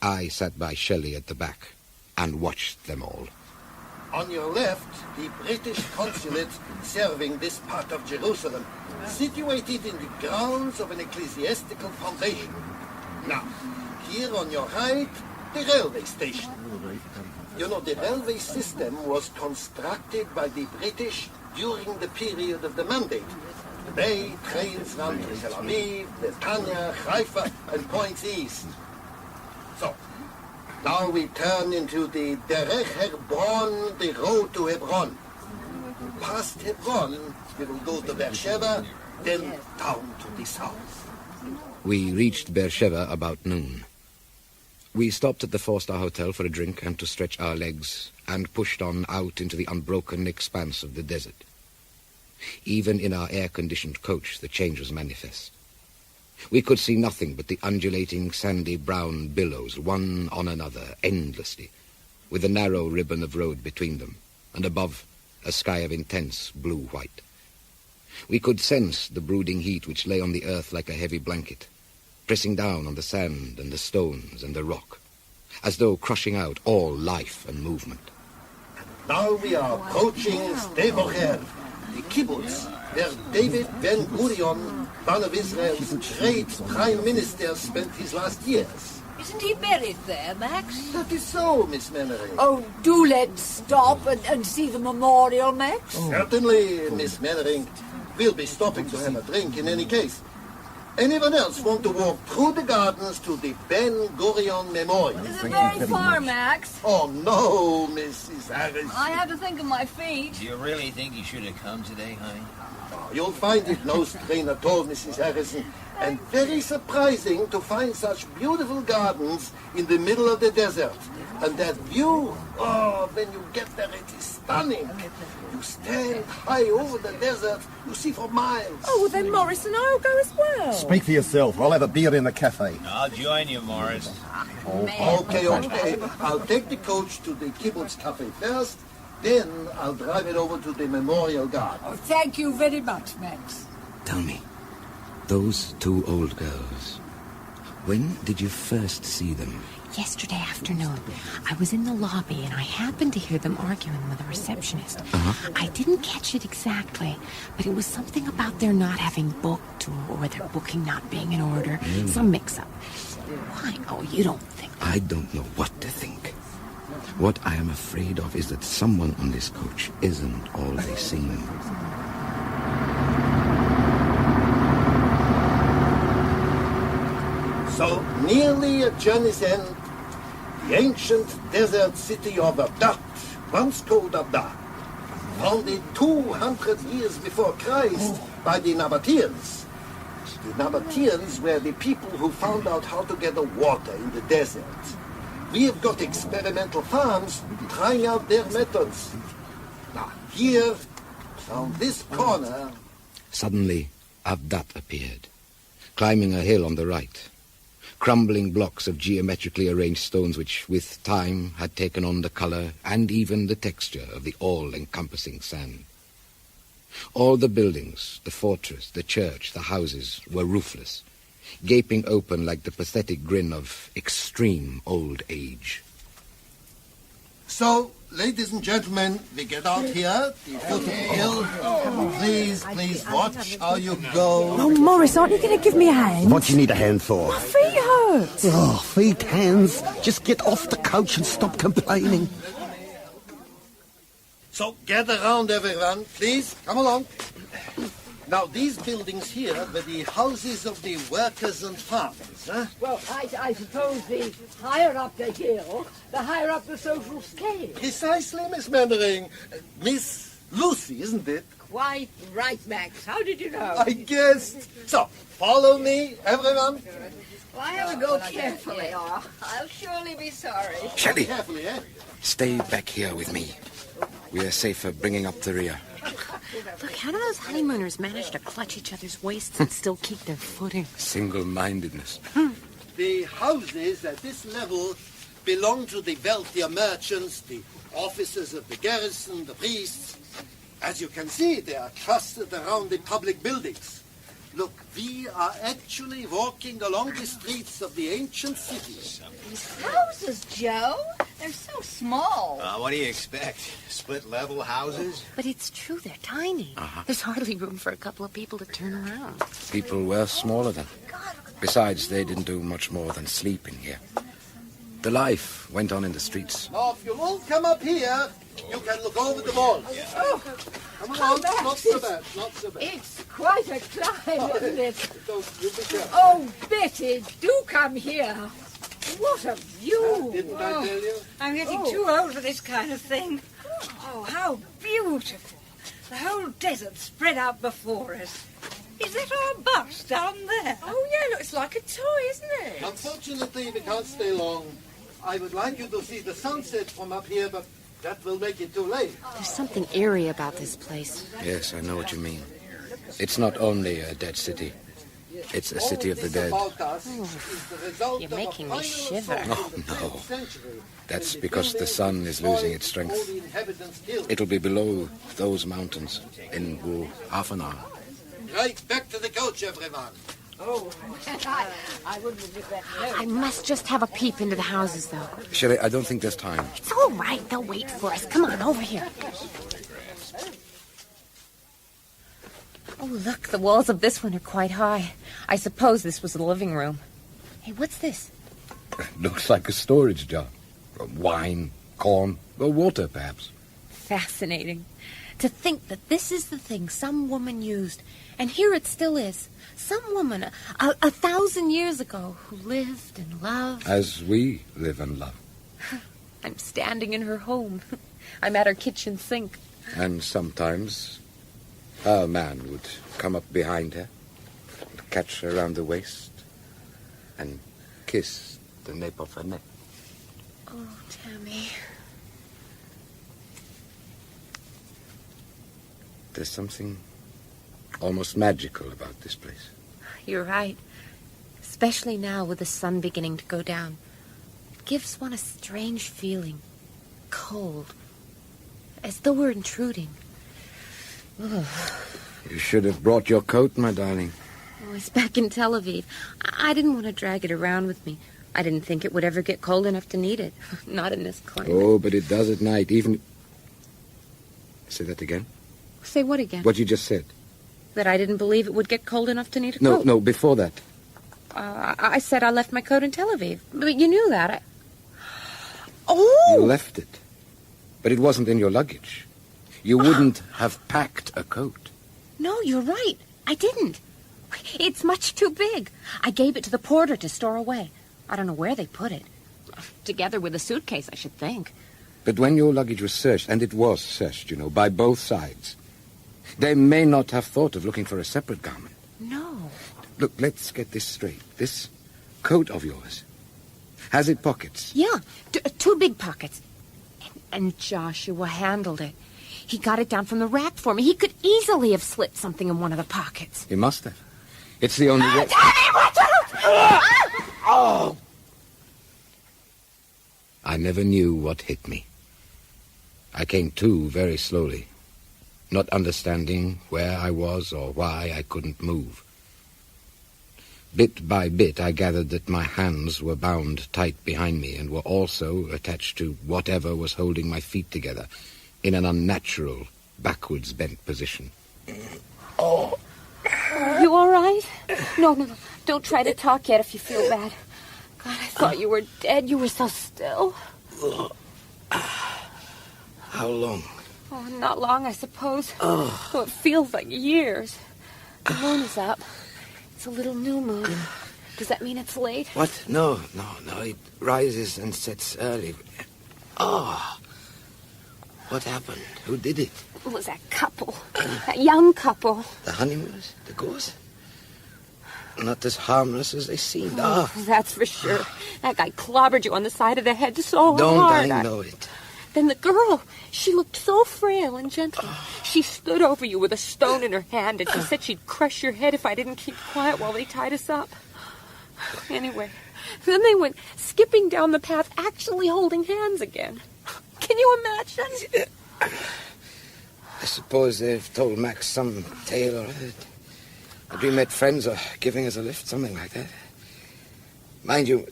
I sat by Shelley at the back and watched them all. On your left, the British consulate serving this part of Jerusalem, situated in the grounds of an ecclesiastical foundation. Now, here on your right, the railway station. You know, the railway system was constructed by the British during the period of the Mandate. Today, trains run to Tel Aviv, Netanya, Haifa, and points east. So, now we turn into the Derech Hebron, the road to Hebron. Past Hebron, we will go to Beersheba, then down to the south. We reached Beersheba about noon. We stopped at the four-star hotel for a drink and to stretch our legs, and pushed on out into the unbroken expanse of the desert. Even in our air-conditioned coach, the change was manifest. We could see nothing but the undulating sandy brown billows, one on another, endlessly, with a narrow ribbon of road between them, and above, a sky of intense blue-white. We could sense the brooding heat which lay on the earth like a heavy blanket, pressing down on the sand and the stones and the rock, as though crushing out all life and movement. Now we are approaching Sde Bocher, the kibbutz, where David Ben-Gurion, one of Israel's great prime ministers, spent his last years. Isn't he buried there, Max? That is so, Miss Mannering. Oh, do let's stop and see the memorial, Max. Certainly, Miss Mannering. We'll be stopping to have a drink in any case. Anyone else want to walk through the gardens to the Ben-Gurion Memorial? Is it very far, Max? Oh, no, Mrs. Harris. I had to think of my feet. Do you really think you should have come today, honey? You'll find it no strain at all, Mrs. Harrison, and very surprising to find such beautiful gardens in the middle of the desert. And that view, oh, when you get there, it is stunning. You stand high over the desert, you see for miles. Oh, well, then Morris and I'll go as well. Speak for yourself. I'll have a beer in the cafe. I'll join you, Morris. Okay. I'll take the coach to the Kibbutz Cafe first, then I'll drive it over to the Memorial Garden. Oh, thank you very much, Max. Tell me, those two old girls, when did you first see them? Yesterday afternoon, I was in the lobby and I happened to hear them arguing with a receptionist. I didn't catch it exactly, but it was something about their not having booked or their booking not being in order. Some mix-up. Why? Oh, you don't think... I don't know what to think. What I am afraid of is that someone on this coach isn't all they seem. So, nearly at journey's end, the ancient desert city of Abdat, once called Abda, founded 200 years before Christ by the Nabateans. The Nabateans were the people who found out how to gather water in the desert. We have got experimental farms trying out their methods. Now, here, on this corner... Suddenly, Abdat appeared, climbing a hill on the right. Crumbling blocks of geometrically arranged stones which, with time, had taken on the color and even the texture of the all-encompassing sand. All the buildings, the fortress, the church, the houses, were roofless, gaping open like the pathetic grin of extreme old age. So, ladies and gentlemen, we get out here, the foot of the hill. Please watch how you go. Oh, Morris, aren't you going to give me a hand? What do you need a hand for? My feet hurt. Oh, feet, hands. Just get off the coach and stop complaining. So, gather round, everyone. Please, come along. Now, these buildings here were the houses of the workers and farmers, huh? Well, I suppose the higher up the hill, the higher up the social scale. Precisely, Miss Mannering. Miss Lucy, isn't it? Quite right, Max. How did you know? I guessed. So, follow me, everyone. Well, I have to go carefully, or I'll surely be sorry. Shelley, Carefully, eh? stay back here with me. We are safer bringing up the rear. Look, how do those honeymooners manage to clutch each other's waists and still keep their footing? Single-mindedness. The houses at this level belong to the wealthier merchants, the officers of the garrison, the priests. As you can see, they are clustered around the public buildings. Look, we are actually walking along the streets of the ancient city. These houses, Joe, they're so small. What do you expect? Split-level houses? But it's true, they're tiny. There's hardly room for a couple of people to turn around. People were smaller then. Besides, they didn't do much more than sleep in here. The life went on in the streets. Now, if you won't come up here, you can look over the wall. Oh, Come on, not so bad, not so bad. it's quite a climb, isn't it? You be careful. Oh, Betty, do come here. What a view. Didn't I tell you? I'm getting too old for this kind of thing. Oh, how beautiful. The whole desert spread out before us. Is that our bus down there? Oh, yeah, looks like a toy, isn't it? Unfortunately, we can't stay long. I would like you to see the sunset from up here, but that will make it too late. There's something eerie about this place. Yes, I know what you mean. It's not only a dead city. It's a city of the dead. You're making me shiver. Oh, no. That's because the sun is losing its strength. It'll be below those mountains in half an hour. Right, back to the coach, everyone. Oh, I wouldn't admit that. No. I must just have a peep into the houses, though. Shelley, I don't think there's time. It's all right. They'll wait for us. Come on, over here. Oh, look, the walls of this one are quite high. I suppose this was the living room. Hey, what's this? Looks like a storage jar. Wine, corn, or water, perhaps. Fascinating. To think that this is the thing some woman used, and here it still is. Some woman, a 1,000 years ago, who lived and loved. As we live and love. I'm standing in her home. I'm at her kitchen sink. And sometimes a man would come up behind her, catch her around the waist, and kiss the nape of her neck. Oh, Tammy. There's something almost magical about this place. You're right. Especially now with the sun beginning to go down. It gives one a strange feeling. Cold. As though we're intruding. Ugh. You should have brought your coat, my darling. Oh, it's back in Tel Aviv. I didn't want to drag it around with me. I didn't think it would ever get cold enough to need it. Not in this climate. Oh, but it does at night, even... Say that again? Say what again? What you just said. That I didn't believe it would get cold enough to need a coat. No, before that. I said I left my coat in Tel Aviv. But you knew that. Oh! You left it. But it wasn't in your luggage. You wouldn't have packed a coat. No, you're right. I didn't. It's much too big. I gave it to the porter to store away. I don't know where they put it. Together with a suitcase, I should think. But when your luggage was searched, and it was searched, you know, by both sides, they may not have thought of looking for a separate garment. No. Look, let's get this straight. This coat of yours, has it pockets? Yeah, 2 big pockets. And Joshua handled it. He got it down from the rack for me. He could easily have slipped something in one of the pockets. He must have. It's the only way... Oh! I never knew what hit me. I came to very slowly, not understanding where I was or why I couldn't move. Bit by bit, I gathered that my hands were bound tight behind me and were also attached to whatever was holding my feet together in an unnatural, backwards bent position. Oh. You all right? No. Don't try to talk yet if you feel bad. God, I thought you were dead. You were so still. How long? Oh, not long, I suppose. Oh, it feels like years. The moon is up. It's a little new moon. Does that mean it's late? What? No. It rises and sets early. Oh. What happened? Who did it? It was that couple. That young couple. The honeymooners? The ghosts? Not as harmless as they seemed. That's for sure. That guy clobbered you on the side of the head so Don't hard. I know it? Then the girl, she looked so frail and gentle. She stood over you with a stone in her hand, and she said she'd crush your head if I didn't keep quiet while they tied us up. Anyway, then they went skipping down the path, actually holding hands again. Can you imagine? I suppose they've told Max some tale or other. That we met friends or giving us a lift, something like that. Mind you,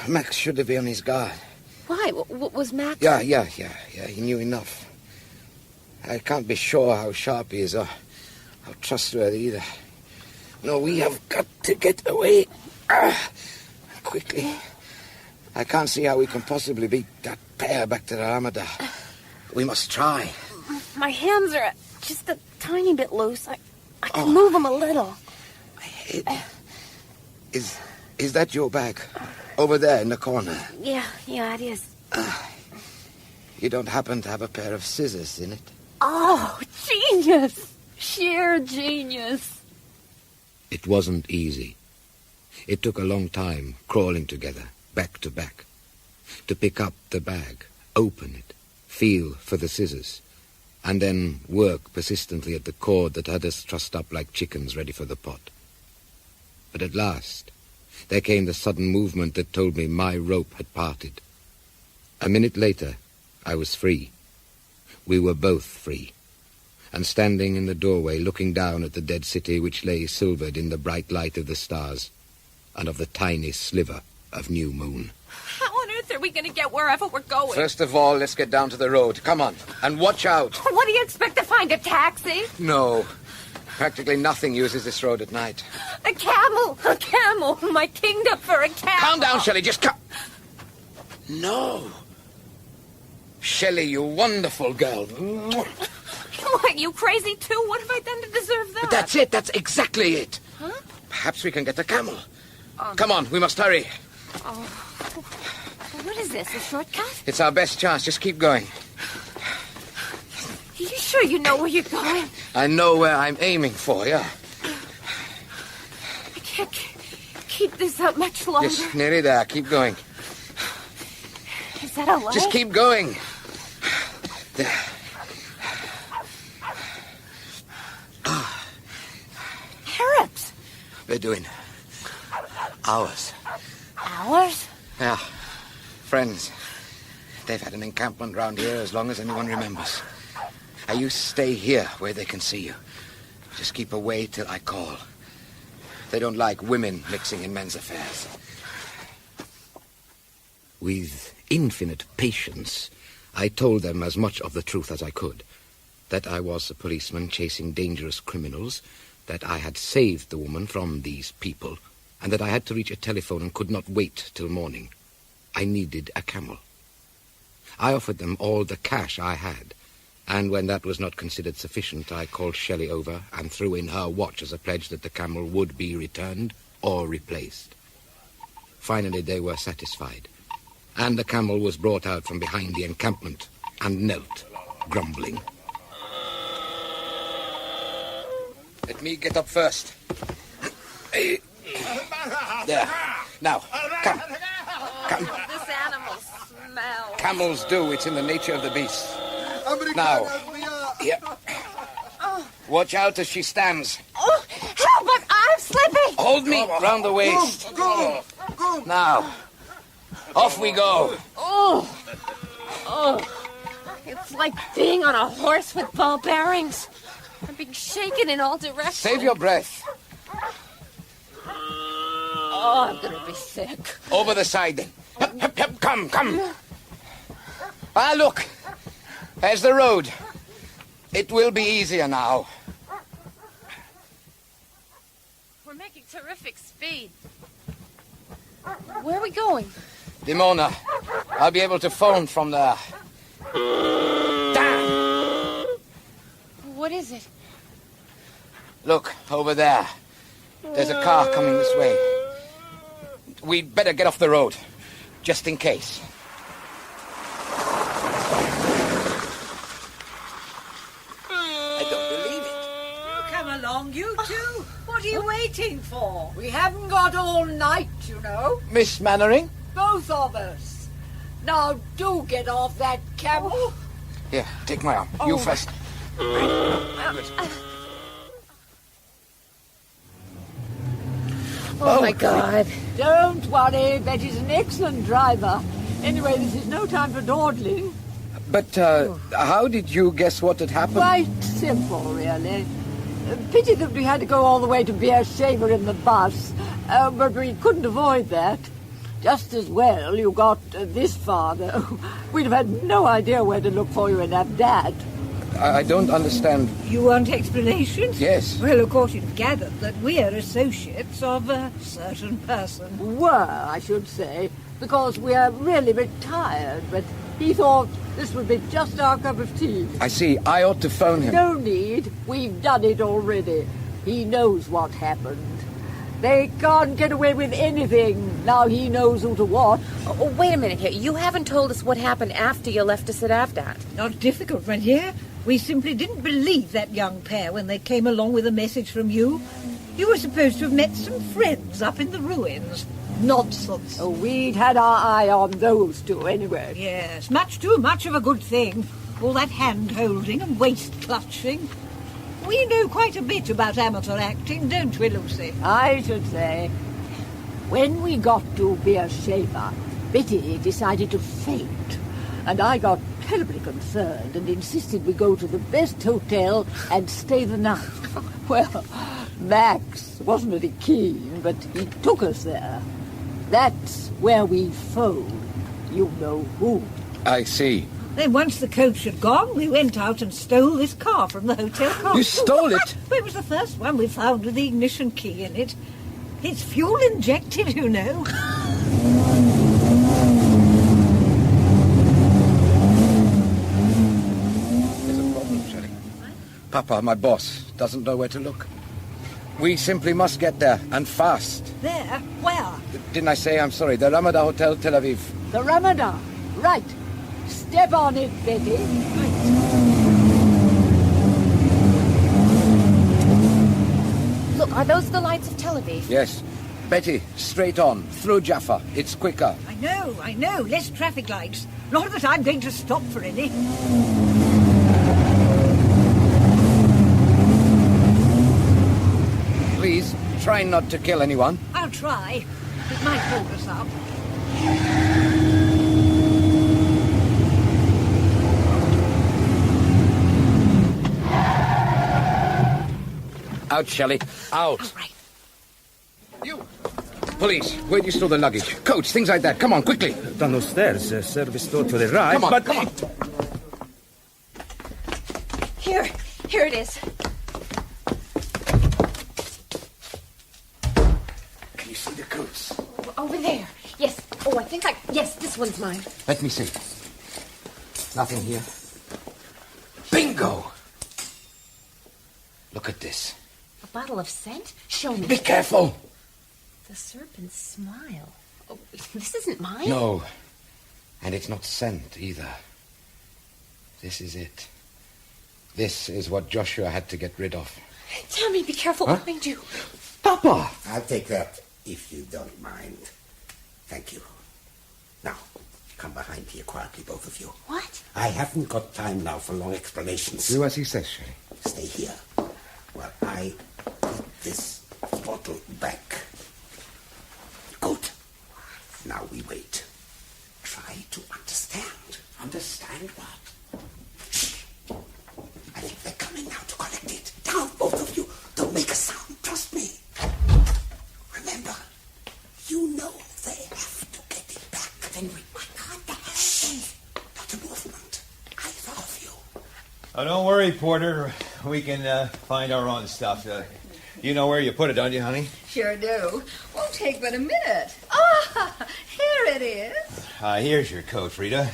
Max should have been on his guard. Why? Was Max... Yeah, he knew enough. I can't be sure how sharp he is or how trustworthy either. No, we have got to get away. Quickly. I can't see how we can possibly beat that pair back to the Armada. We must try. My hands are just a tiny bit loose. I can move them a little. Is that your bag? Over there in the corner? Yeah, it is. You don't happen to have a pair of scissors in it? Oh, genius! Sheer genius. It wasn't easy. It took a long time, crawling together, back to back. To pick up the bag, open it, feel for the scissors, and then work persistently at the cord that had us trussed up like chickens ready for the pot. But at last, there came the sudden movement that told me my rope had parted. A minute later, I was free. We were both free, and standing in the doorway looking down at the dead city which lay silvered in the bright light of the stars and of the tiny sliver of new moon. How on earth are we going to get wherever we're going? First of all, let's get down to the road. Come on, and watch out. What do you expect to find, a taxi? No, practically nothing uses this road at night. A camel! A camel! My kingdom for a camel! Calm down, Shelley, just come. No. Shelley, you wonderful girl. What, you crazy too? What have I done to deserve that? That's it, that's exactly it. Huh? Perhaps we can get the camel. Come on, we must hurry. Oh. What is this, a shortcut? It's our best chance, just keep going. Are you sure you know where you're going? I know where I'm aiming for, yeah. I can't keep this up much longer. Yes, nearly there, keep going. Is that a lie? Just keep going. There. Arabs? We're doing hours. Hours? Yeah, friends. They've had an encampment round here as long as anyone remembers. You stay here where they can see you. Just keep away till I call. They don't like women mixing in men's affairs. With infinite patience, I told them as much of the truth as I could. That I was a policeman chasing dangerous criminals, that I had saved the woman from these people, and that I had to reach a telephone and could not wait till morning. I needed a camel. I offered them all the cash I had, and when that was not considered sufficient, I called Shelley over and threw in her watch as a pledge that the camel would be returned or replaced. Finally, they were satisfied, and the camel was brought out from behind the encampment and knelt, grumbling. Let me get up first. There. Now, come. Come. This animal smells. Camels do. It's in the nature of the beast. Now, here. Watch out as she stands. Oh, help! I'm slipping. Hold me round the waist. Now, off we go. Oh, it's like being on a horse with ball bearings. I'm being shaken in all directions. Save your breath. Oh, I'm gonna be sick. Over the side then. Come. Ah, look. There's the road. It will be easier now. We're making terrific speed. Where are we going? Dimona, I'll be able to phone from there. Damn! What is it? Look, over there. There's a car coming this way. We'd better get off the road, just in case. I don't believe it. Come along, you two. What are you waiting for? We haven't got all night, you know. Miss Mannering? Both of us. Now do get off that camel. Here, take my arm. You first. Oh, my God. Don't worry, Betty's an excellent driver. Anyway, this is no time for dawdling. But how did you guess what had happened? Quite simple, really. Pity that we had to go all the way to Beersheba in the bus, but we couldn't avoid that. Just as well you got this far, though. We'd have had no idea where to look for you in Abdad. I don't understand. You want explanations? Yes. Well, of course you've gathered that we're associates of a certain person. Were, I should say, because we're really retired, but he thought this would be just our cup of tea. I see. I ought to phone him. No need. We've done it already. He knows what happened. They can't get away with anything. Now he knows who to watch. Oh, wait a minute here. You haven't told us what happened after you left us at Avdat. Not difficult, my dear. We simply didn't believe that young pair when they came along with a message from you. You were supposed to have met some friends up in the ruins. Nonsense. Oh, we'd had our eye on those two anyway. Yes, much too much of a good thing. All that hand-holding and waist-clutching. We know quite a bit about amateur acting, don't we, Lucy? I should say. When we got to Beersheba, Betty decided to faint, and I got terribly concerned and insisted we go to the best hotel and stay the night. Well, Max wasn't very keen, but he took us there. That's where we phoned. You know who. I see. Then once the coach had gone, we went out and stole this car from the hotel car. You stole it? Well, it was the first one we found with the ignition key in it. It's fuel injected, you know. There's a problem, Shelley. Papa, my boss, doesn't know where to look. We simply must get there, and fast. There? Where? Didn't I say I'm sorry? The Ramada Hotel, Tel Aviv. The Ramada. Right. Step on it, Betty. Look, are those the lights of Tel Aviv? Yes. Betty, straight on, through Jaffa. It's quicker. I know. Less traffic lights. Not that I'm going to stop for any. Please, try not to kill anyone. I'll try. It might hold us up. Out, Shelley. Out. All right. You. Police, where do you store the luggage? Coats, things like that. Come on, quickly. Down those stairs, service door to the right. Come on, but come on. Here it is. Can you see the coats? Over there. Yes. Oh, yes, this one's mine. Let me see. Nothing here. Bingo! Look at this. A bottle of scent? Show me. Be careful! The serpent's smile. Oh, this isn't mine. No. And it's not scent either. This is it. This is what Joshua had to get rid of. Tammy, be careful behind you. Papa! I'll take that, if you don't mind. Thank you. Now, come behind here quietly, both of you. What? I haven't got time now for long explanations. Do as he says, Shelley. Stay here while I put this bottle back. Good. Now we wait. Try to understand. Understand what? Shh. I think they're coming now to collect it. Down, both of you. Don't make a sound. Trust me. Remember, you know they have to get it back. Then we can't the Shh. Not a movement. Either of you. Oh, don't worry, Porter. We can find our own stuff. You know where you put it, don't you, honey? Sure do. Won't take but a minute. Ah, here it is. Here's your coat, Frida.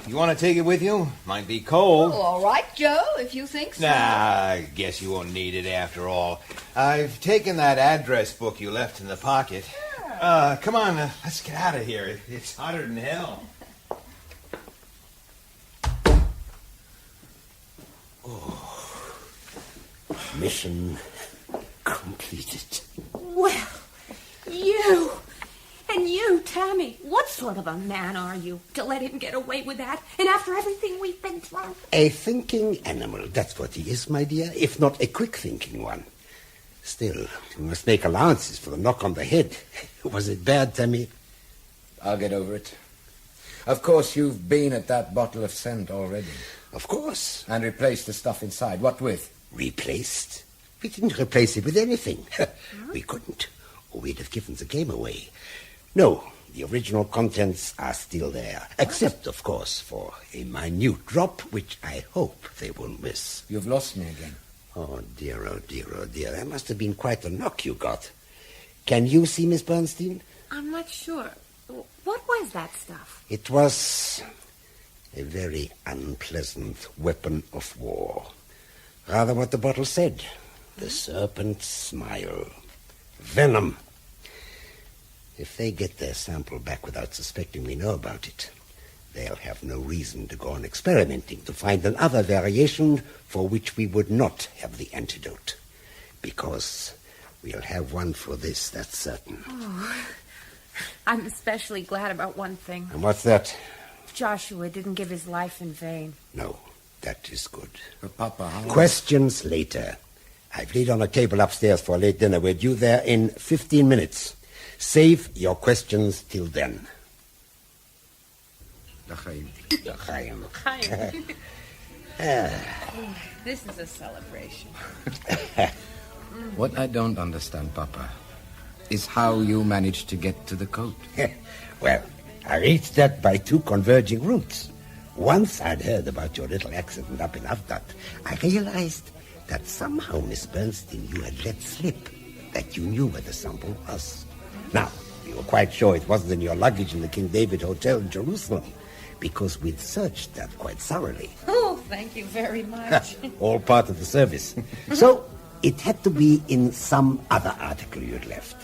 You want to take it with you? Might be cold. Oh, all right, Joe, if you think so. Nah, I guess you won't need it after all. I've taken that address book you left in the pocket. Come on, let's get out of here. It's hotter than hell. Mission completed. Well, you. And you, Tammy. What sort of a man are you to let him get away with that? And after everything we've been through? A thinking animal, that's what he is, my dear, if not a quick-thinking one. Still, we must make allowances for the knock on the head. Was it bad, Tammy? I'll get over it. Of course, you've been at that bottle of scent already. Of course. And replaced the stuff inside. What with? Replaced? We didn't replace it with anything. We couldn't, or we'd have given the game away. No, the original contents are still there, except, of course, for a minute drop, which I hope they won't miss. You've lost me again. Oh, dear, oh, dear, oh, dear. That must have been quite a knock you got. Can you see, Miss Bernstein? I'm not sure. What was that stuff? It was a very unpleasant weapon of war. Rather what the bottle said. The serpent's smile. Venom. If they get their sample back without suspecting we know about it, they'll have no reason to go on experimenting to find another variation for which we would not have the antidote. Because we'll have one for this, that's certain. Oh, I'm especially glad about one thing. And what's that? Joshua didn't give his life in vain. No, that is good. But Papa, how... Questions later. I've laid on a table upstairs for a late dinner. We're due there in 15 minutes. Save your questions till then. This is a celebration. What I don't understand, Papa, is how you managed to get to the coat. Well, I reached that by two converging routes. Once I'd heard about your little accident up in Avdat, I realized that somehow, Miss Bernstein, you had let slip that you knew where the sample was. Now, we were quite sure it wasn't in your luggage in the King David Hotel in Jerusalem, because we'd searched that quite thoroughly. Oh, thank you very much. All part of the service. So, it had to be in some other article you'd left.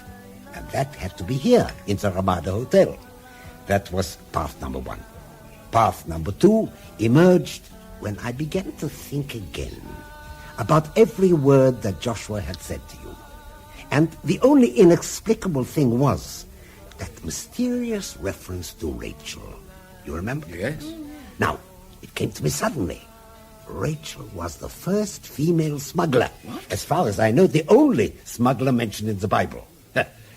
And that had to be here, in the Ramada Hotel. That was path number one. Path number two emerged when I began to think again about every word that Joshua had said to you. And the only inexplicable thing was that mysterious reference to Rachel. You remember? Yes. Now, it came to me suddenly. Rachel was the first female smuggler. What? As far as I know, the only smuggler mentioned in the Bible.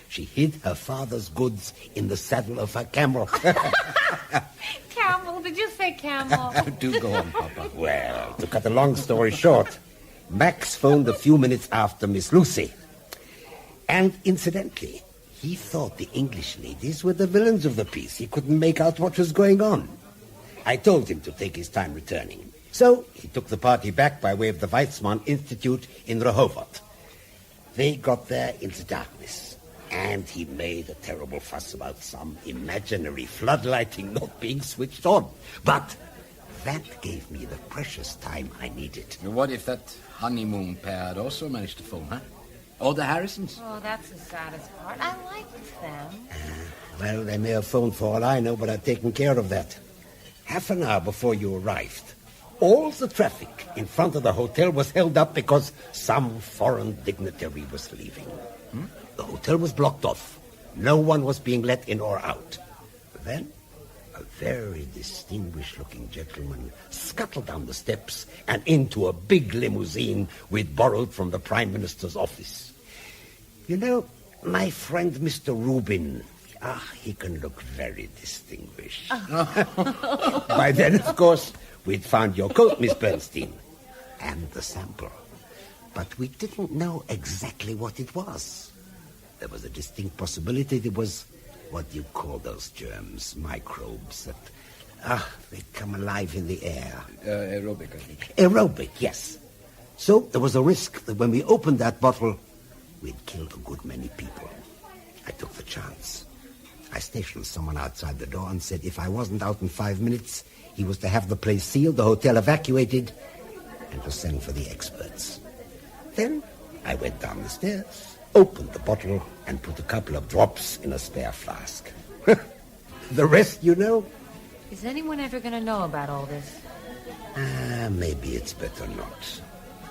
She hid her father's goods in the saddle of her camel. Camel? Did you say camel? Do go on, Papa. Well, to cut a long story short, Max phoned a few minutes after Miss Lucy. And incidentally, he thought the English ladies were the villains of the piece. He couldn't make out what was going on. I told him to take his time returning. So he took the party back by way of the Weizmann Institute in Rehovot. They got there in the darkness. And he made a terrible fuss about some imaginary floodlighting not being switched on. But that gave me the precious time I needed. What if that honeymoon pair had also managed to phone, huh? Or the Harrisons? Oh, that's the saddest part. I liked them. Well, they may have phoned for all I know, but I've taken care of that. Half an hour before you arrived, all the traffic in front of the hotel was held up because some foreign dignitary was leaving. The hotel was blocked off. No one was being let in or out. Then, a very distinguished-looking gentleman scuttled down the steps and into a big limousine we'd borrowed from the Prime Minister's office. You know, my friend Mr. Rubin, he can look very distinguished. By then, of course, we'd found your coat, Miss Bernstein, and the sample. But we didn't know exactly what it was. There was a distinct possibility there was, what do you call those germs, microbes that, they come alive in the air. Aerobic, I think. Aerobic, yes. So there was a risk that when we opened that bottle, we'd kill a good many people. I took the chance. I stationed someone outside the door and said if I wasn't out in 5 minutes, he was to have the place sealed, the hotel evacuated, and to send for the experts. Then I went down the stairs, opened the bottle, and put a couple of drops in a spare flask. The rest, you know. Is anyone ever going to know about all this? Maybe it's better not.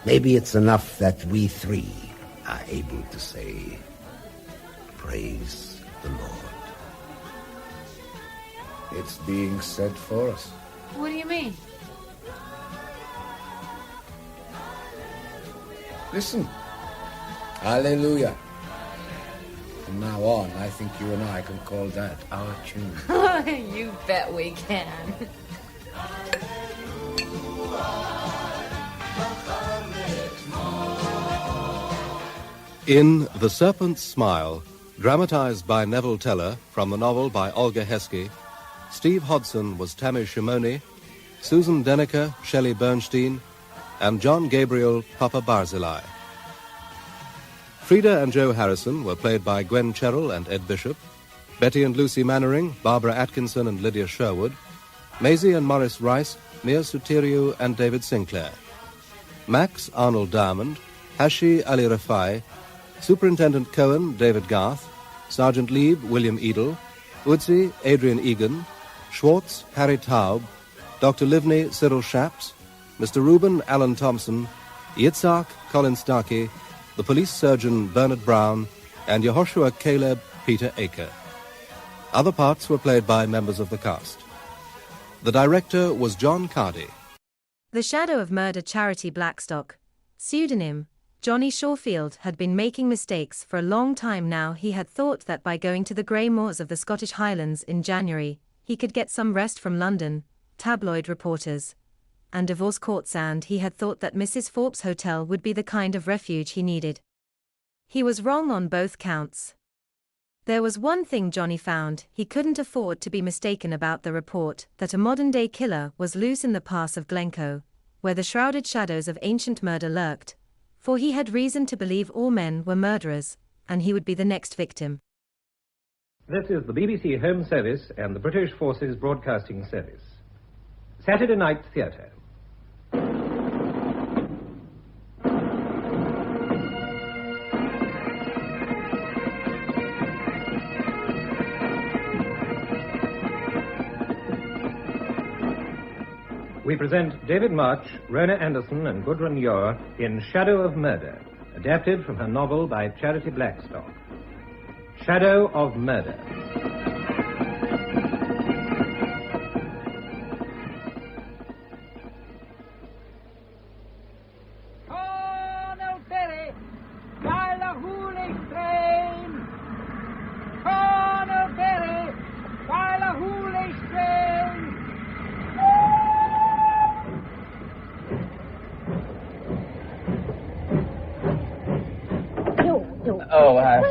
Maybe it's enough that we three are able to say, praise the Lord. It's being said for us. What do you mean? Listen. Hallelujah. From now on, I think you and I can call that our tune. You bet we can. In The Serpent's Smile, dramatized by Neville Teller from the novel by Olga Heskey, Steve Hodson was Tammy Shimoni, Susan Denneker, Shelley Bernstein, and John Gabriel, Papa Barzilai. Frida and Joe Harrison were played by Gwen Cherrill and Ed Bishop, Betty and Lucy Mannering, Barbara Atkinson and Lydia Sherwood, Maisie and Morris Rice, Mia Sutiriou and David Sinclair, Max Arnold Diamond, Hashi Ali Rafai, Superintendent Cohen, David Garth, Sergeant Lieb, William Edel, Woodsey, Adrian Egan, Schwartz, Harry Taub, Dr. Livney, Cyril Shaps, Mr. Reuben, Alan Thompson, Yitzhak, Colin Starkey, the police surgeon, Bernard Brown, and Yehoshua Caleb, Peter Aker. Other parts were played by members of the cast. The director was John Cardy. The Shadow of Murder charity Blackstock, pseudonym Johnny Shawfield, had been making mistakes for a long time now. He had thought that by going to the grey moors of the Scottish Highlands in January, he could get some rest from London, tabloid reporters, and divorce courts, and he had thought that Mrs. Forbes' hotel would be the kind of refuge he needed. He was wrong on both counts. There was one thing Johnny found: he couldn't afford to be mistaken about the report that a modern-day killer was loose in the pass of Glencoe, where the shrouded shadows of ancient murder lurked, for he had reason to believe all men were murderers, and he would be the next victim. This is the BBC Home Service and the British Forces Broadcasting Service. Saturday Night Theatre. We present David March, Rona Anderson, and Gudrun Yor in Shadow of Murder, adapted from her novel by Charity Blackstock. Shadow of Murder. Cornelberry, Kyla-Hooley Strain! Cornelberry, Kyla-Hooley Strain!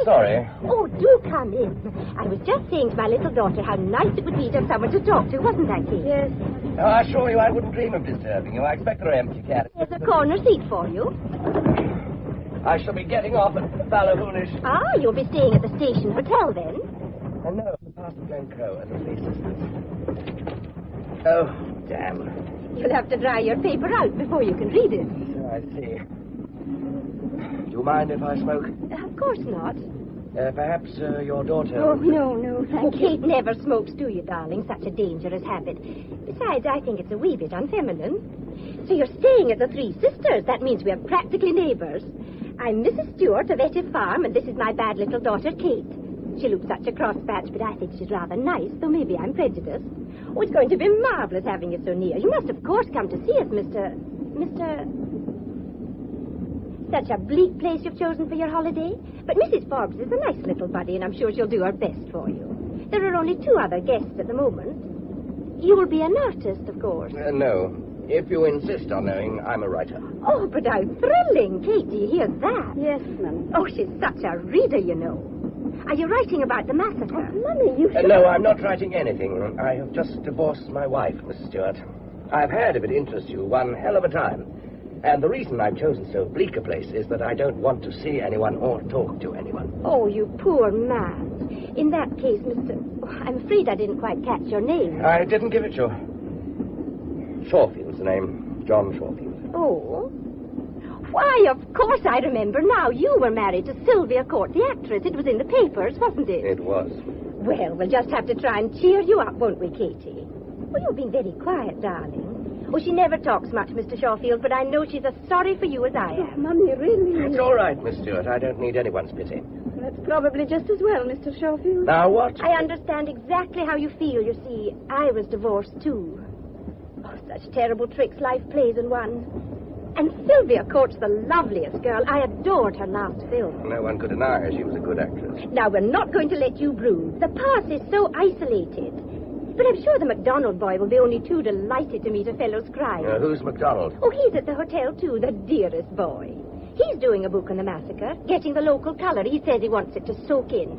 Sorry. Oh, do come in. I was just saying to my little daughter how nice it would be to have someone to talk to, wasn't I, Kate? Yes. Oh, I assure you I wouldn't dream of disturbing you. I expect there are empty cabins. There's a corner seat for you. I shall be getting off at Ballahoonish. Ah, you'll be staying at the station hotel then? No, the Pastor Glencoe and the three sisters. Oh, damn. You'll have to dry your paper out before you can read it. I see. Do you mind if I smoke? Of course not. Perhaps your daughter... Oh, no, thank you. Kate never smokes, do you, darling? Such a dangerous habit. Besides, I think it's a wee bit unfeminine. So you're staying at the Three Sisters. That means we're practically neighbours. I'm Mrs. Stewart of Etty Farm, and this is my bad little daughter, Kate. She looks such a cross-patch, but I think she's rather nice, though maybe I'm prejudiced. Oh, it's going to be marvellous having you so near. You must, of course, come to see us, Mr... Such a bleak place you've chosen for your holiday. But Mrs. Forbes is a nice little buddy, and I'm sure she'll do her best for you. There are only 2 other guests at the moment. You'll be an artist, of course. No. If you insist on knowing, I'm a writer. Oh, but how thrilling. Kate, do you hear that? Yes, ma'am. Oh, she's such a reader, you know. Are you writing about the massacre? Oh, Mummy, you should... No, I'm not writing anything. I have just divorced my wife, Mrs. Stewart. I've had, if it interests you, one hell of a time. And the reason I've chosen so bleak a place is that I don't want to see anyone or talk to anyone. Oh, you poor man. In that case, Mr... Oh, I'm afraid I didn't quite catch your name. I didn't give it you. Shawfield's the name. John Shawfield. Oh? Why, of course I remember now. You were married to Sylvia Court, the actress. It was in the papers, wasn't it? It was. Well, we'll just have to try and cheer you up, won't we, Katie? Well, you've been very quiet, darling. Oh, she never talks much, Mr. Shawfield, but I know she's as sorry for you as I am. Oh, Mummy, really? It's all right, Miss Stewart. I don't need anyone's pity. That's probably just as well, Mr. Shawfield. Now, what? I understand exactly how you feel. You see, I was divorced, too. Oh, such terrible tricks life plays on one. And Sylvia Court's the loveliest girl. I adored her last film. No one could deny she was a good actress. Now, we're not going to let you brood. The past is so isolated. But I'm sure the MacDonald boy will be only too delighted to meet a fellow scribe. Who's MacDonald? Oh, he's at the hotel, too, the dearest boy. He's doing a book on the massacre, getting the local colour. He says he wants it to soak in.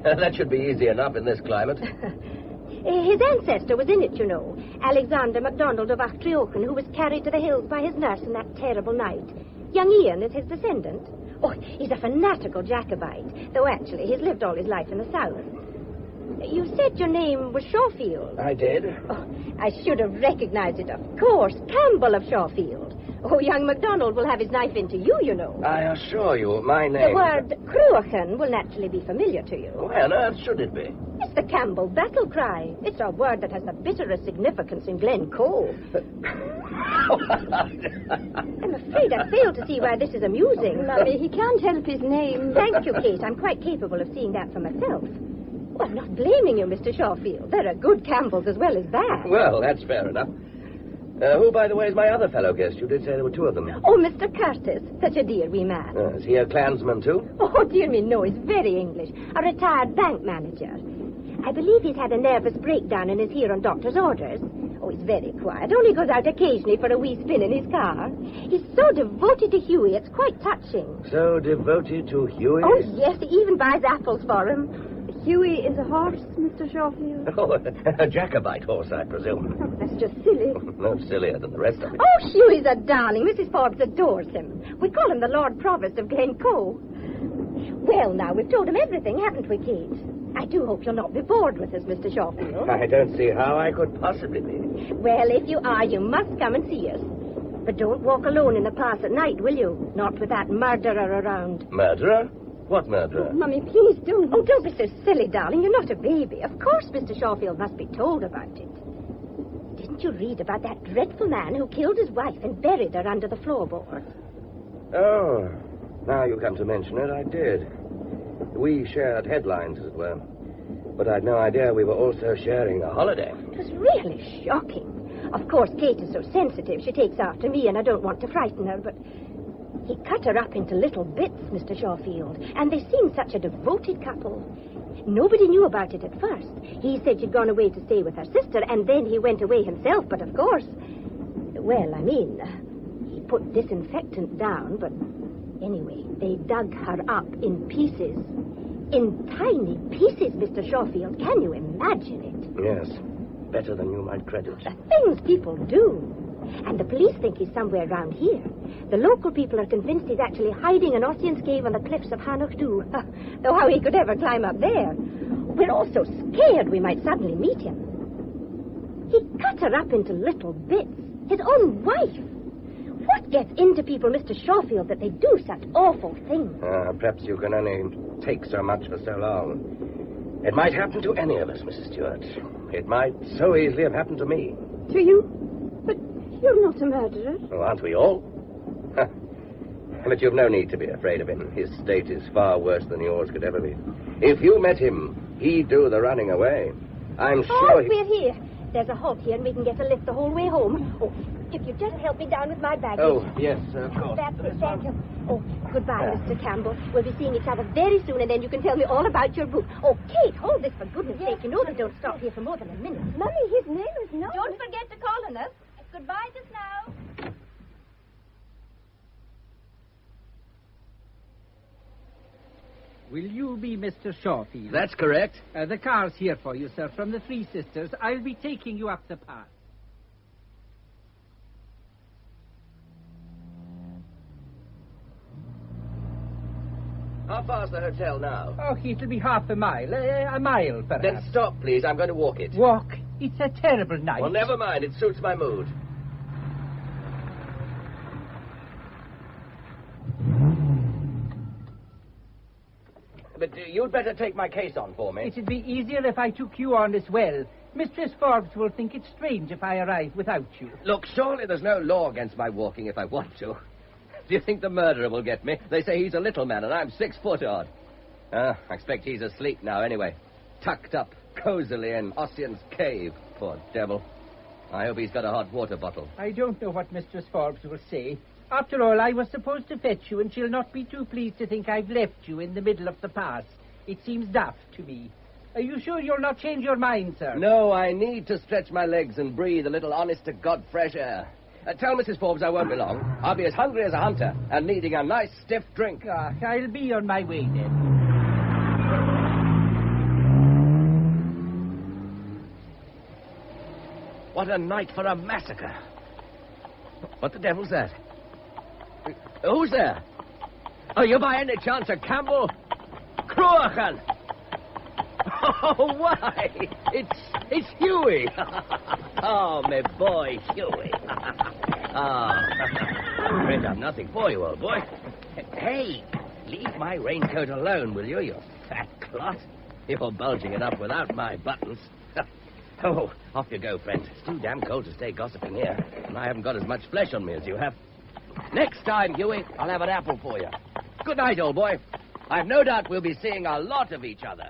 That should be easy enough in this climate. His ancestor was in it, you know. Alexander MacDonald of Achtriochen, who was carried to the hills by his nurse in that terrible night. Young Ian is his descendant. Oh, he's a fanatical Jacobite, though actually he's lived all his life in the south. You said your name was Shawfield. I did. Oh, I should have recognized it, of course. Campbell of Shawfield. Oh, young MacDonald will have his knife into you, you know. I assure you, my name... The word Cruachan will naturally be familiar to you. Why on earth should it be? It's the Campbell battle cry. It's a word that has the bitterest significance in Glencoe. I'm afraid I fail to see why this is amusing. Mummy, he can't help his name. Thank you, Kate. I'm quite capable of seeing that for myself. Well, I'm not blaming you, Mr. Shawfield. There are good Campbells as well as bad. Well, that's fair enough. Who, by the way, is my other fellow guest? You did say there were two of them. Oh, Mr. Curtis. Such a dear wee man. Is he a clansman, too? Oh, dear me, no. He's very English. A retired bank manager. I believe he's had a nervous breakdown and is here on doctor's orders. Oh, he's very quiet. Only goes out occasionally for a wee spin in his car. He's so devoted to Huey, it's quite touching. So devoted to Huey? Oh, yes. He even buys apples for him. Huey is a horse, Mr. Shawfield. Oh, a Jacobite horse, I presume. Oh, that's just silly. No sillier than the rest of it. Oh, Huey's a darling. Mrs. Forbes adores him. We call him the Lord Provost of Glencoe. Well, now, we've told him everything, haven't we, Kate? I do hope you'll not be bored with us, Mr. Shawfield. I don't see how I could possibly be. Well, if you are, you must come and see us. But don't walk alone in the pass at night, will you? Not with that murderer around. Murderer? What murderer? Oh, Mummy, please don't. Oh, don't be so silly, darling. You're not a baby. Of course Mr. Shawfield must be told about it. Didn't you read about that dreadful man who killed his wife and buried her under the floorboards? Oh, now you come to mention it, I did. We shared headlines, as it were. But I'd no idea we were also sharing a holiday. It was really shocking. Of course, Kate is so sensitive. She takes after me, and I don't want to frighten her, but... He cut her up into little bits, Mr. Shawfield, and they seemed such a devoted couple. Nobody knew about it at first. He said she'd gone away to stay with her sister, and then he went away himself, but of course... Well, I mean, he put disinfectant down, but anyway, they dug her up in pieces. In tiny pieces, Mr. Shawfield. Can you imagine it? Yes, better than you might credit. The things people do. And the police think he's somewhere around here. The local people are convinced he's actually hiding in Ossian's cave on the cliffs of Hannochdu. Though how he could ever climb up there. We're all so scared we might suddenly meet him. He cut her up into little bits. His own wife. What gets into people, Mr. Shawfield, that they do such awful things? Perhaps you can only take so much for so long. It might happen to any of us, Mrs. Stewart. It might so easily have happened to me. To you? But you're not a murderer. Oh, aren't we all? But you've no need to be afraid of him. His state is far worse than yours could ever be. If you met him, he'd do the running away. I'm sure we're here. There's a halt here, and we can get a lift the whole way home. Oh, if you just help me down with my baggage. Oh, yes, of course. That's it, thank you. Oh, goodbye, Mr. Campbell. We'll be seeing each other very soon, and then you can tell me all about your book. Oh, Kate, hold this for goodness sake. You know they don't stop here for more than a minute. Mummy, his name is no. Don't forget to call on us. Goodbye just now. Will you be Mr. Shawfield? That's correct. The car's here for you, sir, from the Three Sisters. I'll be taking you up the path. How far's the hotel now? Oh, it'll be half a mile. A mile, perhaps. Then stop, please. I'm going to walk it. Walk? It's a terrible night. Well, never mind. It suits my mood. But you'd better take my case on for me. It'd be easier if I took you on as well. Mistress Forbes will think it strange if I arrive without you. Look, surely there's no law against my walking if I want to. Do you think the murderer will get me? They say he's a little man and I'm 6 foot odd. I expect he's asleep now anyway. Tucked up cozily in Ossian's cave. Poor devil. I hope he's got a hot water bottle. I don't know what Mistress Forbes will say. After all, I was supposed to fetch you, and she'll not be too pleased to think I've left you in the middle of the pass. It seems daft to me. Are you sure you'll not change your mind, sir? No, I need to stretch my legs and breathe a little honest-to-God fresh air. Tell Mrs. Forbes I won't be long. I'll be as hungry as a hunter and needing a nice stiff drink. I'll be on my way then. What a night for a massacre. What the devil's that? Who's there? Are you by any chance a Campbell? Cruachan! Oh, why? It's Huey. Oh, my boy, Huey. I'm afraid I've nothing for you, old boy. Hey, leave my raincoat alone, will you, you fat clot? You're bulging it up without my buttons. Oh, off you go, friend. It's too damn cold to stay gossiping here, and I haven't got as much flesh on me as you have. Next time, Huey, I'll have an apple for you. Good night, old boy. I've no doubt we'll be seeing a lot of each other.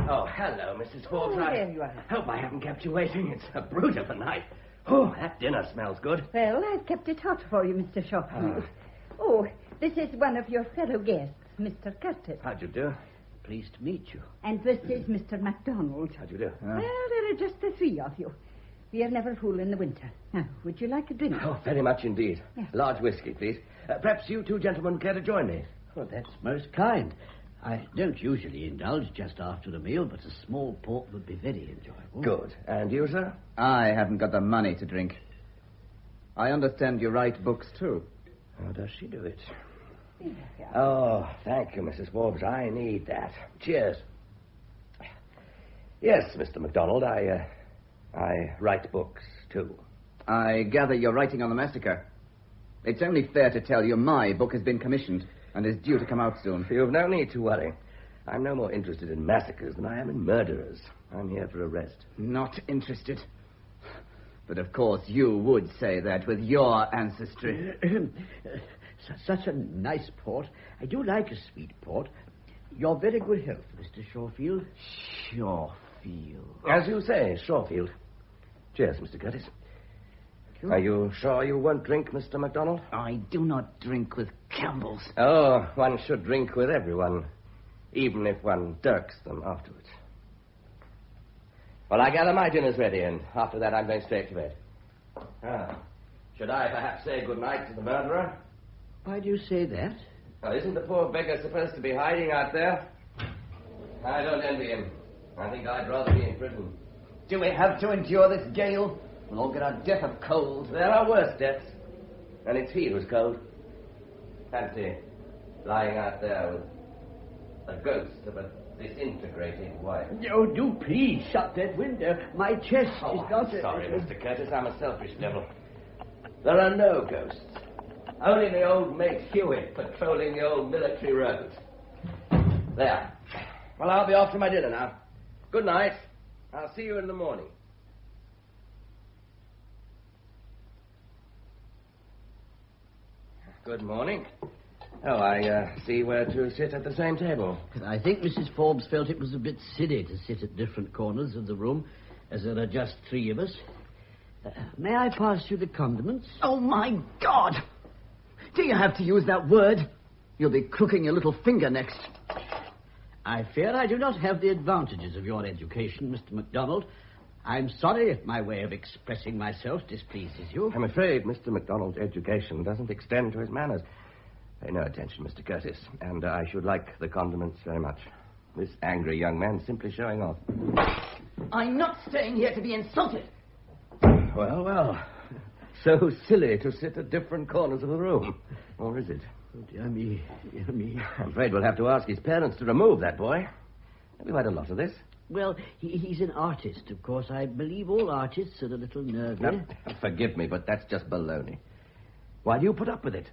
Oh, hello, Mrs. Forbes. There you are. Hope I haven't kept you waiting. It's a brute of a night. Oh, that dinner smells good. Well, I've kept it hot for you, Mr. Shopfield. Oh, this is one of your fellow guests, Mr. Curtis. How'd you do? Pleased to meet you. And this is Mr. MacDonald. How'd you do? Well, there are just the three of you. We are never full in the winter. Now, would you like a drink? Oh, very much indeed. Yes. Large whiskey, please. Perhaps you two gentlemen care to join me? Well, that's most kind. I don't usually indulge just after a meal, but a small port would be very enjoyable. Good. And you, sir? I haven't got the money to drink. I understand you write books, too. How does she do it? Oh, thank you, Mrs. Forbes. I need that. Cheers. Yes, Mr. MacDonald, I write books, too. I gather you're writing on the massacre. It's only fair to tell you my book has been commissioned and is due to come out soon. You've no need to worry. I'm no more interested in massacres than I am in murderers. I'm here for arrest. Not interested. But of course you would say that with your ancestry. Such a nice port. I do like a sweet port. Your very good health, Mr. Shorefield. Shorefield. As you say, Shorefield. Cheers, Mr. Curtis. Are you sure you won't drink, Mr. MacDonald? I do not drink with Campbells. Oh, one should drink with everyone, even if one dirks them afterwards. Well, I gather my dinner's ready, and after that I'm going straight to bed. Should I perhaps say good night to the murderer? Why do you say that? Well, isn't the poor beggar supposed to be hiding out there? I don't envy him. I think I'd rather be in prison. Do we have to endure this gale? We'll all get our death of cold. There are worse deaths. And it's he who's cold. Fancy lying out there with a ghost of a disintegrating wife. Oh, do please shut that window. My chest is not... Sorry, Mr. Curtis. I'm a selfish devil. There are no ghosts. Only the old mate Huey patrolling the old military roads. There. Well, I'll be off to my dinner now. Good night. I'll see you in the morning. Good morning. Oh, I see we're to sit at the same table. I think Mrs. Forbes felt it was a bit silly to sit at different corners of the room, as there are just three of us. May I pass you the condiments? Oh, my God! Do you have to use that word? You'll be crooking your little finger next. I fear I do not have the advantages of your education, Mr. MacDonald. I'm sorry if my way of expressing myself displeases you. I'm afraid Mr. MacDonald's education doesn't extend to his manners. Pay no attention, Mr. Curtis, and I should like the condiments very much. This angry young man's simply showing off. I'm not staying here to be insulted. Well, well. So silly to sit at different corners of the room. Or is it? Oh, dear me, dear me. I'm afraid we'll have to ask his parents to remove that boy. Have you had a lot of this? Well, he's an artist, of course. I believe all artists are a little nervy. Now, forgive me, but that's just baloney. Why do you put up with it?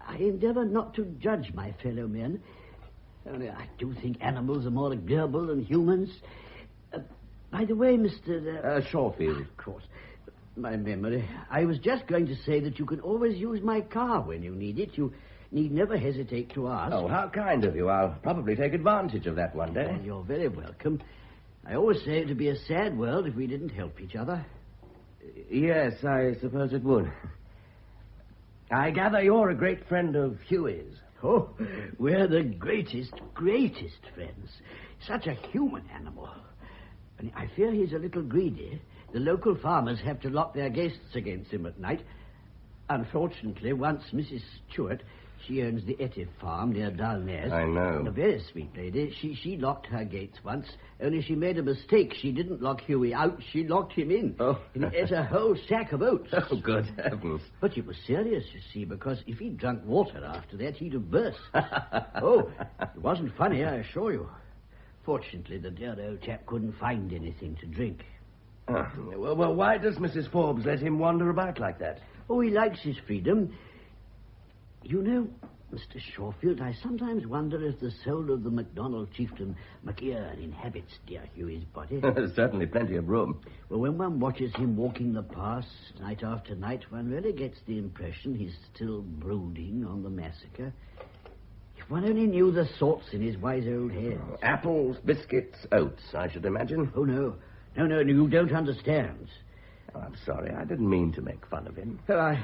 I endeavor not to judge my fellow men. Only I do think animals are more agreeable than humans. By the way, Mr. Shorefield. Of course. My memory. I was just going to say that you can always use my car when you need it. You need never hesitate to ask. Oh, how kind of you. I'll probably take advantage of that one day. Well, you're very welcome. I always say it'd be a sad world if we didn't help each other. Yes, I suppose it would. I gather you're a great friend of Huey's. Oh, we're the greatest friends. Such a human animal. And I fear he's a little greedy. The local farmers have to lock their guests against him at night. Unfortunately, once Mrs. Stewart, she owns the Etty farm near Dalnes. I know. A very sweet lady. She locked her gates once, only she made a mistake. She didn't lock Huey out, she locked him in. Oh. And he ate a whole sack of oats. Oh, good heavens. But it was serious, you see, because if he'd drunk water after that, he'd have burst. Oh, it wasn't funny, I assure you. Fortunately, the dear old chap couldn't find anything to drink. Well, why does Mrs. Forbes let him wander about like that? Oh, he likes his freedom. You know, Mr. Shawfield, I sometimes wonder if the soul of the MacDonald chieftain MacEairn inhabits dear Huey's body. There's certainly plenty of room. Well, when one watches him walking the pass night after night, one really gets the impression he's still brooding on the massacre. If one only knew the thoughts in his wise old head. Apples, biscuits, oats, I should imagine. Oh, no, you don't understand. Oh, I'm sorry, I didn't mean to make fun of him. Well,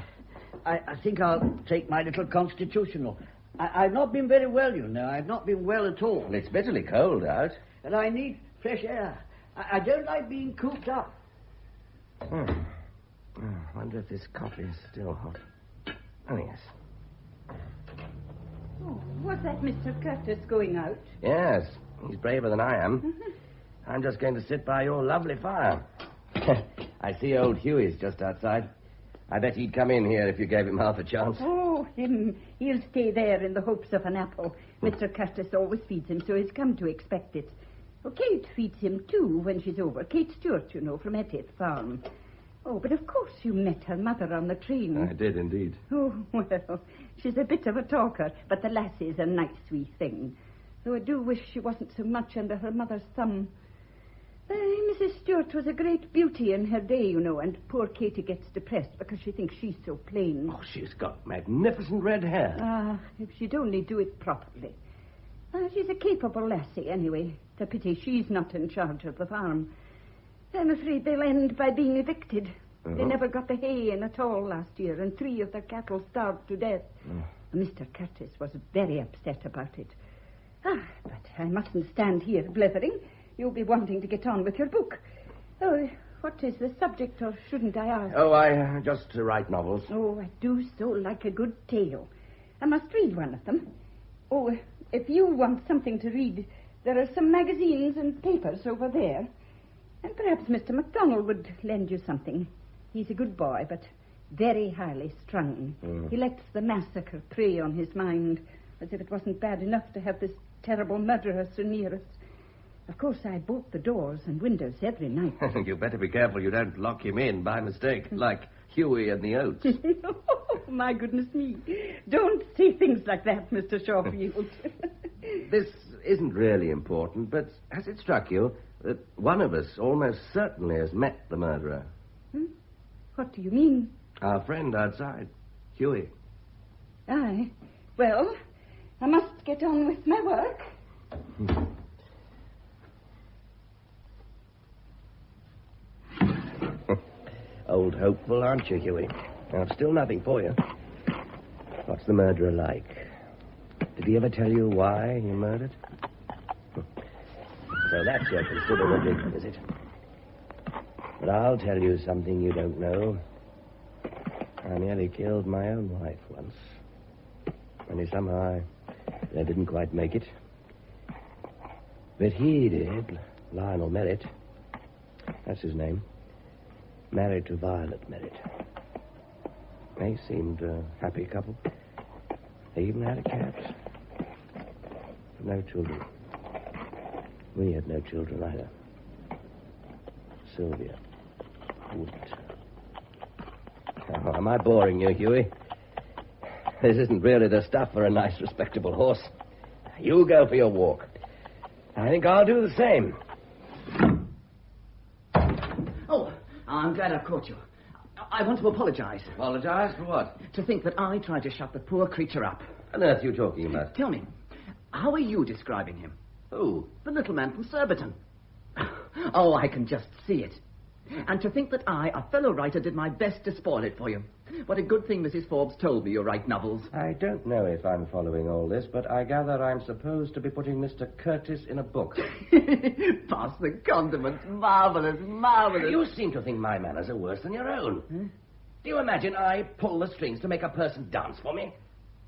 I think I'll take my little constitutional. I've not been very well, you know. I've not been well at all. Well, it's bitterly cold out. And I need fresh air. I don't like being cooped up. I wonder if this coffee is still hot. Oh, yes. Oh, was that Mr. Curtis going out? Yes, he's braver than I am. I'm just going to sit by your lovely fire. I see old Huey's just outside. I bet he'd come in here if you gave him half a chance. Oh, him. He'll stay there in the hopes of an apple. Mr. Curtis always feeds him, so he's come to expect it. Oh, Kate feeds him, too, when she's over. Kate Stewart, you know, from Etty's farm. Oh, but of course you met her mother on the train. I did, indeed. Oh, well, she's a bit of a talker, but the lassie's a nice wee thing. Though I do wish she wasn't so much under her mother's thumb. Mrs. Stewart was a great beauty in her day, you know, and poor Katie gets depressed because she thinks she's so plain. Oh, she's got magnificent red hair. Ah, if she'd only do it properly. She's a capable lassie, anyway. It's a pity she's not in charge of the farm. I'm afraid they'll end by being evicted. They never got the hay in at all last year, and 3 of their cattle starved to death. Mr. Curtis was very upset about it. But I mustn't stand here blithering. You'll be wanting to get on with your book. Oh, what is the subject, or shouldn't I ask? Oh, I just write novels. Oh, I do so like a good tale. I must read one of them. Oh, if you want something to read, there are some magazines and papers over there. And perhaps Mr. MacDonald would lend you something. He's a good boy, but very highly strung. He lets the massacre prey on his mind, as if it wasn't bad enough to have this terrible murderer so near us. Of course, I bolt the doors and windows every night. You better be careful you don't lock him in by mistake, like Huey and the oats. Oh, my goodness me. Don't say things like that, Mr. Shawfield. This isn't really important, but has it struck you that one of us almost certainly has met the murderer? What do you mean? Our friend outside, Huey. Aye. Well, I must get on with my work. Old hopeful, aren't you, Huey? I've still nothing for you. What's the murderer like? Did he ever tell you why he murdered? So that's your considerable is it? But I'll tell you something you don't know. I nearly killed my own wife once. Only somehow I didn't quite make it. But he did. Lionel Merritt. That's his name. Married to Violet Merritt. They seemed a happy couple. They even had a cat. But no children. We had no children either. Sylvia wouldn't. Oh, am I boring you, Huey? This isn't really the stuff for a nice, respectable horse. You go for your walk. I think I'll do the same. Oh, I'm glad I caught you. I want to apologize. Apologize for what? To think that I tried to shut the poor creature up. What on earth are you talking about? Tell me, how are you describing him? Who? The little man from Surbiton. Oh, I can just see it. And to think that I, a fellow writer, did my best to spoil it for you. What a good thing Mrs. Forbes told me you write novels. I don't know if I'm following all this, but I gather I'm supposed to be putting Mr. Curtis in a book. Pass the condiments. Marvellous, marvellous. You seem to think my manners are worse than your own. Do you imagine I pull the strings to make a person dance for me?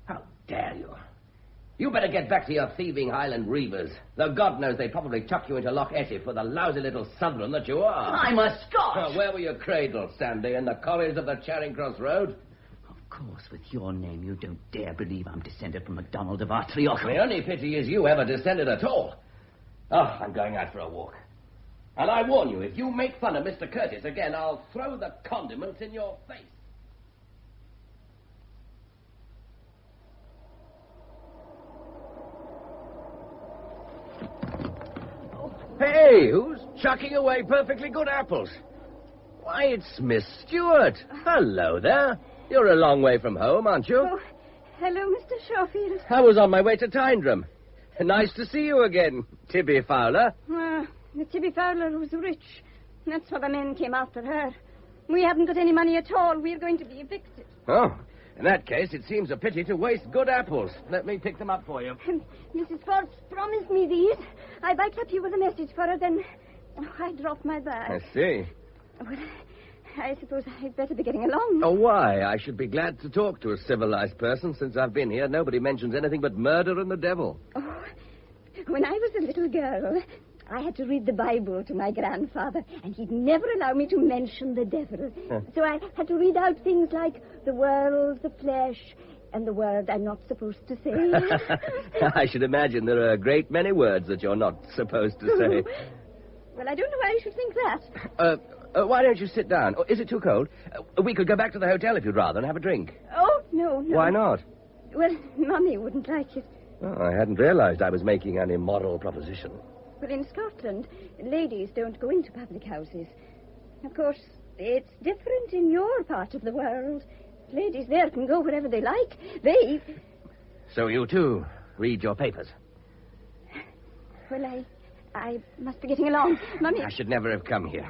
How dare you? You better get back to your thieving Highland reavers. Though God knows they probably chuck you into Loch Etty for the lousy little Southron that you are. I'm a Scot! Oh, where were you cradled, Sandy? In the corridors of the Charing Cross Road? Of course, with your name, you don't dare believe I'm descended from MacDonald of Artrioch. The only pity is you ever descended at all. Oh, I'm going out for a walk. And I warn you, if you make fun of Mr. Curtis again, I'll throw the condiments in your face. Hey, who's chucking away perfectly good apples? Why, it's Miss Stewart. Hello there. You're a long way from home, aren't you? Oh, hello, Mr. Schofield. I was on my way to Tyndrum. Nice to see you again, Tibby Fowler. The Tibby Fowler was rich. That's why the men came after her. We haven't got any money at all. We're going to be evicted. Oh, in that case, it seems a pity to waste good apples. Let me pick them up for you. Mrs. Forbes promised me these. I biked up here with a message for her, then I dropped my bag. I see. Well, I suppose I'd better be getting along. Oh, why? I should be glad to talk to a civilized person. Since I've been here, nobody mentions anything but murder and the devil. Oh, when I was a little girl, I had to read the Bible to my grandfather, and he'd never allow me to mention the devil. So I had to read out things like the world, the flesh, and the word I'm not supposed to say. I should imagine there are a great many words that you're not supposed to say. Well, I don't know why you should think that. Why don't you sit down? Oh, is it too cold? We could go back to the hotel if you'd rather and have a drink. Oh, no. Why not? Well, Mummy wouldn't like it. Oh, I hadn't realized I was making an immoral proposition. Well, in Scotland, ladies don't go into public houses. Of course, it's different in your part of the world. Ladies there can go wherever they like. So you, too, read your papers? Well, I must be getting along. Mummy... I should never have come here.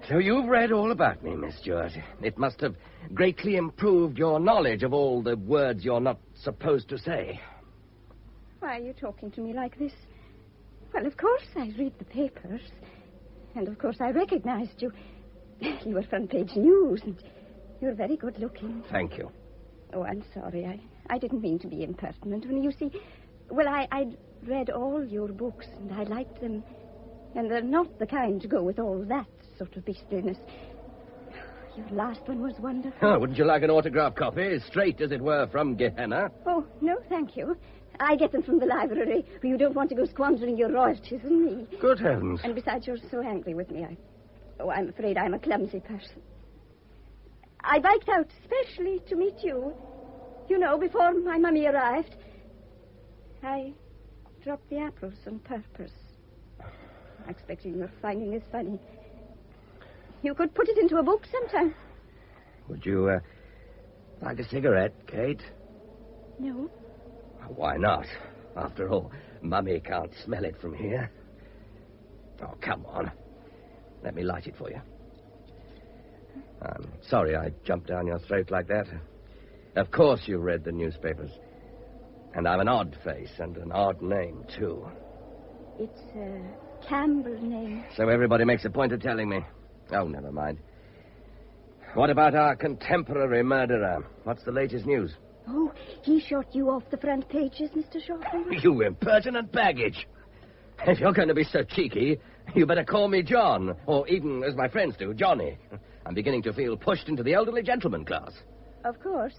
So you've read all about me, Miss Stewart. It must have greatly improved your knowledge of all the words you're not supposed to say. Why are you talking to me like this? Well, of course I read the papers. And of course I recognized you. You were front page news, and you're very good looking. Thank you. Oh, I'm sorry. I didn't mean to be impertinent. When you see... Well, I'd read all your books, and I liked them. And they're not the kind to go with all that sort of beastliness. Your last one was wonderful. Oh, wouldn't you like an autograph copy? Straight, as it were, from Gehenna? Oh, no, thank you. I get them from the library, where you don't want to go squandering your royalties on me. Good heavens. And besides, you're so angry with me. I'm afraid I'm a clumsy person. I biked out specially to meet you. You know, before my mummy arrived. I dropped the apples on purpose. Expecting you're finding this funny. You could put it into a book sometime. Would you, like a cigarette, Kate? No. Why not? After all, Mummy can't smell it from here. Oh, come on. Let me light it for you. I'm sorry I jumped down your throat like that. Of course you read the newspapers. And I'm an odd face and an odd name, too. It's a Campbell name. So everybody makes a point of telling me. Oh, never mind. What about our contemporary murderer? What's the latest news? Oh, he shot you off the front pages, Mr. Schofield. You impertinent baggage. If you're going to be so cheeky, you better call me John, or even, as my friends do, Johnny. I'm beginning to feel pushed into the elderly gentleman class. Of course.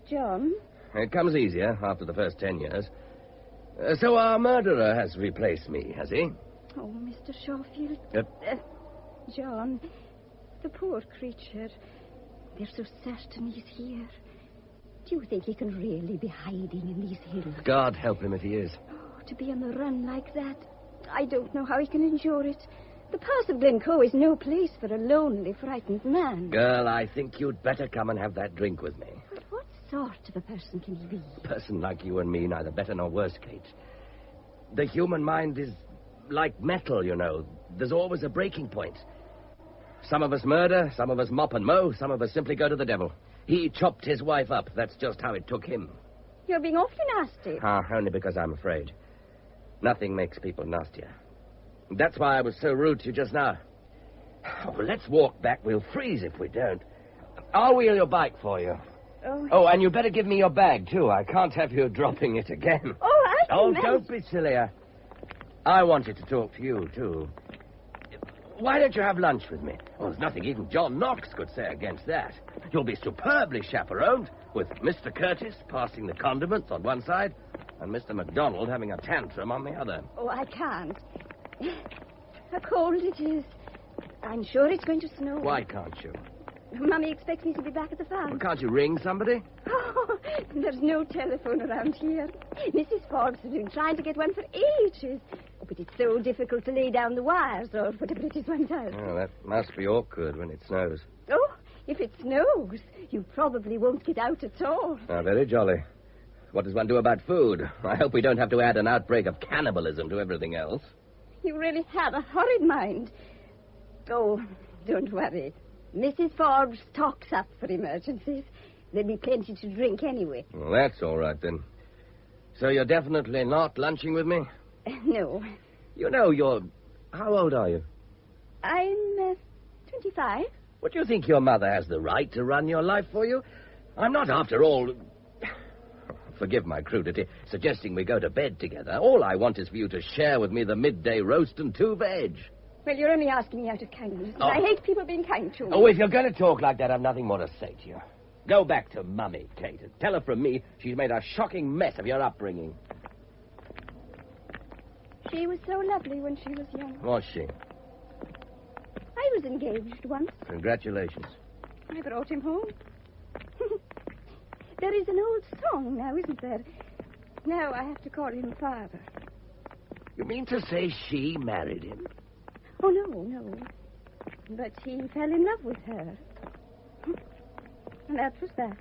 John? It comes easier after the first 10 years. So our murderer has replaced me, has he? Oh, Mr. Schofield. John, the poor creature. They're so certain he's here. Do you think he can really be hiding in these hills? God help him if he is. Oh, to be on the run like that. I don't know how he can endure it. The Pass of Glencoe is no place for a lonely, frightened man. Girl, I think you'd better come and have that drink with me. But what sort of a person can he be? A person like you and me, neither better nor worse, Kate. The human mind is like metal, you know. There's always a breaking point. Some of us murder, some of us mop and mow, some of us simply go to the devil. He chopped his wife up. That's just how it took him. You're being awfully nasty. Only because I'm afraid. Nothing makes people nastier. That's why I was so rude to you just now. Oh, let's walk back. We'll freeze if we don't. I'll wheel your bike for you. Oh, and you better give me your bag, too. I can't have you dropping it again. Don't be silly. I wanted to talk to you, too. Why don't you have lunch with me? Well, there's nothing even John Knox could say against that. You'll be superbly chaperoned, with Mr. Curtis passing the condiments on one side, and Mr. MacDonald having a tantrum on the other. Oh, I can't. How cold it is. I'm sure it's going to snow. Why can't you? Mummy expects me to be back at the farm. Well, can't you ring somebody? Oh, there's no telephone around here. Mrs. Forbes has been trying to get one for ages. Oh, but it's so difficult to lay down the wires or whatever it is one does. Oh, that must be awkward when it snows. Oh, if it snows, you probably won't get out at all. Very jolly. What does one do about food? I hope we don't have to add an outbreak of cannibalism to everything else. You really have a horrid mind. Oh, don't worry. Mrs. Forbes stocks up for emergencies. There'll be plenty to drink anyway. Well, that's all right, then. So you're definitely not lunching with me? No. You know, you're... How old are you? I'm 25. What, do you think your mother has the right to run your life for you? I'm not, after all... Forgive my crudity, suggesting we go to bed together. All I want is for you to share with me the midday roast and 2 veg. Well, you're only asking me out of kindness. I hate people being kind to me. Oh, if you're going to talk like that, I've nothing more to say to you. Go back to Mummy, Kate, and tell her from me she's made a shocking mess of your upbringing. She was so lovely when she was young. Was she? I was engaged once. Congratulations. I brought him home. There is an old song now, isn't there? Now I have to call him father. You mean to say she married him? Oh, no. But he fell in love with her. And that was that.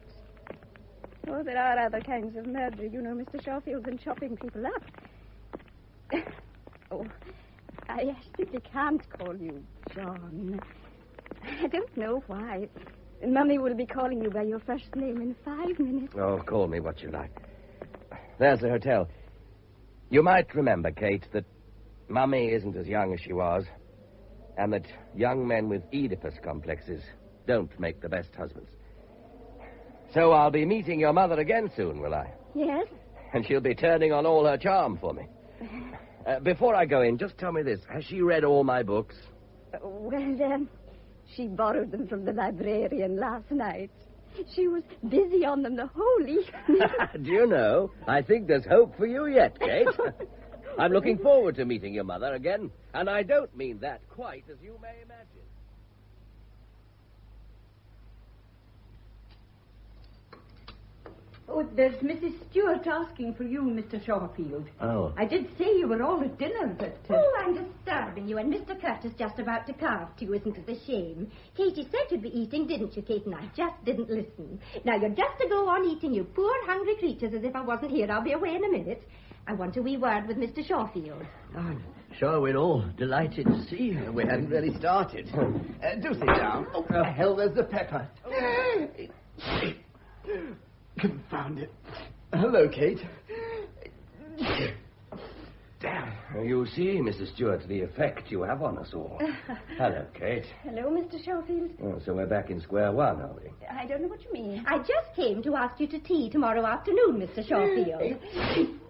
Oh, there are other kinds of murder, you know, Mr. Shawfield, than chopping people up. Oh, I simply can't call you John. I don't know why. Mummy will be calling you by your first name in 5 minutes. Oh, call me what you like. There's the hotel. You might remember, Kate, that Mummy isn't as young as she was, and that young men with Oedipus complexes don't make the best husbands. So I'll be meeting your mother again soon, will I? Yes? And she'll be turning on all her charm for me. Before I go in, just tell me this. Has she read all my books? Well, she borrowed them from the librarian last night. She was busy on them the whole evening. Do you know, I think there's hope for you yet, Kate. I'm looking forward to meeting your mother again, and I don't mean that quite as you may imagine. Oh, there's Mrs. Stewart asking for you, Mr. Shawfield. Oh. I did say you were all at dinner, but... Oh, I'm disturbing you, and Mr. Curtis just about to carve to you, isn't it a shame? Katie said you'd be eating, didn't you, Kate? And I just didn't listen. Now, you're just to go on eating, you poor hungry creatures, as if I wasn't here. I'll be away in a minute. I want a wee word with Mr. Shawfield. I'm sure we're all delighted to see you. We hadn't really started. Do sit down. Oh, hell, there's the pepper. Confound it. Hello, Kate. Damn. You see, Mrs. Stewart, the effect you have on us all. Hello, Kate. Hello, Mr. Shawfield. Oh, so we're back in square one, are we? I don't know what you mean. I just came to ask you to tea tomorrow afternoon, Mr. Shawfield.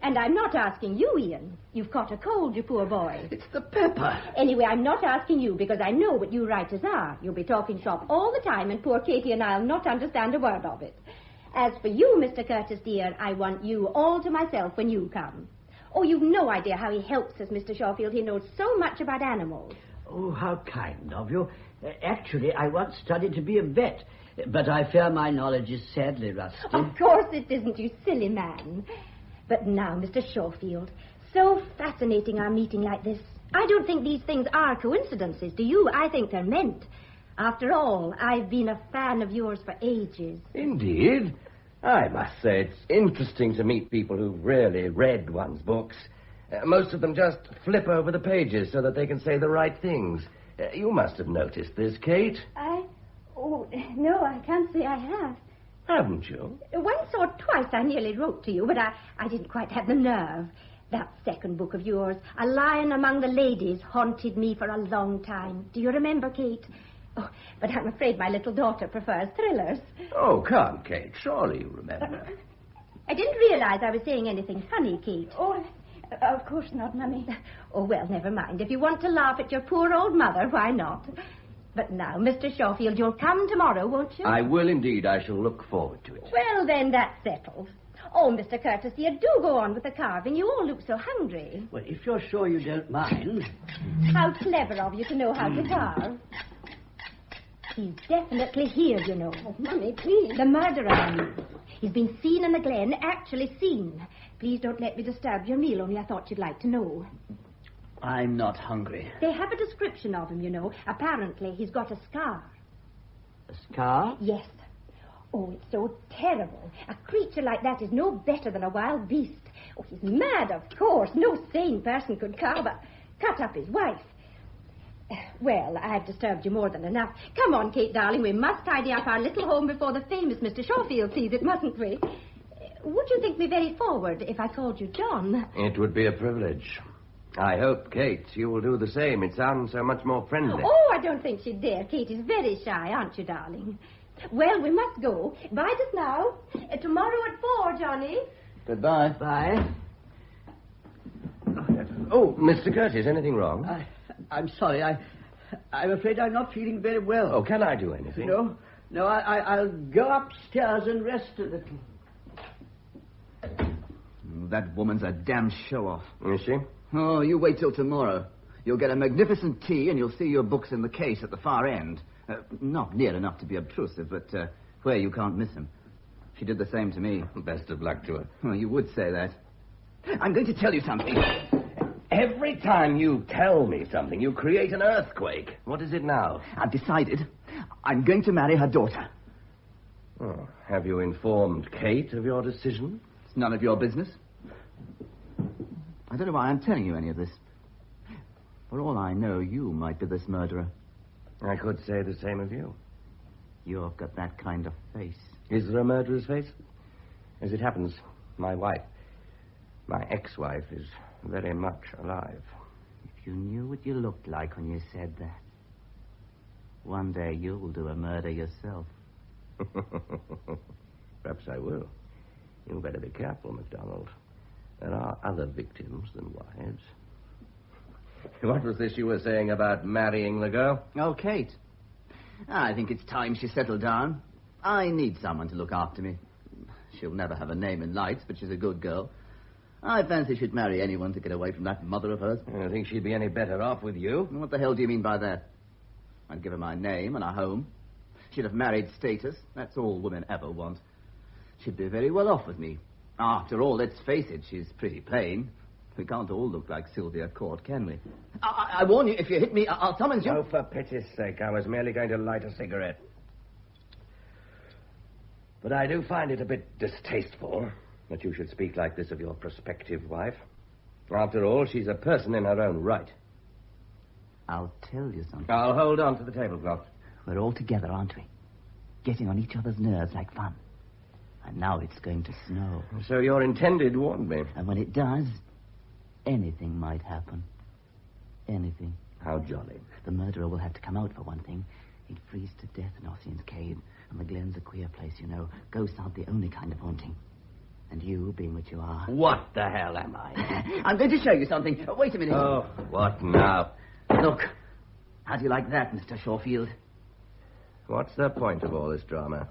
And I'm not asking you, Ian. You've caught a cold, you poor boy. It's the pepper. Anyway, I'm not asking you because I know what you writers are. You'll be talking shop all the time, and poor Katie and I'll not understand a word of it. As for you, Mr. Curtis, dear, I want you all to myself when you come. Oh, you've no idea how he helps us, Mr. Shawfield. He knows so much about animals. Oh, how kind of you. Actually, I once studied to be a vet, but I fear my knowledge is sadly rusty. Of course it isn't, you silly man. But now, Mr. Shawfield, so fascinating our meeting like this. I don't think these things are coincidences, do you? I think they're meant. After all, I've been a fan of yours for ages. Indeed. I must say it's interesting to meet people who've really read one's books. Most of them just flip over the pages so that they can say the right things. You must have noticed this, Kate. Oh, no, I can't say I have. Haven't you? Once or twice I nearly wrote to you, but I didn't quite have the nerve. That second book of yours, A Lion Among the Ladies, haunted me for a long time. Do you remember, Kate? Oh, but I'm afraid my little daughter prefers thrillers. Oh, come, Kate. Surely you remember. I didn't realize I was saying anything funny, Kate. Oh, of course not, Mummy. Oh, well, never mind. If you want to laugh at your poor old mother, why not? But now, Mr. Shawfield, you'll come tomorrow, won't you? I will indeed. I shall look forward to it. Well, then, that's settled. Oh, Mr. Curtis, dear, do go on with the carving. You all look so hungry. Well, if you're sure you don't mind. How clever of you to know how to carve. He's definitely here, you know. Oh, Mummy, please. The murderer. He's been seen in the glen, actually seen. Please don't let me disturb your meal, only I thought you'd like to know. I'm not hungry. They have a description of him, you know. Apparently, he's got a scar. A scar? Yes. Oh, it's so terrible. A creature like that is no better than a wild beast. Oh, he's mad, of course. No sane person could cut up his wife. Well, I've disturbed you more than enough. Come on, Kate, darling. We must tidy up our little home before the famous Mr. Shawfield sees it, mustn't we? Would you think me very forward if I called you John? It would be a privilege. I hope, Kate, you will do the same. It sounds so much more friendly. Oh, I don't think she'd dare. Kate is very shy, aren't you, darling? Well, we must go. Bye just now. Tomorrow at 4, Johnny. Goodbye. Bye. Oh, Mr. Curtis, anything wrong? I'm sorry. I'm afraid I'm not feeling very well. Oh, can I do anything? No, I'll go upstairs and rest a little. That woman's a damn show-off. Is she? Oh, you wait till tomorrow. You'll get a magnificent tea and you'll see your books in the case at the far end. Not near enough to be obtrusive, but where you can't miss them. She did the same to me. Best of luck to her. Well, you would say that. I'm going to tell you something. Every time you tell me something, you create an earthquake. What is it now? I've decided I'm going to marry her daughter. Oh, have you informed Kate of your decision? It's none of your business. I don't know why I'm telling you any of this. For all I know, you might be this murderer. I could say the same of you. You've got that kind of face. Is there a murderer's face? As it happens, my wife, my ex-wife, is very much alive. If you knew what you looked like when you said that. One day you'll do a murder yourself. Perhaps I will. You better be careful, MacDonald. There are other victims than wives. What was this you were saying about marrying the girl? Oh, Kate. I think it's time she settled down. I need someone to look after me. She'll never have a name in lights, but she's a good girl. I fancy she'd marry anyone to get away from that mother of hers. I don't think she'd be any better off with you. What the hell do you mean by that? I'd give her my name and a home. She'd have married status. That's all women ever want. She'd be very well off with me. After all, let's face it, she's pretty plain. We can't all look like Sylvia Court, can we? I warn you, if you hit me, I'll summons you. Oh, for pity's sake, I was merely going to light a cigarette. But I do find it a bit distasteful that you should speak like this of your prospective wife. After all, she's a person in her own right. I'll tell you something. I'll hold on to the tablecloth. We're all together, aren't we? Getting on each other's nerves like fun. And now it's going to snow. So your intended warned me. And when it does, anything might happen. Anything. How jolly. The murderer will have to come out for one thing. He'd freeze to death in Ossian's cave. And the glen's a queer place, you know. Ghosts aren't the only kind of haunting. And you, being what you are... What the hell am I? I'm going to show you something. Wait a minute. Oh, what now? Look. How do you like that, Mr. Shawfield? What's the point of all this drama?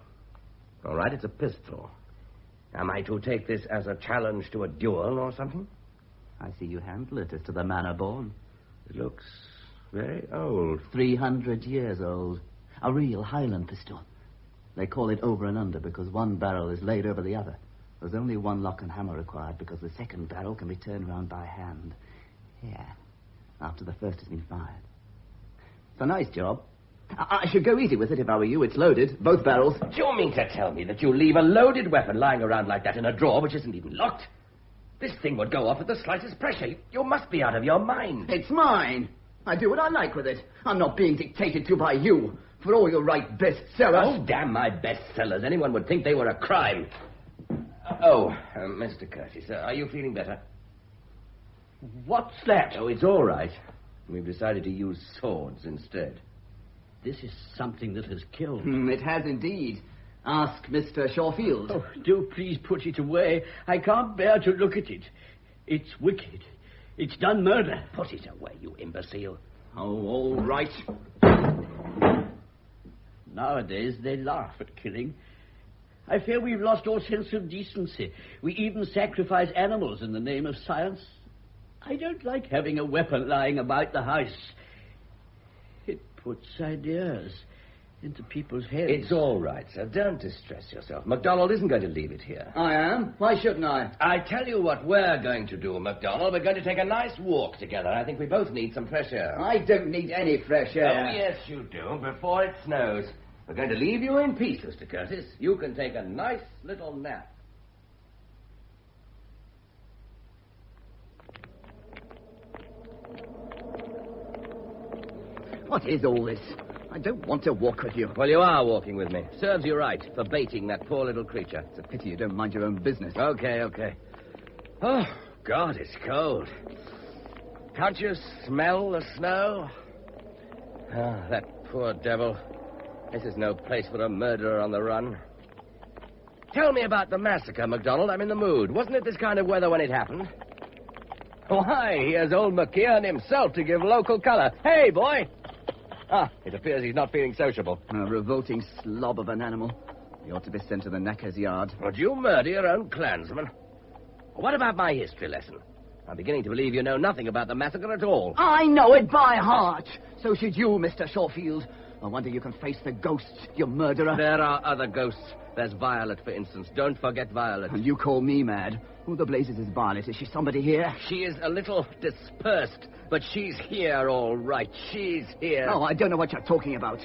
All right, it's a pistol. Am I to take this as a challenge to a duel or something? I see you handle it as to the manner born. It looks very old. 300 years old. A real Highland pistol. They call it over and under because one barrel is laid over the other. There's only one lock and hammer required because the second barrel can be turned round by hand. Here. after the first has been fired. It's a nice job. I should go easy with it if I were you. It's loaded, both barrels. Do you mean to tell me that you leave a loaded weapon lying around like that in a drawer which isn't even locked? This thing would go off at the slightest pressure. You must be out of your mind. It's mine. I do what I like with it. I'm not being dictated to by you. For all you write bestsellers. Oh, damn my bestsellers. Anyone would think they were a crime. Mr. Curtis, are you feeling better? What's that? Oh, it's all right. We've decided to use swords instead. This is something that has killed. It has indeed. Ask Mr. Shawfield. Oh, do please put it away. I can't bear to look at it. It's wicked. It's done murder. Put it away, you imbecile. Oh, all right. Nowadays, they laugh at killing. I fear we've lost all sense of decency. We even sacrifice animals in the name of science. I don't like having a weapon lying about the house. It puts ideas into people's heads. It's all right, sir. Don't distress yourself. MacDonald isn't going to leave it here. I am. Why shouldn't I? I tell you what we're going to do, MacDonald. We're going to take a nice walk together. I think we both need some fresh air. I don't need any fresh air. Oh, yes, you do, before it snows. We're going to leave you in peace, Mr. Curtis. You can take a nice little nap. What is all this? I don't want to walk with you. Well, you are walking with me. Serves you right for baiting that poor little creature. It's a pity you don't mind your own business. Okay. Oh, God, it's cold. Can't you smell the snow? Ah, that poor devil. This is no place for a murderer on the run. Tell me about the massacre, MacDonald. I'm in the mood. Wasn't it this kind of weather when it happened? Why, here's old McKeon himself to give local color. Hey, boy! Ah, it appears he's not feeling sociable. A revolting slob of an animal. He ought to be sent to the knacker's yard. Would you murder your own clansman? What about my history lesson? I'm beginning to believe you know nothing about the massacre at all. I know it by heart. So should you, Mr. Shawfield. I wonder you can face the ghosts, you murderer. There are other ghosts. There's Violet, for instance. Don't forget Violet. And you call me mad. Who the blazes is Violet? Is she somebody here? She is a little dispersed, but she's here all right. She's here. Oh, I don't know what you're talking about.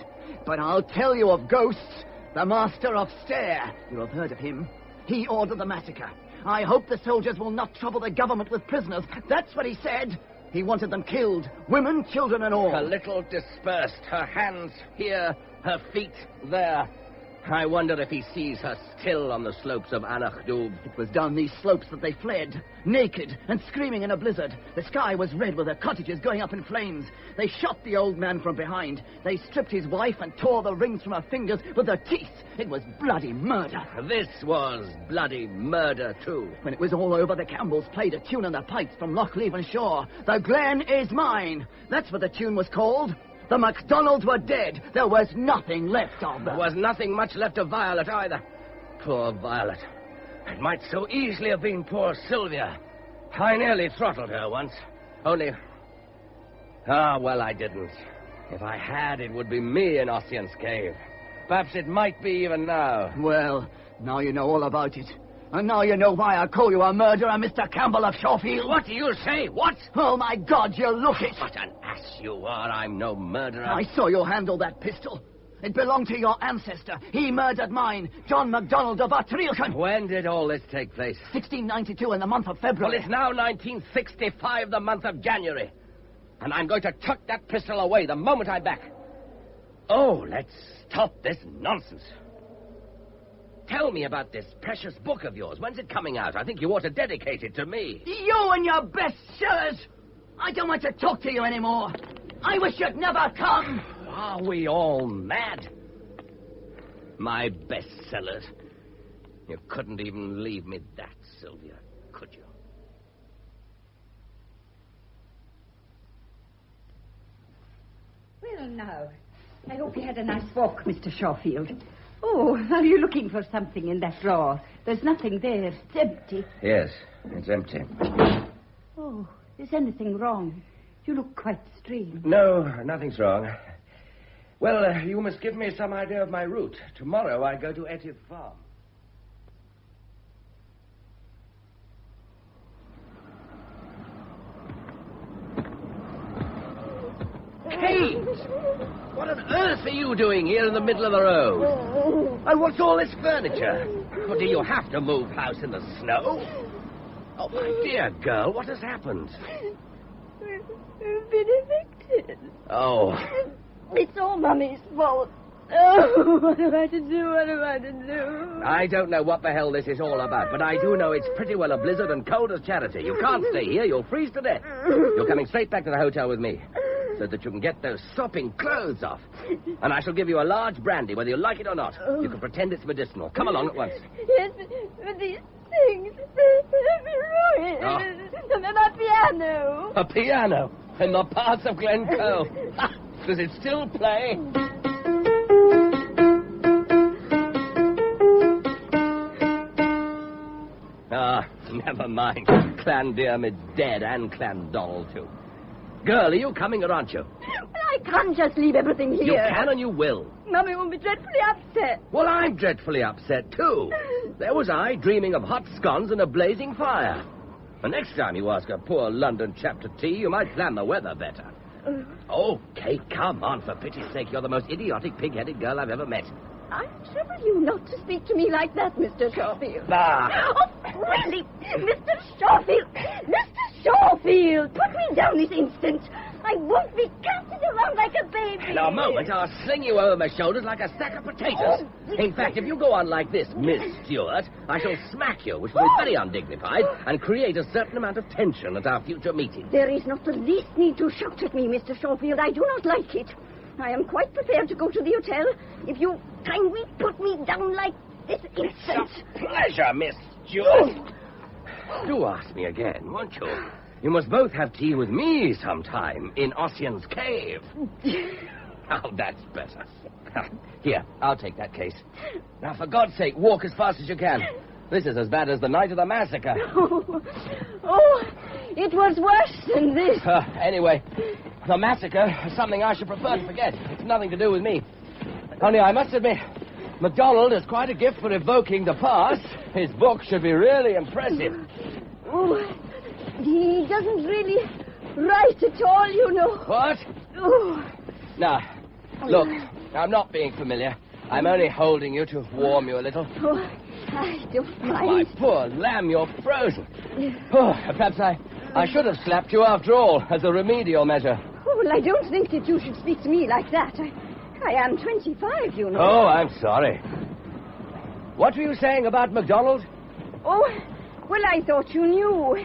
But I'll tell you of ghosts. The Master of Stair. You have heard of him. He ordered the massacre. I hope the soldiers will not trouble the government with prisoners. That's what he said. He wanted them killed. Women, children, and all. A little dispersed. Her hands here, her feet there. I wonder if he sees her still on the slopes of Anachdub. It was down these slopes that they fled, naked and screaming in a blizzard. The sky was red with their cottages going up in flames. They shot the old man from behind. They stripped his wife and tore the rings from her fingers with their teeth. It was bloody murder. This was bloody murder, too. When it was all over, the Campbells played a tune on their pipes from Loch Leven shore. The Glen is mine. That's what the tune was called. The MacDonalds were dead. There was nothing left of them. There was nothing much left of Violet either. Poor Violet. It might so easily have been poor Sylvia. I nearly throttled her once. Only... well, I didn't. If I had, it would be me in Ossian's cave. Perhaps it might be even now. Well, now you know all about it. And now you know why I call you a murderer, Mr. Campbell of Shawfield. What do you say? What? Oh, my God, you look it. What an ass you are. I'm no murderer. I saw you handle that pistol. It belonged to your ancestor. He murdered mine, John MacDonald of Artrilken. When did all this take place? 1692 in the month of February. Well, it's now 1965, the month of January. And I'm going to tuck that pistol away the moment I'm back. Oh, let's stop this nonsense. Tell me about this precious book of yours. When's it coming out? I think you ought to dedicate it to me. You and your bestsellers! I don't want to talk to you anymore. I wish you'd never come. Are we all mad? My bestsellers. You couldn't even leave me that, Sylvia, could you? Well, now, I hope you had a nice walk, Mr. Shawfield. Oh, are you looking for something in that drawer? There's nothing there. It's empty. Yes, it's empty. Oh, is anything wrong? You look quite strange. No, nothing's wrong. Well, you must give me some idea of my route. Tomorrow I go to Etive Farm. Kate! What on earth are you doing here in the middle of the road? And what's all this furniture? Or do you have to move house in the snow? Oh, my dear girl, what has happened? We've been evicted. Oh, It's all Mummy's fault. Oh, what am I to do? What am I to do? I don't know what the hell this is all about, but I do know it's pretty well a blizzard and cold as charity. You can't stay here. You'll freeze to death. You're coming straight back to the hotel with me so that you can get those sopping clothes off. And I shall give you a large brandy, whether you like it or not. You can pretend it's medicinal. Come along at once. Yes, but these things have been ruined. Oh. My piano. A piano in the parts of Glencoe. Does it still play? Never mind. Clandirmid's dead and Clandonald, too. Girl, are you coming or aren't you? I can't just leave everything here. You can and you will. Mummy will be dreadfully upset. Well, I'm dreadfully upset, too. There was I dreaming of hot scones and a blazing fire. The next time you ask a poor London chap to tea, you might plan the weather better. Oh, Kate, come on, for pity's sake. You're the most idiotic, pig-headed girl I've ever met. I trouble you not to speak to me like that, Mr. Shawfield. Ah. Oh, really? Mr. Shawfield! Mr. Shawfield! Put me down this instant. I won't be carted around like a baby. In a moment, I'll sling you over my shoulders like a sack of potatoes. In fact, if you go on like this, Miss Stewart, I shall smack you, which will be very undignified, and create a certain amount of tension at our future meeting. There is not the least need to shout at me, Mr. Shawfield. I do not like it. I am quite prepared to go to the hotel if you kindly put me down like this instant. It's a pleasure, Miss Stewart. Do ask me again, won't you? You must both have tea with me sometime in Ossian's cave. Oh, that's better. Here, I'll take that case. Now, for God's sake, walk as fast as you can. This is as bad as the night of the massacre. Oh, it was worse than this. Anyway, the massacre is something I should prefer to forget. It's nothing to do with me. Only I must admit, MacDonald has quite a gift for evoking the past. His book should be really impressive. Oh, he doesn't really write at all, you know. What? Oh. Now, look, I'm not being familiar. I'm only holding you to warm you a little. Oh, I don't My mind. poor lamb, you're frozen. Oh, perhaps I should have slapped you after all, as a remedial measure. Oh, well, I don't think that you should speak to me like that. I am 25, you know. Oh, I'm sorry. What were you saying about MacDonald? Oh, well, I thought you knew.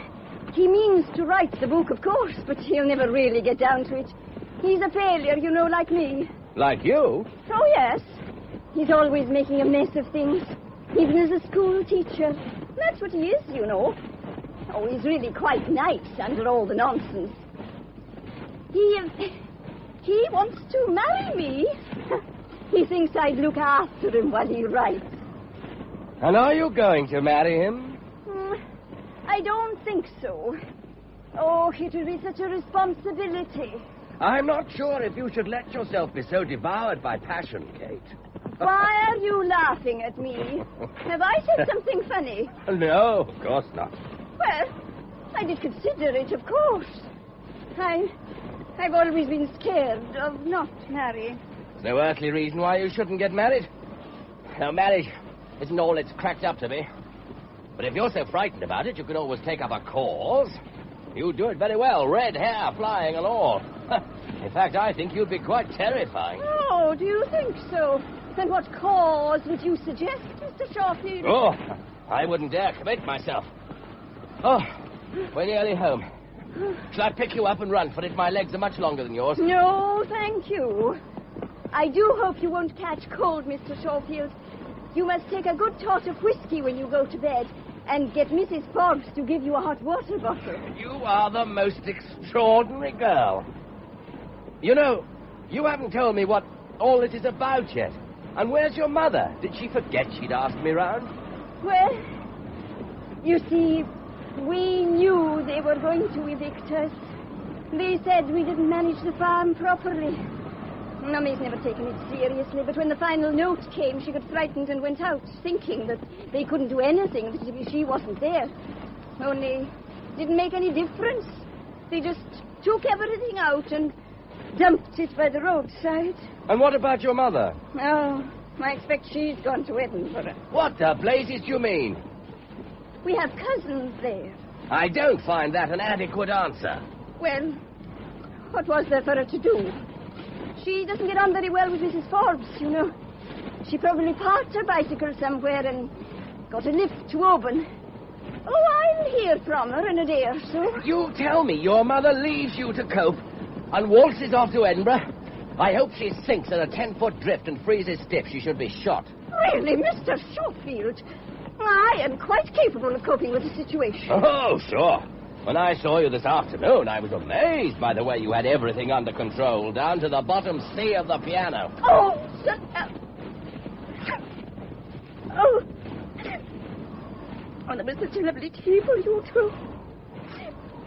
He means to write the book, of course, but he'll never really get down to it. He's a failure, you know, like me. Like you? Oh, yes. He's always making a mess of things, even as a school teacher. That's what he is, you know. Oh, he's really quite nice under all the nonsense. He wants to marry me. He thinks I'd look after him while he writes. And are you going to marry him? I don't think so. Oh, it would be such a responsibility. I'm not sure if you should let yourself be so devoured by passion, Kate. Why are you laughing at me? Have I said something funny? No, of course not. Well, I did consider it, of course. I've always been scared of not marrying. There's no earthly reason why you shouldn't get married. Now, marriage isn't all it's cracked up to be. But if you're so frightened about it, you can always take up a cause. You do it very well, red hair flying and all. In fact, I think you'd be quite terrifying. Oh, do you think so? And what cause would you suggest, Mr. Shawfield? Oh, I wouldn't dare commit myself. Oh, we're nearly home. Shall I pick you up and run for it? My legs are much longer than yours. No, thank you. I do hope you won't catch cold, Mr. Shawfield. You must take a good tot of whiskey when you go to bed and get Mrs. Forbes to give you a hot water bottle. You are the most extraordinary girl. You know, you haven't told me what all this is about yet. And where's your mother? Did she forget she'd asked me round? Well, you see, we knew they were going to evict us. They said we didn't manage the farm properly. Mummy's never taken it seriously, but when the final note came, she got frightened and went out, thinking that they couldn't do anything, that she wasn't there. Only, it didn't make any difference. They just took everything out and dumped it by the roadside. And what about your mother? Oh, I expect she's gone to Edinburgh. What the blazes do you mean? We have cousins there. I don't find that an adequate answer. Well, what was there for her to do? She doesn't get on very well with Mrs. Forbes, you know. She probably parked her bicycle somewhere and got a lift to Oban. Oh, I'll hear from her in a day or so. You tell me your mother leaves you to cope and waltzes off to Edinburgh? I hope she sinks in a 10-foot drift and freezes stiff. She should be shot. Really, Mr. Schofield? I am quite capable of coping with the situation. Oh, sure. When I saw you this afternoon, I was amazed by the way you had everything under control, down to the bottom C of the piano. Oh, shut up. Oh, there was such a lovely tea for you two.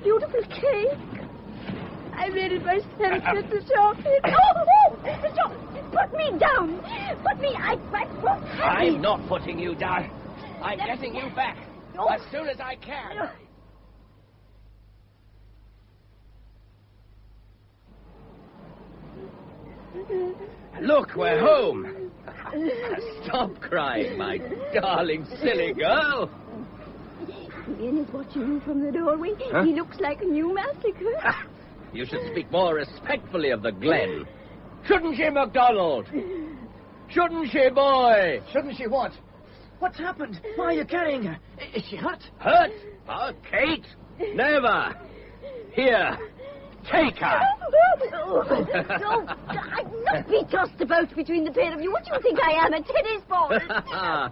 Beautiful cake. I made it myself, Mr. Schofield. Oh, Mr. Schofield, put me down. Put me, I won't have I'm you. not putting you down. I'm getting you back as soon as I can. Look, we're home. Stop crying, my darling, silly girl. Ian is watching you from the doorway. Huh? He looks like a new massacre. You should speak more respectfully of the Glen. Shouldn't she, MacDonald? Shouldn't she, boy? Shouldn't she what? What's happened? Why are you carrying her? Is she hurt? Hurt? Oh, Kate? Never. Here, take her. I'm not be tossed about between the pair of you. What do you think I am, a tennis ball?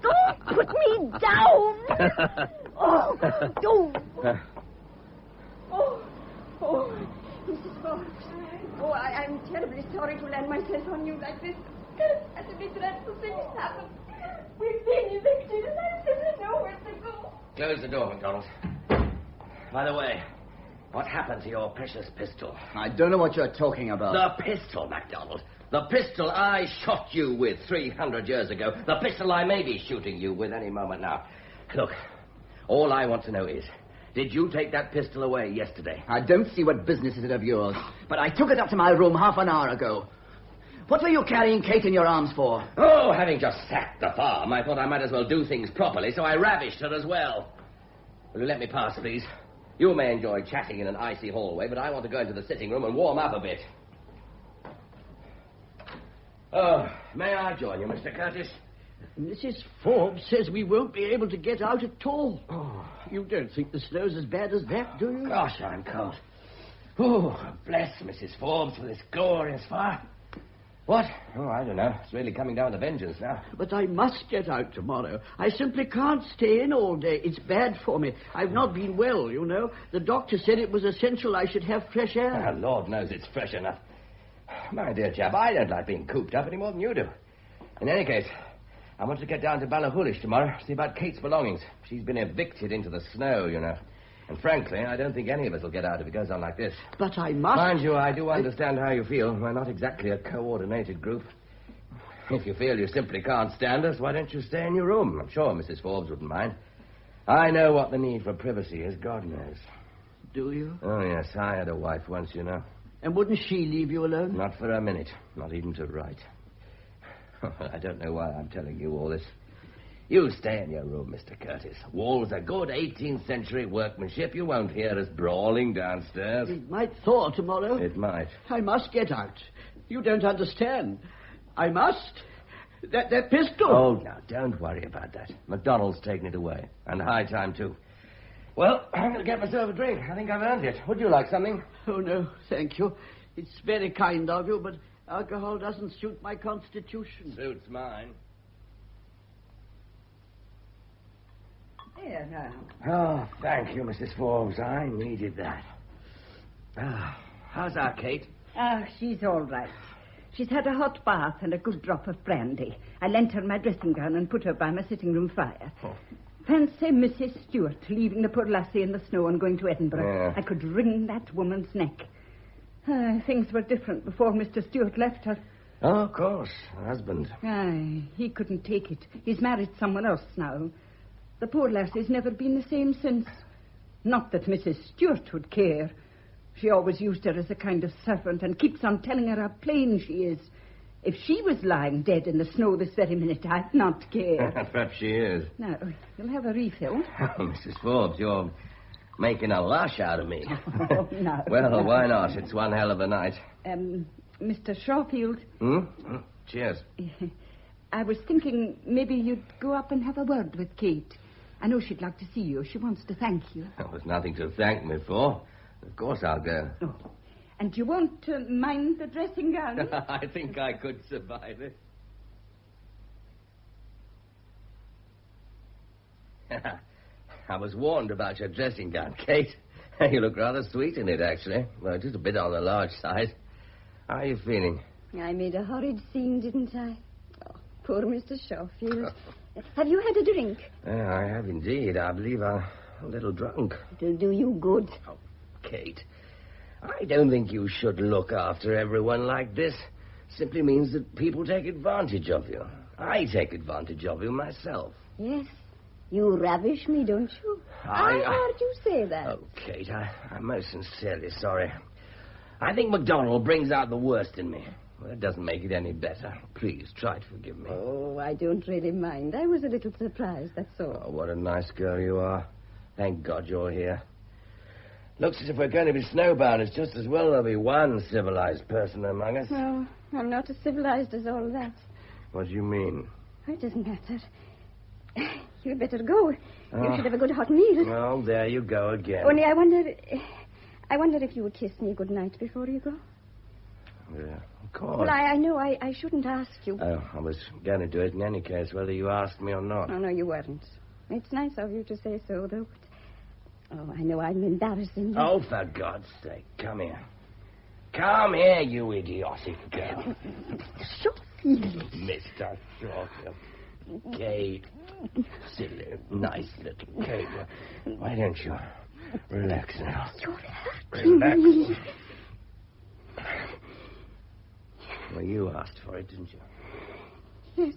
Don't put me down. Oh, don't. Oh, Mrs. Forbes. Oh, I'm terribly sorry to land myself on you like this. And to be dreadful things happen. We've been evicted and I simply know where to go. Close the door, MacDonald. By the way, what happened to your precious pistol? I don't know what you're talking about. The pistol, MacDonald. The pistol I shot you with 300 years ago. The pistol I may be shooting you with any moment now. Look, all I want to know is, did you take that pistol away yesterday? I don't see what business is it of yours, but I took it up to my room half an hour ago. What were you carrying Kate in your arms for? Oh, having just sacked the farm, I thought I might as well do things properly, so I ravished her as well. Will you let me pass, please? You may enjoy chatting in an icy hallway, but I want to go into the sitting room and warm up a bit. Oh, may I join you, Mr. Curtis? Mrs. Forbes says we won't be able to get out at all. Oh, you don't think the snow's as bad as that, do you? Gosh, I'm cold. Oh, bless Mrs. Forbes for this glorious fire. What? Oh, I don't know. It's really coming down to vengeance now. But I must get out tomorrow. I simply can't stay in all day. It's bad for me. I've not been well, you know. The doctor said it was essential I should have fresh air. Oh, Lord knows it's fresh enough. My dear chap, I don't like being cooped up any more than you do. In any case, I want to get down to Ballachulish tomorrow, see about Kate's belongings. She's been evicted into the snow, you know. And frankly, I don't think any of us will get out if it goes on like this. But I must... Mind you, I do understand how you feel. We're not exactly a coordinated group. If you feel you simply can't stand us, why don't you stay in your room? I'm sure Mrs. Forbes wouldn't mind. I know what the need for privacy is, God knows. Do you? Oh, yes, I had a wife once, you know. And wouldn't she leave you alone? Not for a minute. Not even to write. I don't know why I'm telling you all this. You stay in your room, Mr. Curtis. Walls are good 18th century workmanship. You won't hear us brawling downstairs. It might thaw tomorrow. It might. I must get out. You don't understand. I must. That pistol. Oh, now, don't worry about that. MacDonald's taken it away. And high time, too. Well, I'm going to get myself a drink. I think I've earned it. Would you like something? Oh, no, thank you. It's very kind of you, but alcohol doesn't suit my constitution. Suits mine. Here now. Oh, thank you, Mrs. Forbes. I needed that. How's our Kate? She's all right. She's had a hot bath and a good drop of brandy. I lent her my dressing gown and put her by my sitting room fire. Oh. Fancy Mrs. Stewart leaving the poor lassie in the snow and going to Edinburgh. Yeah. I could wring that woman's neck. Things were different before Mr. Stewart left her. Oh, of course. Her husband. Aye, he couldn't take it. He's married someone else now. The poor lassie's never been the same since. Not that Mrs. Stewart would care. She always used her as a kind of serpent and keeps on telling her how plain she is. If she was lying dead in the snow this very minute, I'd not care. Perhaps she is. Now, you'll have a refill. Oh, Mrs. Forbes, you're making a lush out of me. Oh, no. Well, why not? It's one hell of a night. Mr. Shawfield. Cheers. I was thinking maybe you'd go up and have a word with Kate. I know she'd like to see you. She wants to thank you. There was nothing to thank me for. Of course I'll go. Oh. And you won't mind the dressing gown? I think I could survive it. I was warned about your dressing gown, Kate. You look rather sweet in it, actually. Well, just a bit on the large side. How are you feeling? I made a horrid scene, didn't I? Oh, poor Mr. Shawfield. Have you had a drink? I have indeed. I believe I'm a little drunk. It'll do you good. Oh, Kate, I don't think you should look after everyone like this. Simply means that people take advantage of you. I take advantage of you myself. Yes. You ravish me, don't you? I heard you say that. Oh, Kate, I'm most sincerely sorry. I think MacDonald brings out the worst in me. Well, that doesn't make it any better. Please, try to forgive me. Oh, I don't really mind. I was a little surprised, that's all. Oh, what a nice girl you are. Thank God you're here. Looks as if we're going to be snowbound. It's just as well there'll be one civilized person among us. No, I'm not as civilized as all that. What do you mean? It doesn't matter. You'd better go. You should have a good hot meal. Well, there you go again. Only I wonder if you would kiss me good night before you go. Yeah, of course. Well, I know I shouldn't ask you. Oh, I was going to do it in any case, whether you asked me or not. Oh, no, you weren't. It's nice of you to say so, though. But, I know I'm embarrassing you. Oh, for God's sake, come here. Come here, you idiotic girl. Mr. Shawfield. Kate. Silly, nice little Kate. Why don't you relax now? You're hurting me. Well, you asked for it, didn't you? Yes.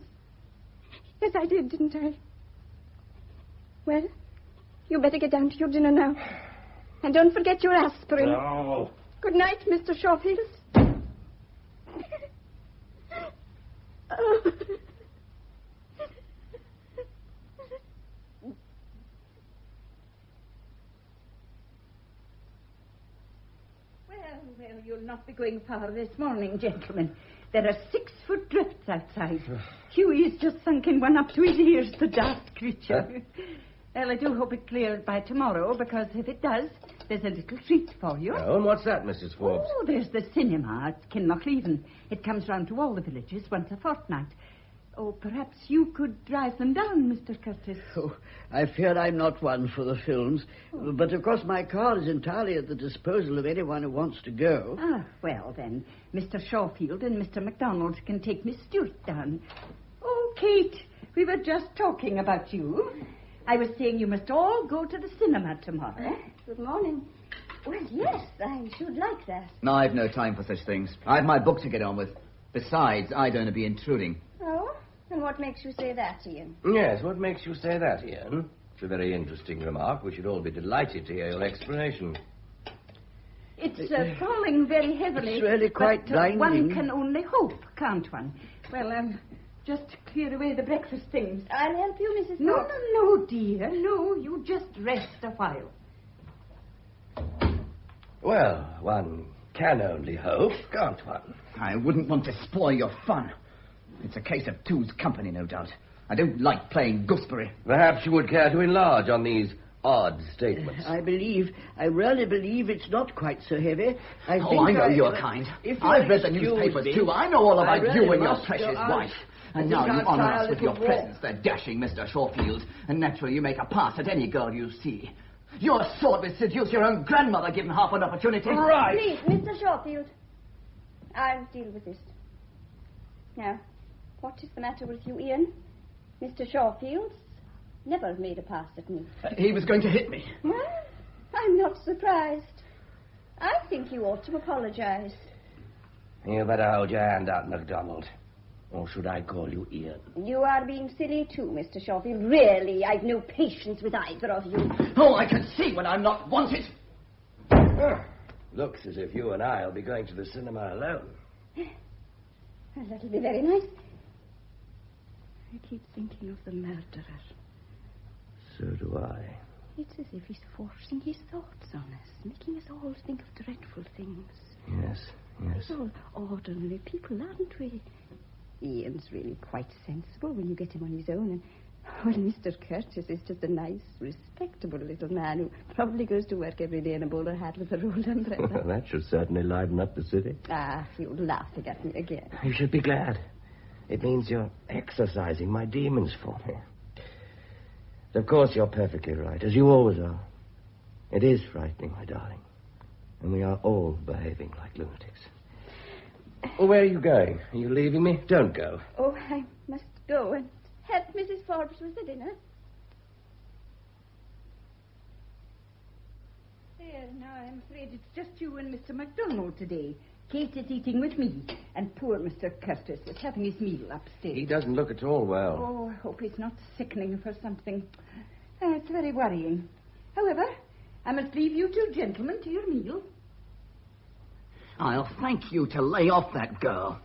Yes, I did, didn't I? Well, you better get down to your dinner now. And don't forget your aspirin. No. Good night, Mr. Shawfield. Oh. Well, you'll not be going far this morning, gentlemen. There are 6-foot drifts outside. Huey's just sunken one up to his ears, the daft creature. Well, I do hope it clears by tomorrow, because if it does, there's a little treat for you. Oh, and what's that, Mrs. Forbes? Oh, there's the cinema at Kinlochleven. It comes round to all the villages once a fortnight. Oh, perhaps you could drive them down, Mr. Curtis. Oh, I fear I'm not one for the films. Oh. But, of course, my car is entirely at the disposal of anyone who wants to go. Ah, well, then, Mr. Shawfield and Mr. MacDonald can take Miss Stewart down. Oh, Kate, we were just talking about you. I was saying you must all go to the cinema tomorrow. Good morning. Well, yes, I should like that. No, I've no time for such things. I have my book to get on with. Besides, I don't want to be intruding. Oh? And what makes you say that, Ian? Yes, what makes you say that, Ian? It's a very interesting remark. We should all be delighted to hear your explanation. It's falling very heavily. It's really quite blinding. One can only hope, can't one? Well, just clear away the breakfast things. I'll help you, Mrs. No, Fox. no, dear. No, you just rest a while. Well, one can only hope, can't one? I wouldn't want to spoil your fun. It's a case of two's company, no doubt. I don't like playing gooseberry. Perhaps you would care to enlarge on these odd statements. I really believe it's not quite so heavy. I know your kind. I've read the newspapers, too. I know all about you and your precious wife. And now you honour us with your presence, the dashing Mr. Shawfield. And naturally you make a pass at any girl you see. Your sword would seduce your own grandmother given half an opportunity. Right. Please, Mr. Shawfield. I'll deal with this. Now, what is the matter with you, Ian? Mr. Shawfield's never made a pass at me. He was going to hit me. Well, I'm not surprised. I think you ought to apologize. You better hold your hand out, MacDonald. Or should I call you Ian? You are being silly too, Mr. Shawfield. Really, I've no patience with either of you. Oh, I can see when I'm not wanted. Looks as if you and I'll be going to the cinema alone. Well, that'll be very nice. I keep thinking of the murderer. So do I. It's as if he's forcing his thoughts on us, making us all think of dreadful things. Yes. We're all ordinary people, aren't we? Ian's really quite sensible when you get him on his own. And, well, Mr. Curtis is just a nice, respectable little man who probably goes to work every day in a bowler hat with a rolled umbrella. That should certainly liven up the city. You're laughing at me again. You should be glad. It means you're exercising my demons for me. Of course, you're perfectly right, as you always are. It is frightening, my darling. And we are all behaving like lunatics. Well, where are you going? Are you leaving me? Don't go. Oh, I must go and help Mrs. Forbes with the dinner. There, now I'm afraid it's just you and Mr. MacDonald today. Kate is eating with me, and poor Mr. Curtis is having his meal upstairs. He doesn't look at all well. Oh, I hope he's not sickening for something. It's very worrying. However, I must leave you two gentlemen to your meal. I'll thank you to lay off that girl.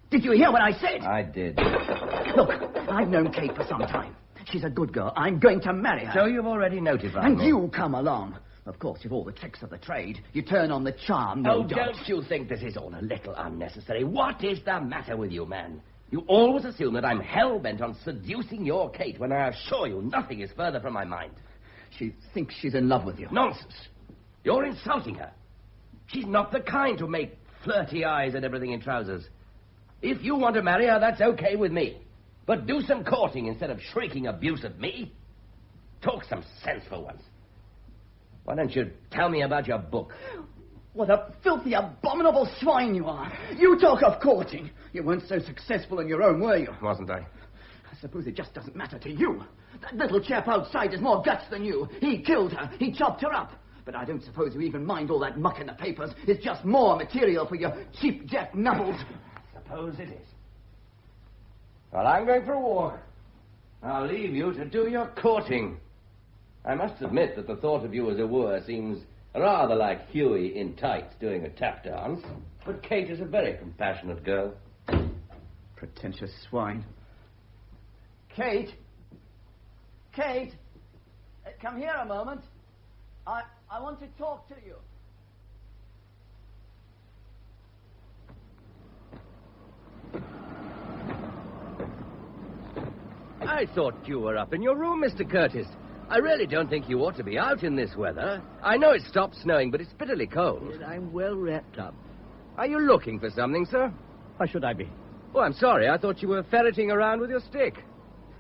Did you hear what I said? I did. Look, I've known Kate for some time. She's a good girl. I'm going to marry her. So you've already notified And me. you come along. Of course, you've all the tricks of the trade. You turn on the charm, no doubt. Don't you think this is all a little unnecessary? What is the matter with you, man? You always assume that I'm hell-bent on seducing your Kate when I assure you nothing is further from my mind. She thinks she's in love with you. Nonsense. You're insulting her. She's not the kind to make flirty eyes at everything in trousers. If you want to marry her, that's okay with me. But do some courting instead of shrieking abuse at me. Talk some sense for once. Why don't you tell me about your book? What a filthy, abominable swine you are. You talk of courting. You weren't so successful in your own, were you? Wasn't I? I suppose it just doesn't matter to you. That little chap outside has more guts than you. He killed her. He chopped her up. But I don't suppose you even mind all that muck in the papers. It's just more material for your cheap jack nubbles. Suppose it is. Well, I'm going for a walk. I'll leave you to do your courting. I must admit that the thought of you as a wooer seems rather like Huey in tights doing a tap dance. But Kate is a very compassionate girl. Pretentious swine. Kate? Kate? Come here a moment. I want to talk to you. I thought you were up in your room, Mr. Curtis. I really don't think you ought to be out in this weather. I know it's stopped snowing, but it's bitterly cold. Yes, I'm well wrapped up. Are you looking for something, sir? Why should I be? Oh, I'm sorry. I thought you were ferreting around with your stick.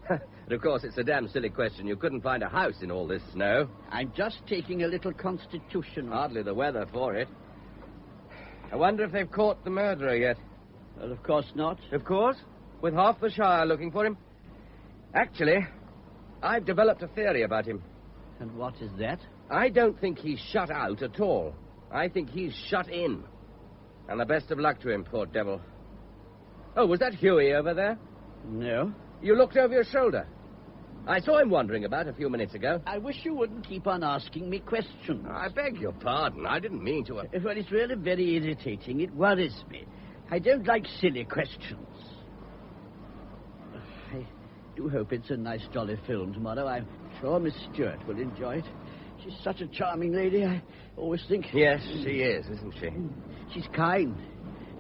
But of course, it's a damn silly question. You couldn't find a house in all this snow. I'm just taking a little constitutional. Hardly the weather for it. I wonder if they've caught the murderer yet. Well, of course not. Of course? With half the Shire looking for him? Actually, I've developed a theory about him. And what is that? I don't think he's shut out at all. I think he's shut in. And the best of luck to him, poor devil. Oh, was that Huey over there? No. You looked over your shoulder. I saw him wandering about a few minutes ago. I wish you wouldn't keep on asking me questions. I beg your pardon. I didn't mean to... Well, it's really very irritating. It worries me. I don't like silly questions. I do hope it's a nice, jolly film tomorrow. I'm sure Miss Stewart will enjoy it. She's such a charming lady, I always think. Yes, she is, isn't she? She's kind.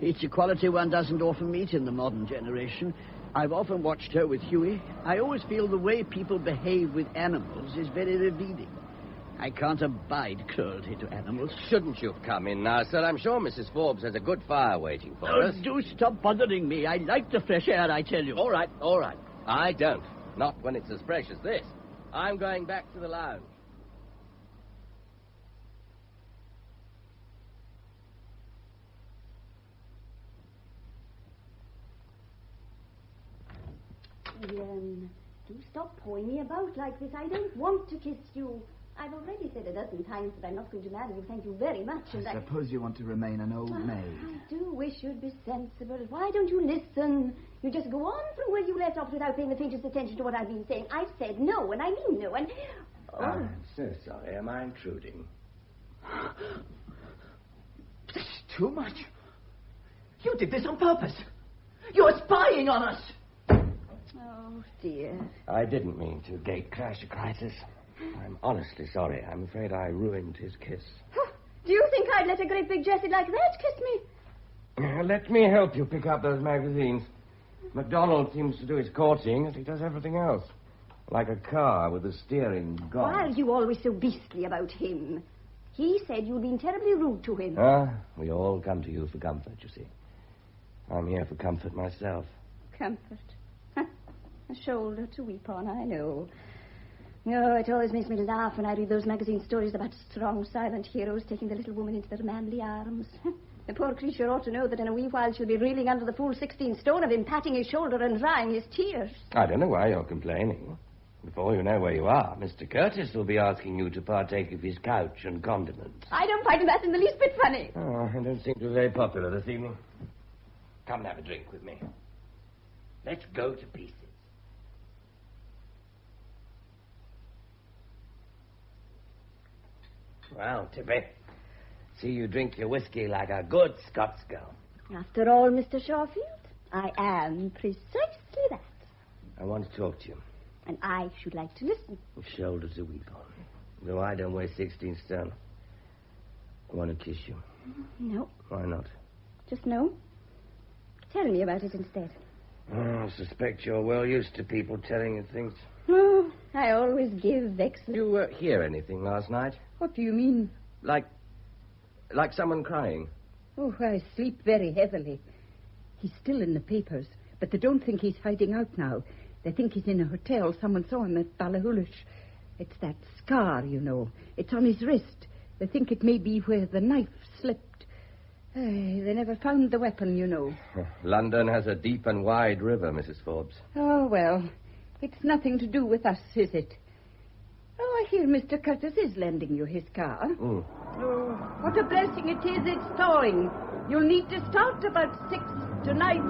It's a quality one doesn't often meet in the modern generation. I've often watched her with Huey. I always feel the way people behave with animals is very revealing. I can't abide cruelty to animals. Shouldn't you come in now, sir? I'm sure Mrs. Forbes has a good fire waiting for us. Do stop bothering me. I like the fresh air, I tell you. All right, all right. I don't. Not when it's as fresh as this. I'm going back to the lounge. Do stop pawing me about like this. I don't want to kiss you. I've already said a dozen times that I'm not going to marry you. Thank you very much. And I suppose you want to remain an old maid. I do wish you'd be sensible. Why don't you listen? You just go on from where you left off without paying the faintest attention to what I've been saying. I've said no, and I mean no, and... Oh. I'm so sorry. Am I intruding? This is too much. You did this on purpose. You're spying on us. Oh, dear. I didn't mean to gate-crash a crisis. I'm honestly sorry. I'm afraid I ruined his kiss. Do you think I'd let a great big Jessie like that kiss me? Let me help you pick up those magazines. MacDonald seems to do his courting as he does everything else. Like a car with the steering gone. Why are you always so beastly about him? He said you'd been terribly rude to him. We all come to you for comfort, you see. I'm here for comfort myself. Comfort. A shoulder to weep on, I know. No, it always makes me laugh when I read those magazine stories about strong, silent heroes taking the little woman into their manly arms. The poor creature ought to know that in a wee while she'll be reeling under the full 16 stone of him patting his shoulder and drying his tears. I don't know why you're complaining. Before you know where you are, Mr. Curtis will be asking you to partake of his couch and condiments. I don't find that in the least bit funny. Oh, I don't seem to be very popular this evening. Come and have a drink with me. Let's go to pieces. Well, Tippy, see you drink your whiskey like a good Scots girl. After all, Mr. Shawfield, I am precisely that. I want to talk to you. And I should like to listen. Shoulder to weep on. Though I don't weigh 16 stone. I want to kiss you. No. Why not? Just no. Tell me about it instead. Oh, I suspect you're well used to people telling you things. Oh, I always give vexes. Did you hear anything last night? What do you mean? Like someone crying. Oh, I sleep very heavily. He's still in the papers, but they don't think he's hiding out now. They think he's in a hotel. Someone saw him at Ballachulish. It's that scar, you know. It's on his wrist. They think it may be where the knife slipped. They never found the weapon, you know. London has a deep and wide river, Mrs. Forbes. Oh, well, it's nothing to do with us, is it? Oh, I hear Mr. Curtis is lending you his car. Mm. Oh, what a blessing it is it's towing. You'll need to start about 6 tonight.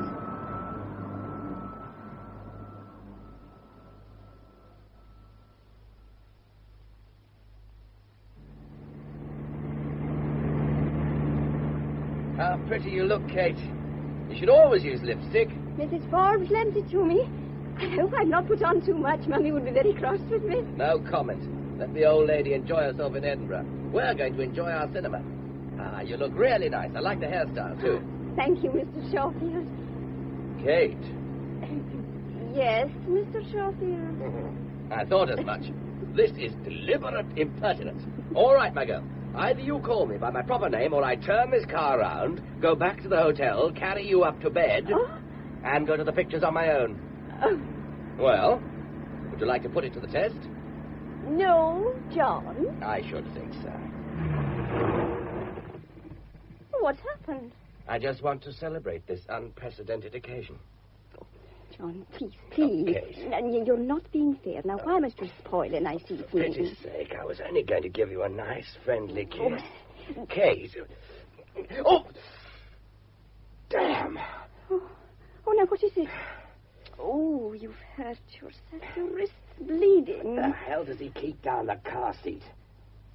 How pretty you look, Kate. You should always use lipstick. Mrs. Forbes lent it to me. I hope I've not put on too much. Mummy would be very cross with me. No comment. Let the old lady enjoy herself in Edinburgh. We're going to enjoy our cinema. You look really nice. I like the hairstyle, too. Thank you, Mr. Shawfield. Kate. Yes, Mr. Shawfield. I thought as much. This is deliberate impertinence. All right, my girl. Either you call me by my proper name, or I turn this car around, go back to the hotel, carry you up to bed, and go to the pictures on my own. Well, would you like to put it to the test? No, John. I should think so. What happened? I just want to celebrate this unprecedented occasion. John, please. Okay. And you're not being fair. Now, why must you spoil a nice evening? For pity's sake, I was only going to give you a nice, friendly kiss. Kate. Oh! Damn! Oh, now, what is it? Oh, you've hurt yourself. Your wrist's bleeding. What the hell does he keep down the car seat?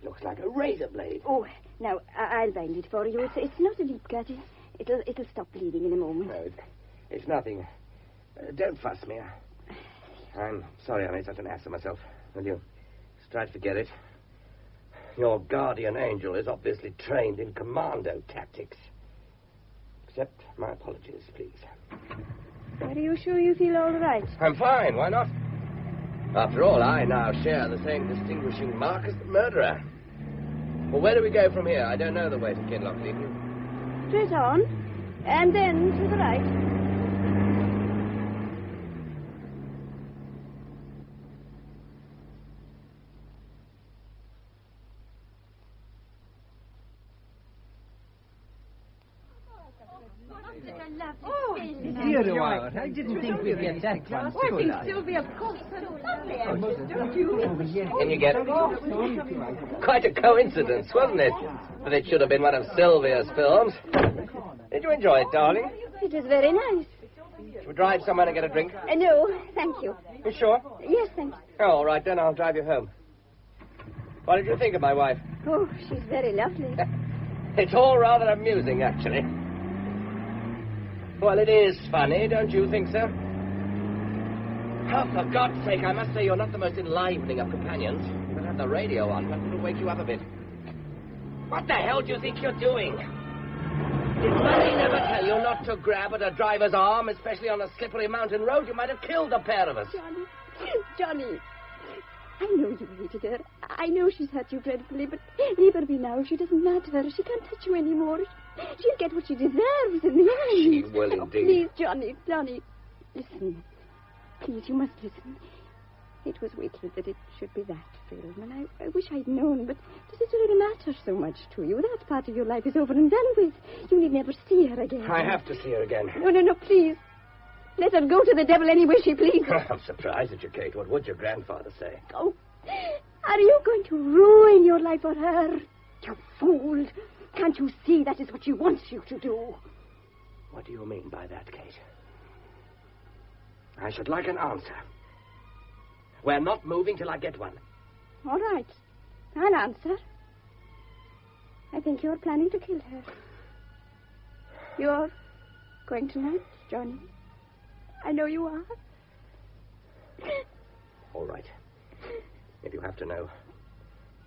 Looks like a razor blade. Oh, now, I'll bind it for you. It's not a deep cut. It'll stop bleeding in a moment. No, it's nothing. Don't fuss me. I'm sorry I made such an ass of myself. Will you just try to forget it? Your guardian angel is obviously trained in commando tactics. Accept my apologies, please. Are you sure you feel all right? I'm fine. Why not? After all, I now share the same distinguishing mark as the murderer. Well, where do we go from here? I don't know the way to Kinloch, do you? Straight on, and then to the right. Dear Wild, I didn't think we'd get that one. I think Sylvia, of course, lovely, don't you? Can you get it? Quite a coincidence, wasn't it? But it should have been one of Sylvia's films. Did you enjoy it, darling? It was very nice. Should we drive somewhere and get a drink? No, thank you. You sure? Yes, thank you. Oh, all right, then I'll drive you home. What did you think of my wife? Oh, she's very lovely. It's all rather amusing, actually. Well, it is funny, don't you think so? Oh, for God's sake, I must say you're not the most enlivening of companions. You better have the radio on. Perhaps it'll wake you up a bit. What the hell do you think you're doing? Did Mummy never tell you not to grab at a driver's arm, especially on a slippery mountain road? You might have killed the pair of us. Johnny, I know you hated her. I know she's hurt you dreadfully, but leave her be now. She doesn't matter. She can't touch you anymore. She'll get what she deserves in the end. She will indeed. Oh, please, Johnny, listen. Please, you must listen. It was wicked that it should be that film, and I wish I'd known, but does it really matter so much to you? That part of your life is over and done with. You need never see her again. I have to see her again. No, please. Let her go to the devil any way she pleases. I'm surprised at you, Kate. What would your grandfather say? Oh, are you going to ruin your life for her? You fool. Can't you see that is what she wants you to do? What do you mean by that, Kate? I should like an answer. We're not moving till I get one. All right. I'll answer. I think you're planning to kill her. You're going tonight, Johnny. I know you are. All right. If you have to know,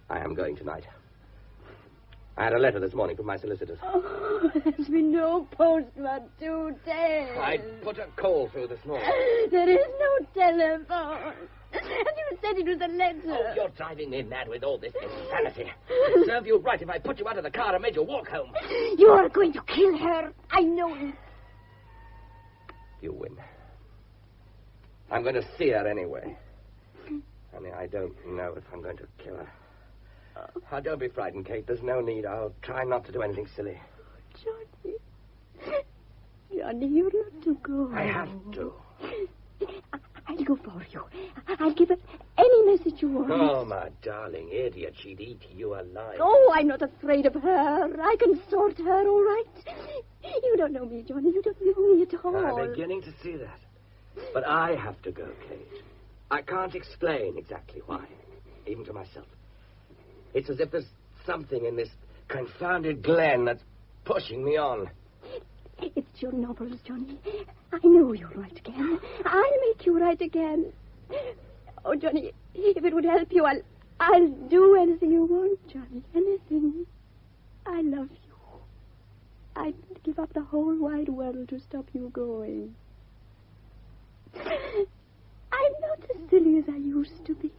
I am going tonight. I had a letter this morning from my solicitors. Oh, there's been no postman today. I put a call through this morning. There is no telephone. And you said it was a letter. Oh, you're driving me mad with all this insanity. It'd serve you right if I put you out of the car and made you walk home. You are going to kill her. I know it. You win. I'm going to see her anyway. Only I don't know if I'm going to kill her. Oh, don't be frightened, Kate. There's no need. I'll try not to do anything silly. Johnny, you're not to go. I have to. I'll go for you. I'll give her any message you want. Oh, my darling idiot. She'd eat you alive. Oh, I'm not afraid of her. I can sort her, all right. You don't know me, Johnny. You don't know me at all. I'm beginning to see that. But I have to go, Kate. I can't explain exactly why, even to myself. It's as if there's something in this confounded glen that's pushing me on. It's your novels, Johnny. I know you're right again. I'll make you right again. Oh, Johnny, if it would help you, I'll do anything you want, Johnny. Anything. I love you. I'd give up the whole wide world to stop you going. I'm not as silly as I used to be.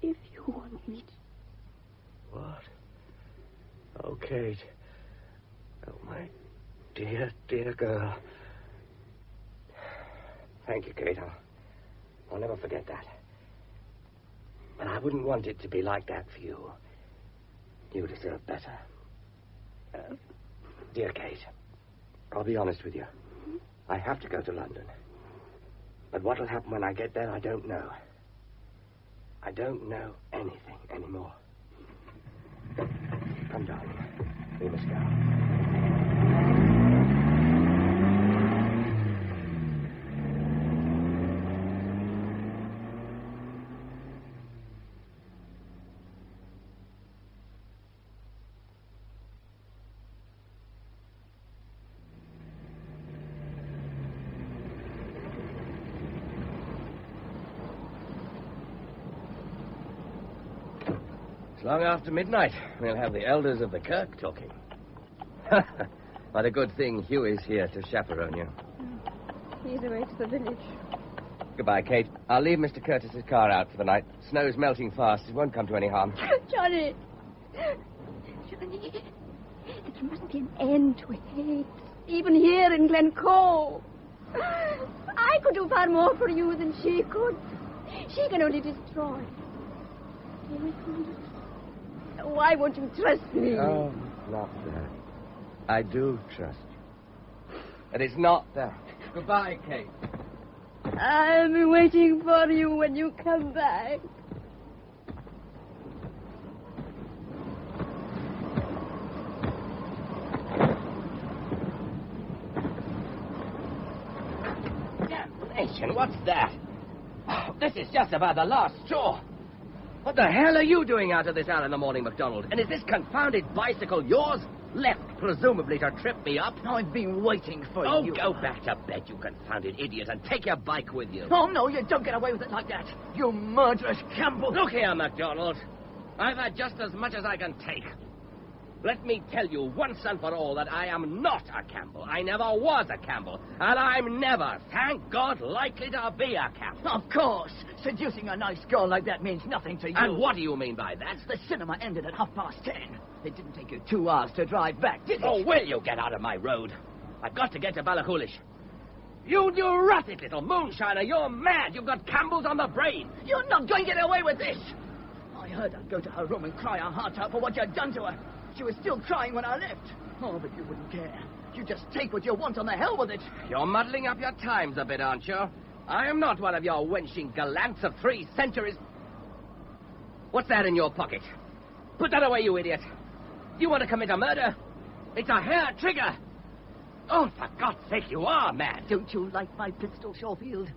If you want me to. What? Oh, Kate. Oh, my dear, dear girl. Thank you, Kate. I'll never forget that. But I wouldn't want it to be like that for you. You deserve better. Dear Kate, I'll be honest with you. I have to go to London. But what'll happen when I get there, I don't know. I don't know anything anymore. Come, darling. We must go. It's long after midnight. We'll have the elders of the Kirk talking. What a good thing Hughie's here to chaperone you. He's away to the village. Goodbye, Kate. I'll leave Mr. Curtis's car out for the night. Snow's melting fast. It won't come to any harm. Johnny! Johnny, there must be an end to hate. Even here in Glencoe. I could do far more for you than she could. She can only destroy. Why won't you trust me? Oh, not that. I do trust you. And it's not that. Goodbye, Kate. I'll be waiting for you when you come back. Damnation, what's that? Oh, this is just about the last straw. What the hell are you doing out of this hour in the morning, MacDonald? And is this confounded bicycle yours? Left, presumably, to trip me up? I've been waiting for you. Oh, go back to bed, you confounded idiot, and take your bike with you. Oh, no, you don't get away with it like that. You murderous Campbell. Look here, MacDonald. I've had just as much as I can take. Let me tell you once and for all that I am not a Campbell. I never was a Campbell. And I'm never, thank God, likely to be a Campbell. Of course. Seducing a nice girl like that means nothing to you. And what do you mean by that? The cinema ended at 10:30. It didn't take you 2 hours to drive back, did it? Oh, will you get out of my road? I've got to get to Ballachulish. You neurotic little moonshiner, you're mad. You've got Campbells on the brain. You're not going to get away with this. I heard her go to her room and cry her heart out for what you'd done to her. She was still crying when I left. Oh, but you wouldn't care. You just take what you want and the hell with it. You're muddling up your times a bit, aren't you? I am not one of your wenching gallants of 3 centuries. What's that in your pocket? Put that away, you idiot. You want to commit a murder? It's a hair trigger. Oh, for God's sake, you are mad. Don't you like my pistol, Shawfield?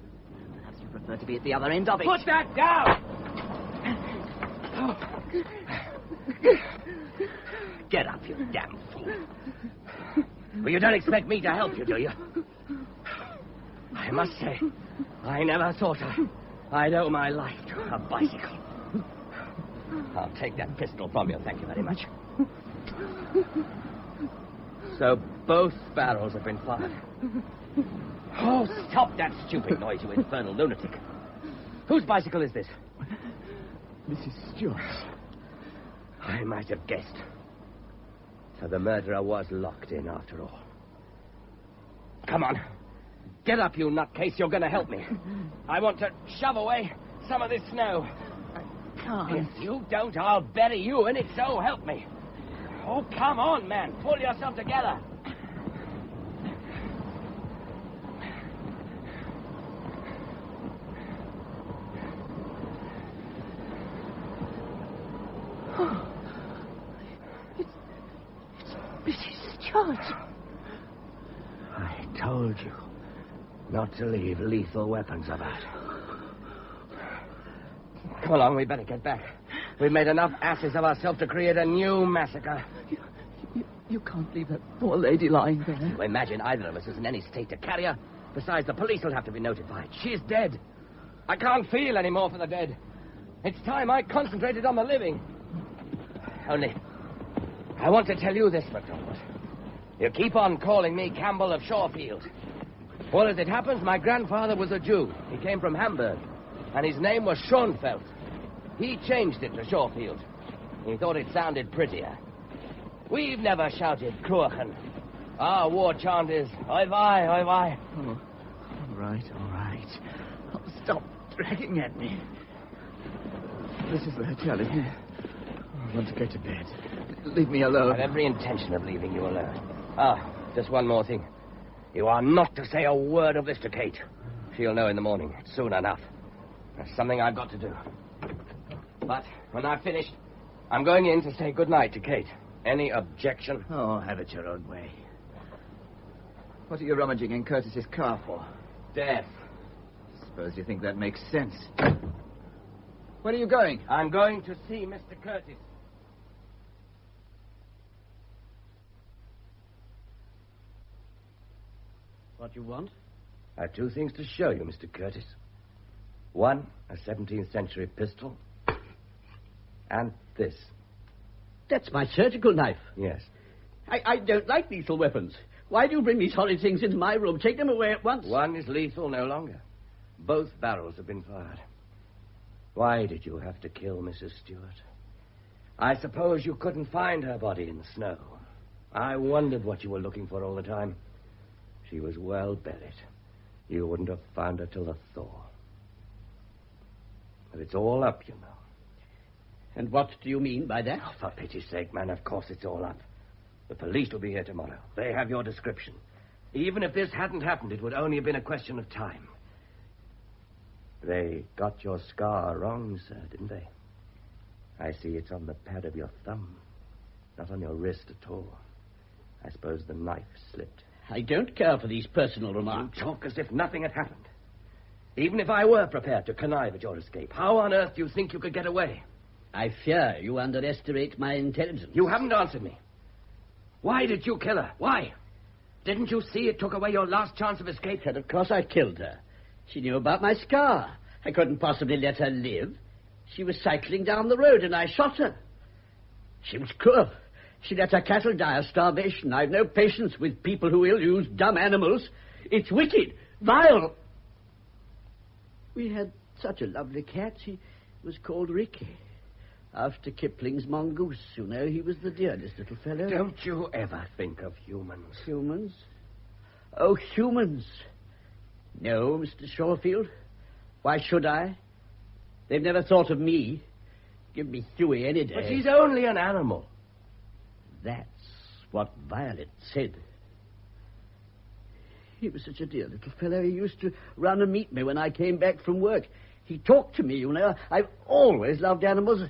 Perhaps you prefer to be at the other end of it. Put that down! Get up, you damn fool. Well, you don't expect me to help you, do you? I must say, I never thought I'd owe my life to a bicycle. I'll take that pistol from you, thank you very much. So both barrels have been fired. Oh, stop that stupid noise, you infernal lunatic. Whose bicycle is this? Mrs. Stewart's. I might have guessed. So the murderer was locked in after all. Come on. Get up, you nutcase. You're going to help me. I want to shove away some of this snow. I can't. If you don't, I'll bury you in it, so help me. Oh, come on, man. Pull yourself together. Mrs. Stewart. I told you not to leave lethal weapons about. Come along, we better get back. We've made enough asses of ourselves to create a new massacre. You can't leave that poor lady lying there. You imagine either of us is in any state to carry her? Besides, the police will have to be notified. She's dead. I can't feel any more for the dead. It's time I concentrated on the living. Only, I want to tell you this, MacDonald. You keep on calling me Campbell of Shawfield. Well, as it happens, my grandfather was a Jew. He came from Hamburg, and his name was Schoenfeld. He changed it to Shawfield. He thought it sounded prettier. We've never shouted Kruachen. Our war chant is, oi vai, oi vai. Oh, all right. Oh, stop dragging at me. This is the hotel, isn't it? Oh, I want to go to bed. Leave me alone. I have every intention of leaving you alone. Just one more thing. You are not to say a word of this to Kate. She'll know in the morning. It's soon enough. There's something I've got to do. But when I've finished, I'm going in to say goodnight to Kate. Any objection? Oh, have it your own way. What are you rummaging in Curtis's car for? Death. Suppose you think that makes sense. Where are you going? I'm going to see Mr. Curtis. What you want? I have 2 things to show you, Mr. Curtis. One, a 17th century pistol. And this. That's my surgical knife. Yes. I don't like lethal weapons. Why do you bring these horrid things into my room? Take them away at once. One is lethal no longer. Both barrels have been fired. Why did you have to kill Mrs. Stewart? I suppose you couldn't find her body in the snow. I wondered what you were looking for all the time. She was well buried. You wouldn't have found her till the thaw. But it's all up, you know. And what do you mean by that? Oh, for pity's sake, man, of course it's all up. The police will be here tomorrow. They have your description. Even if this hadn't happened, it would only have been a question of time. They got your scar wrong, sir, didn't they? I see it's on the pad of your thumb, not on your wrist at all. I suppose the knife slipped. I don't care for these personal remarks. You talk as if nothing had happened. Even if I were prepared to connive at your escape, how on earth do you think you could get away? I fear you underestimate my intelligence. You haven't answered me. Why did you kill her? Why? Didn't you see it took away your last chance of escape? And of course I killed her. She knew about my scar. I couldn't possibly let her live. She was cycling down the road and I shot her. She was cruel. She let her cattle die of starvation. I've no patience with people who ill-use dumb animals. It's wicked, vile. We had such a lovely cat. He was called Ricky. After Kipling's mongoose, you know, he was the dearest little fellow. Don't you ever think of humans? Humans? Oh, humans. No, Mr. Shorefield. Why should I? They've never thought of me. Give me Huey any day. But she's only an animal. That's what Violet said. He was such a dear little fellow. He used to run and meet me when I came back from work. He talked to me, you know. I've always loved animals.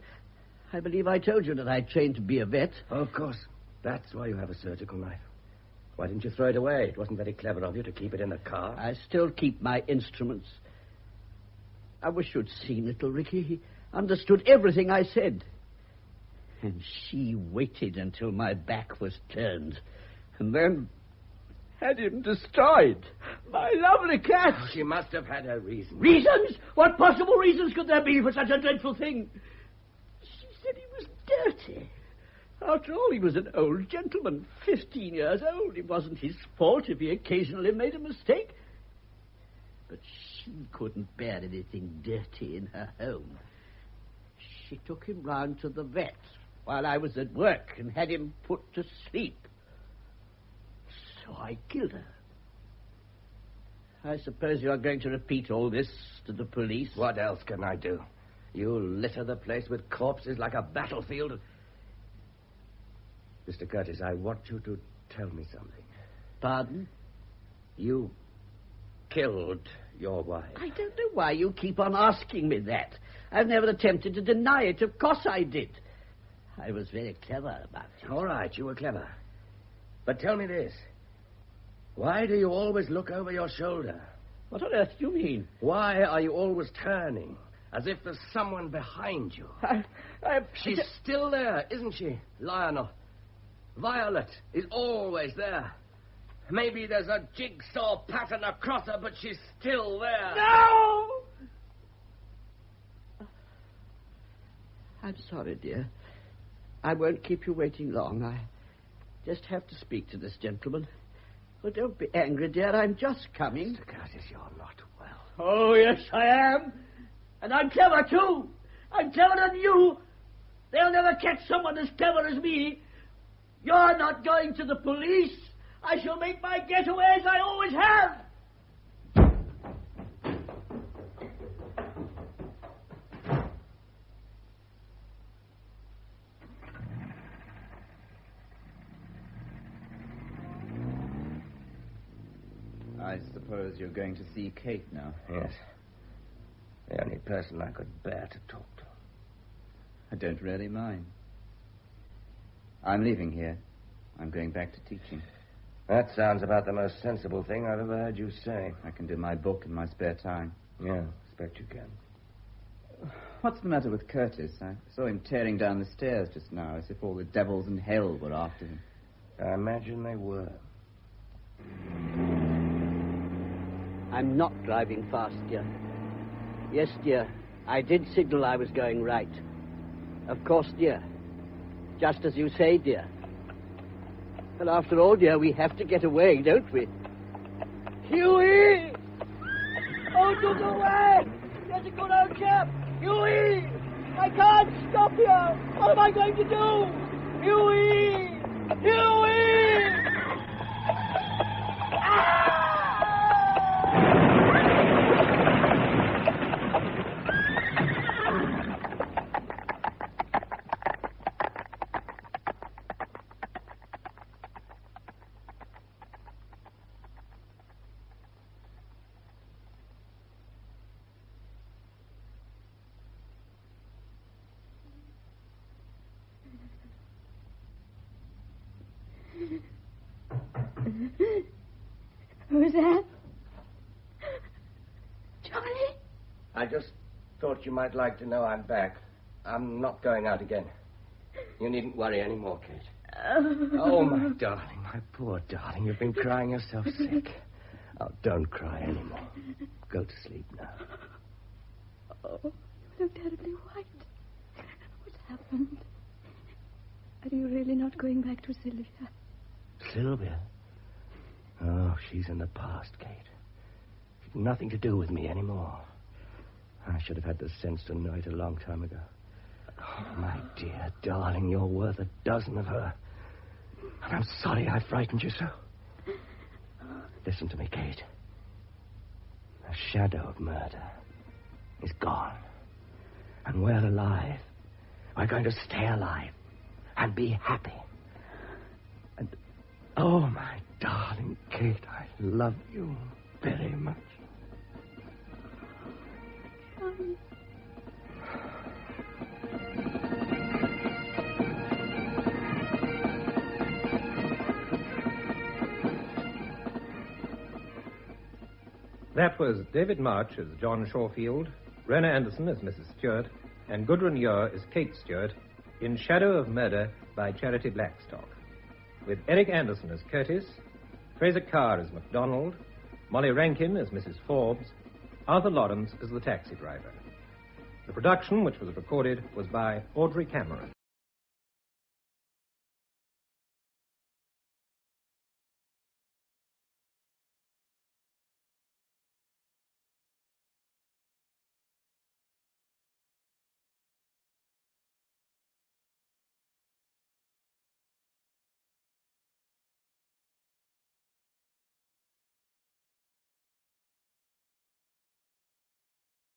I believe I told you that I trained to be a vet. Oh, of course. That's why you have a surgical knife. Why didn't you throw it away? It wasn't very clever of you to keep it in the car. I still keep my instruments. I wish you'd seen little Ricky. He understood everything I said. And she waited until my back was turned. And then had him destroyed. My lovely cat. Oh, she must have had her reasons. Reasons? What possible reasons could there be for such a dreadful thing? She said he was dirty. After all, he was an old gentleman, 15 years old. It wasn't his fault if he occasionally made a mistake. But she couldn't bear anything dirty in her home. She took him round to the vet while I was at work and had him put to sleep. So I killed her. I suppose you are going to repeat all this to the police? What else can I do? You litter the place with corpses like a battlefield. Mr. Curtis, I want you to tell me something. Pardon? You killed your wife. I don't know why you keep on asking me that. I've never attempted to deny it. Of course I did. I was very clever about it. All right, you were clever. But tell me this. Why do you always look over your shoulder? What on earth do you mean? Why are you always turning, as if there's someone behind you? She's still there, isn't she, Lionel? Violet is always there. Maybe there's a jigsaw pattern across her, but she's still there. No! I'm sorry, dear. I won't keep you waiting long. I just have to speak to this gentleman. Oh, don't be angry, dear. I'm just coming. Mr. Curtis, you're not well. Oh, yes, I am. And I'm clever, too. I'm cleverer than you. They'll never catch someone as clever as me. You're not going to the police. I shall make my getaway as I always have. I suppose you're going to see Kate now. Yes. The only person I could bear to talk to. I don't really mind. I'm leaving here. I'm going back to teaching. That sounds about the most sensible thing I've ever heard you say. I can do my book in my spare time. Yeah, expect you can. What's the matter with Curtis? I saw him tearing down the stairs just now, as if all the devils in hell were after him. I imagine they were. I'm not driving fast, dear. Yes, dear. I did signal I was going right. Of course, dear. Just as you say, dear. Well, after all, dear, we have to get away, don't we? Huey! Oh, do go away! There's a good old chap! Huey! I can't stop here! What am I going to do? Huey! Huey! Who's that? Johnny? I just thought you might like to know I'm back. I'm not going out again. You needn't worry any more, Kate. Oh, my darling, my poor darling. You've been crying yourself sick. Oh, don't cry anymore. Go to sleep now. Oh, you look terribly white. What's happened? Are you really not going back to Sylvia? Sylvia? Oh, she's in the past, Kate. She's nothing to do with me anymore. I should have had the sense to know it a long time ago. Oh, my dear darling, you're worth a dozen of her. And I'm sorry I frightened you so. Listen to me, Kate. The shadow of murder is gone. And we're alive. We're going to stay alive and be happy. And, oh, my darling Kate, I love you very much. Johnny. That was David March as John Shorefield, Rona Anderson as Mrs. Stewart, and Gudrun Ure as Kate Stewart in Shadow of Murder by Charity Blackstock, with Eric Anderson as Curtis, Fraser Carr as MacDonald, Molly Rankin as Mrs. Forbes, Arthur Lawrence as the taxi driver. The production, which was recorded, was by Audrey Cameron.